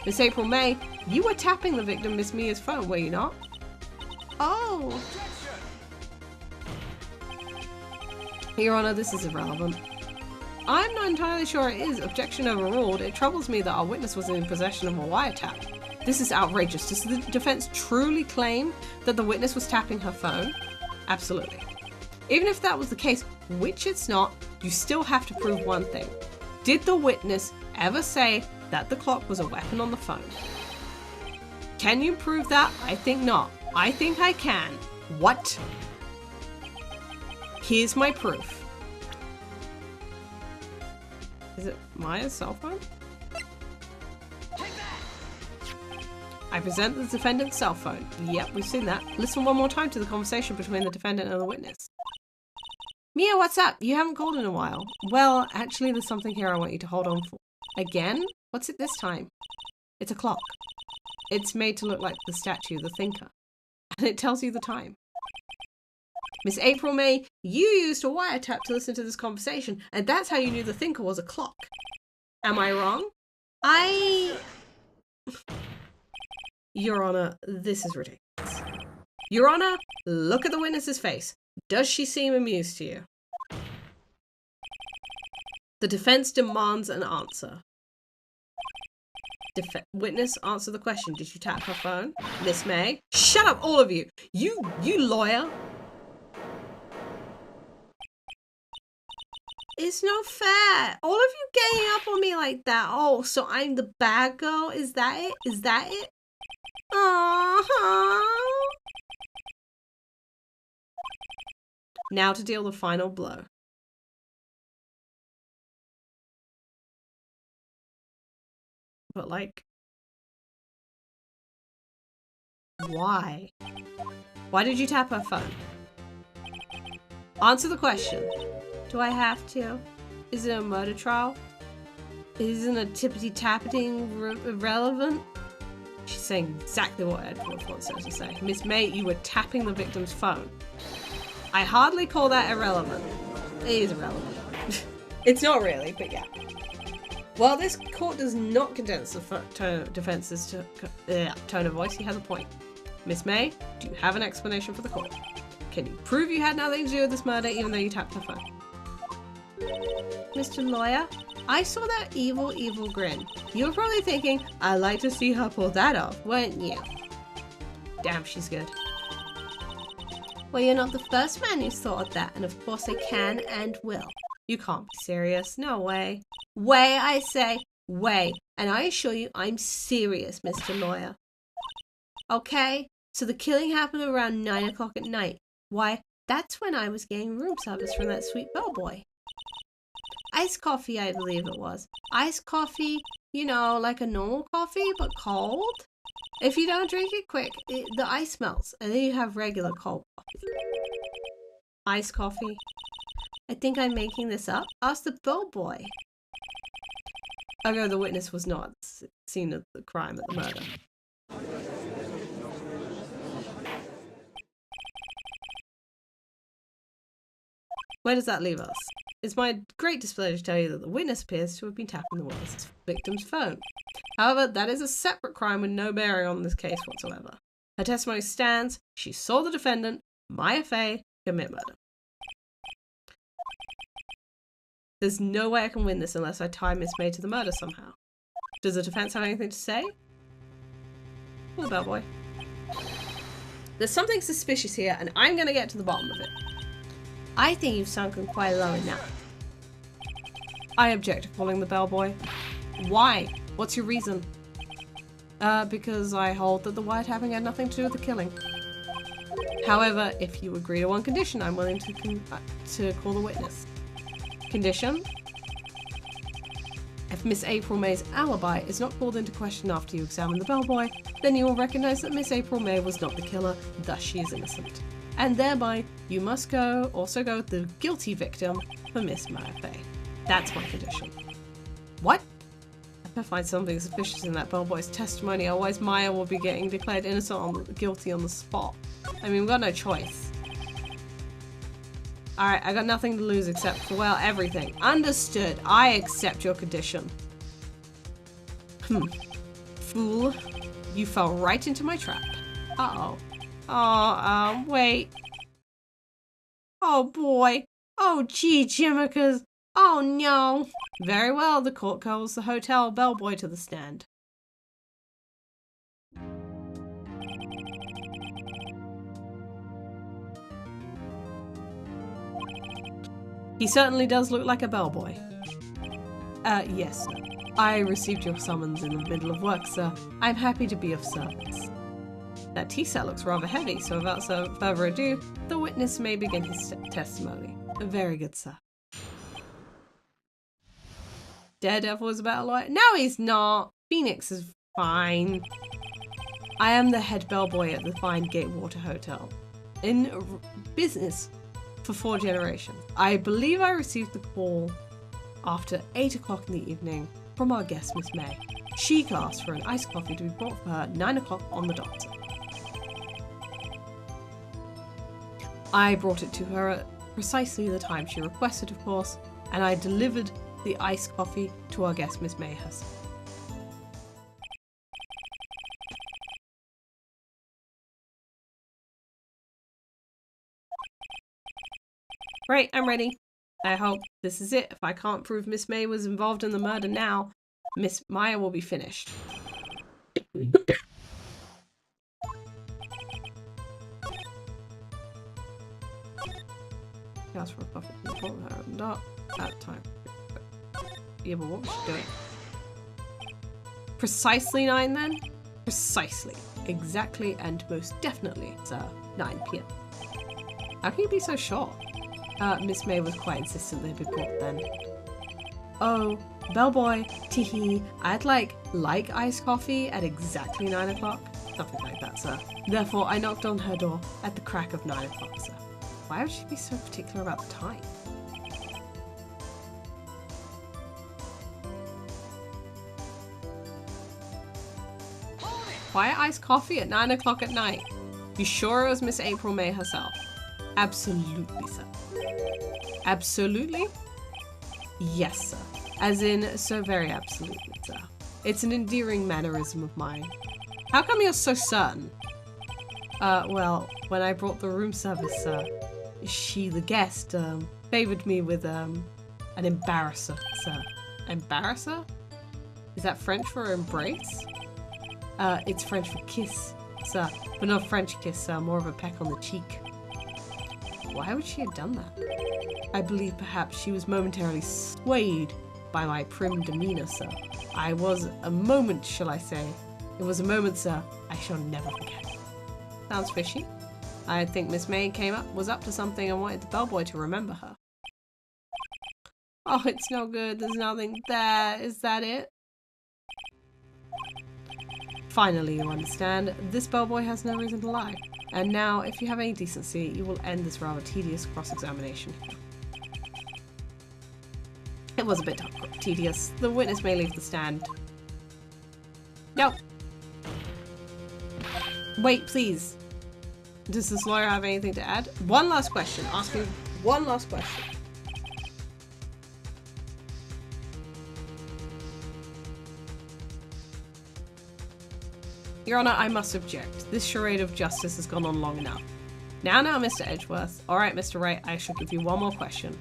Miss April May, you were tapping the victim Miss Mia's phone, were you not? Oh. Your Honor, this is irrelevant. I'm not entirely sure it is. Objection overruled. It troubles me that our witness was in possession of a wiretap. This is outrageous. Does the defense truly claim that the witness was tapping her phone? Absolutely. Even if that was the case, which it's not, you still have to prove one thing. Did the witness ever say that the clock was a weapon on the phone? Can you prove that? I think not. I think I can. What? Here's my proof. Is it Maya's cell phone? I present the defendant's cell phone. Yep, we've seen that. Listen one more time to the conversation between the defendant and the witness. Mia, what's up? You haven't called in a while. Well, actually, there's something here I want you to hold on for. Again? What's it this time? It's a clock. It's made to look like the statue, the thinker. And it tells you the time. Miss April May, you used a wiretap to listen to this conversation, and that's how you knew the thinker was a clock. Am I wrong? Your Honor, this is ridiculous. Your Honor, look at the witness's face. Does she seem amused to you? The defense demands an answer. Witness, answer the question. Did you tap her phone? Miss May? Shut up, all of you! You lawyer! It's not fair. All of you ganging up on me like that. Oh, so I'm the bad girl? Is that it? Is that it? Now to deal the final blow. But like, why? Why did you tap her phone? Answer the question. Do I have to? Is it a murder trial? Isn't a tippity-tapping irrelevant? She's saying exactly what Edward wants her to say. Miss May, you were tapping the victim's phone. I hardly call that irrelevant. It is irrelevant. It's not really, but yeah. While this court does not condense the defense's tone of voice, he has a point. Miss May, do you have an explanation for the court? Can you prove you had nothing to do with this murder even though you tapped her phone? Mr. Lawyer, I saw that evil grin. You were probably thinking, I'd like to see her pull that off, weren't you? Damn, she's good. Well, you're not the first man who's thought of that, and of course I can and will. You can't be serious. No way. Way, I say. Way. And I assure you, I'm serious, Mr. Lawyer. Okay? So the killing happened around 9 o'clock at night. Why, that's when I was getting room service from that sweet bellboy. Iced coffee, I believe it was. Iced coffee, you know, like a normal coffee, but cold? If you don't drink it quick, the ice melts, and then you have regular cold coffee. Iced coffee? I think I'm making this up. Ask the bellboy. Okay, the witness was not scene of the crime at the murder. Where does that leave us? It's my great displeasure to tell you that the witness appears to have been tapping the victim's phone. However, that is a separate crime with no bearing on this case whatsoever. Her testimony stands. She saw the defendant, Maya Fey, commit murder. There's no way I can win this unless I tie Miss May to the murder somehow. Does the defense have anything to say? Oh, bellboy. There's something suspicious here, and I'm going to get to the bottom of it. I think you've sunken quite low enough. I object to calling the bellboy. Why? What's your reason? Because I hold that the wiretapping had nothing to do with the killing. However, if you agree to one condition, I'm willing to call the witness. Condition? If Miss April May's alibi is not called into question after you examine the bellboy, then you will recognize that Miss April May was not the killer, thus she is innocent. And thereby, you must also go with the guilty victim for Miss Maya Fey. That's my condition. What? I can find something suspicious in that bellboy's testimony, otherwise Maya will be getting declared innocent guilty on the spot. I mean, we've got no choice. Alright, I got nothing to lose except for, well, everything. Understood. I accept your condition. Fool. You fell right into my trap. Uh-oh. Oh, wait. Oh, boy. Oh, gee, Jimicas. Oh, no. Very well, the court calls the hotel bellboy to the stand. He certainly does look like a bellboy. Yes, sir. I received your summons in the middle of work, sir. I'm happy to be of service. That tea set looks rather heavy, so without further ado, the witness may begin his testimony. Very good, sir. Daredevil is a better lawyer? No, he's not. Phoenix is fine. I am the head bellboy at the fine Gatewater Hotel. In business for 4 generations. I believe I received the call after 8 o'clock in the evening from our guest, Miss May. She asked for an iced coffee to be brought for her at 9 o'clock on the dot. I brought it to her at precisely the time she requested, of course, and I delivered the iced coffee to our guest, Miss May herself. Right, I'm ready. I hope this is it. If I can't prove Miss May was involved in the murder now, Miss Maya will be finished. Asked for a coffee to report her not that time. Yeah, but what was she doing? Precisely 9 then? Precisely. Exactly and most definitely, sir. 9 p.m. How can you be so sure? Miss May was quite insistent they be brought then. Oh, bellboy, teehee, I'd like iced coffee at exactly 9 o'clock. Something like that, sir. Therefore, I knocked on her door at the crack of 9 o'clock, sir. Why would she be so particular about the time? Why iced coffee at 9 o'clock at night? You sure it was Miss April May herself? Absolutely, sir. Absolutely? Yes, sir. As in, so very absolutely, sir. It's an endearing mannerism of mine. How come you're so certain? Well, when I brought the room service, sir, she, the guest, favored me with, an embarrasser, sir. Embarrasser? Is that French for embrace? It's French for kiss, sir. But not French kiss, sir. More of a peck on the cheek. Why would she have done that? I believe perhaps she was momentarily swayed by my prim demeanour, sir. I was a moment, shall I say. It was a moment, sir, I shall never forget. Sounds fishy. I think Miss May was up to something and wanted the bellboy to remember her. Oh, it's no good. There's nothing there. Is that it? Finally, you understand. This bellboy has no reason to lie. And now, if you have any decency, you will end this rather tedious cross-examination. It was a bit tedious. The witness may leave the stand. No. Wait, please. Does this lawyer have anything to add? One last question. Ask me one last question. Your Honor, I must object. This charade of justice has gone on long enough. Now, Mr. Edgeworth. Alright, Mr. Wright, I shall give you one more question.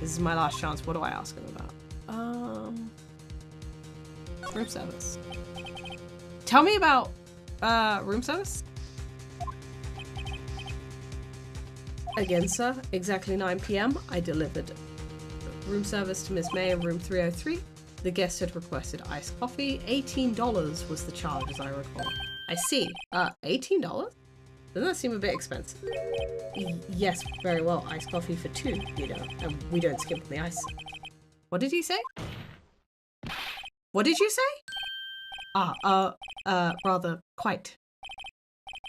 This is my last chance. What do I ask him about? Room service. Tell me about, room service? Again, sir. Exactly 9 p.m. I delivered room service to Miss May in room 303. The guest had requested iced coffee. $18 was the charge, as I recall. I see. $18? Doesn't that seem a bit expensive? Yes, very well. Iced coffee for 2, you know, and we don't skimp on the ice. What did he say? What did you say? Rather, quite.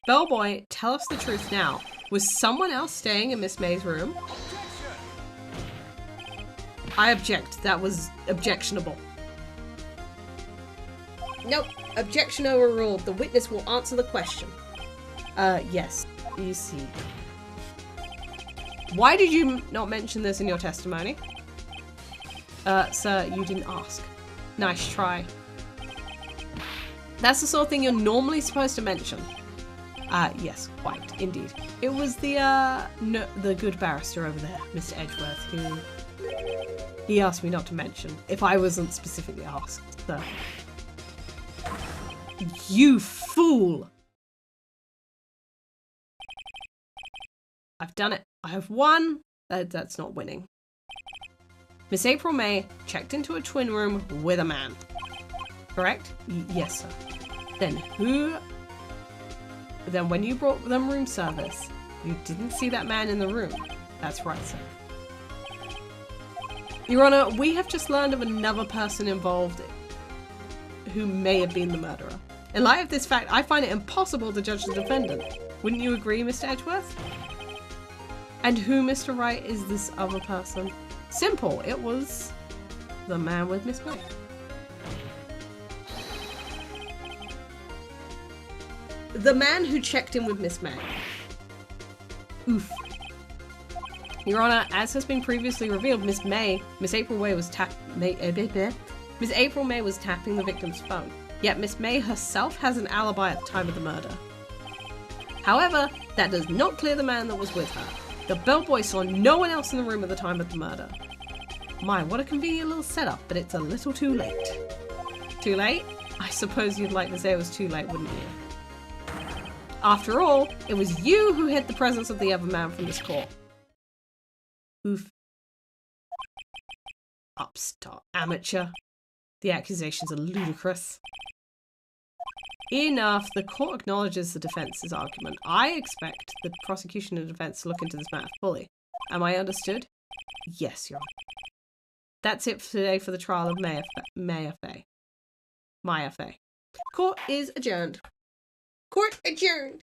Bellboy, tell us the truth now. Was someone else staying in Miss May's room? I object. That was objectionable. Nope. Objection overruled. The witness will answer the question. Yes. You see. Why did you not mention this in your testimony? Sir, you didn't ask. Nice try. That's the sort of thing you're normally supposed to mention. Yes, quite, indeed. It was the good barrister over there, Mr. Edgeworth, who he asked me not to mention if I wasn't specifically asked, so. You fool! I've done it. I have won. That's not winning. Miss April May checked into a twin room with a man. Correct? Yes, sir. Then when you brought them room service, you didn't see that man in the room. That's right, sir. Your Honor, we have just learned of another person involved who may have been the murderer. In light of this fact, I find it impossible to judge the defendant. Wouldn't you agree, Mr. Edgeworth? And who, Mr. Wright, is this other person? Simple. It was the man with Miss May. The man who checked in with Miss May. Oof. Your Honor, as has been previously revealed, Miss April May was tapping the victim's phone. Yet Miss May herself has an alibi at the time of the murder. However, that does not clear the man that was with her. The bellboy saw no one else in the room at the time of the murder. My, what a convenient little setup, but it's a little too late. Too late? I suppose you'd like to say it was too late, wouldn't you? After all, it was you who hid the presence of the other man from this court. Oof. Upstart amateur. The accusations are ludicrous. Enough. The court acknowledges the defense's argument. I expect the prosecution and defense to look into this matter fully. Am I understood? Yes, Your Honor. That's it for today for the trial of Maya Fey. Court is adjourned. Court adjourned.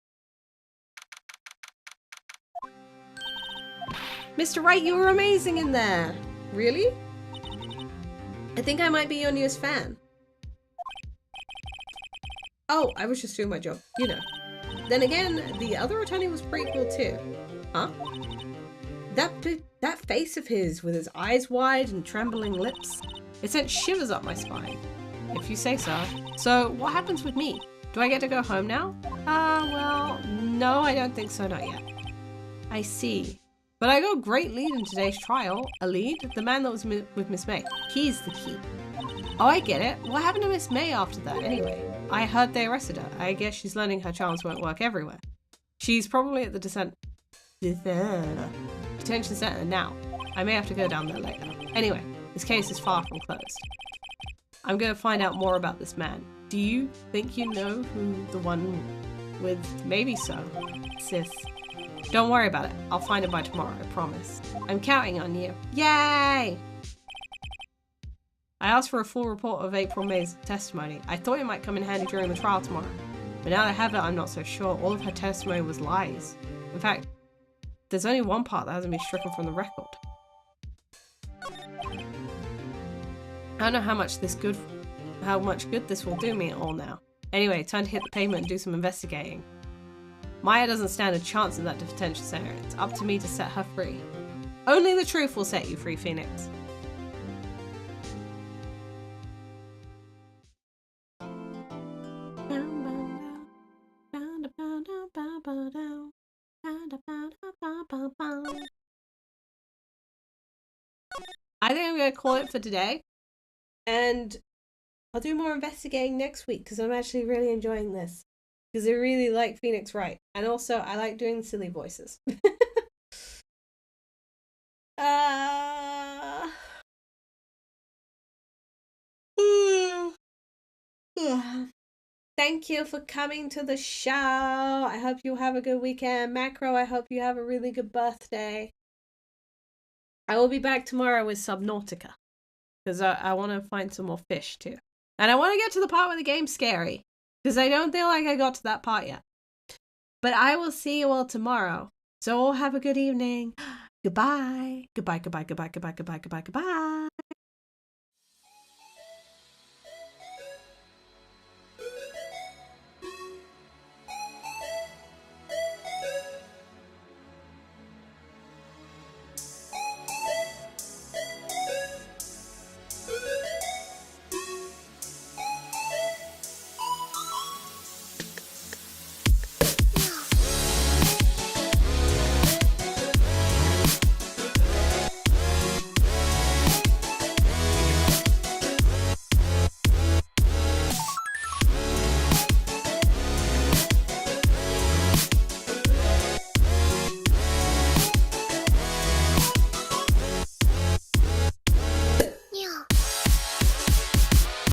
Mr. Wright, you were amazing in there. Really? I think I might be your newest fan. Oh, I was just doing my job, you know. Then again, the other attorney was pretty cool too. Huh? That face of his with his eyes wide and trembling lips, it sent shivers up my spine. If you say so. So, what happens with me? Do I get to go home now? Well, no, I don't think so, not yet. I see. But I got a great lead in today's trial. A lead? The man that was with Miss May. He's the key. Oh, I get it. What happened to Miss May after that, anyway? I heard they arrested her. I guess she's learning her charms won't work everywhere. She's probably at the detention center now. I may have to go down there later. Anyway, this case is far from closed. I'm going to find out more about this man. Do you think you know who the one with... Maybe so. Sis. Don't worry about it. I'll find it by tomorrow, I promise. I'm counting on you. Yay! I asked for a full report of April May's testimony. I thought it might come in handy during the trial tomorrow. But now that I have it, I'm not so sure. All of her testimony was lies. In fact, there's only one part that hasn't been stricken from the record. I don't know how much good this will do me at all now. Anyway, time to hit the pavement and do some investigating. Maya doesn't stand a chance in that detention center. It's up to me to set her free. Only the truth will set you free, Phoenix. I think I'm going to call it for today. And I'll do more investigating next week because I'm actually really enjoying this. Because I really like Phoenix Wright. And also, I like doing silly voices. Thank you for coming to the show. I hope you have a good weekend. Macro, I hope you have a really good birthday. I will be back tomorrow with Subnautica. Because I want to find some more fish too. And I want to get to the part where the game's scary. Because I don't feel like I got to that part yet. But I will see you all tomorrow. So all have a good evening. Goodbye. Goodbye, goodbye, goodbye, goodbye, goodbye, goodbye, goodbye.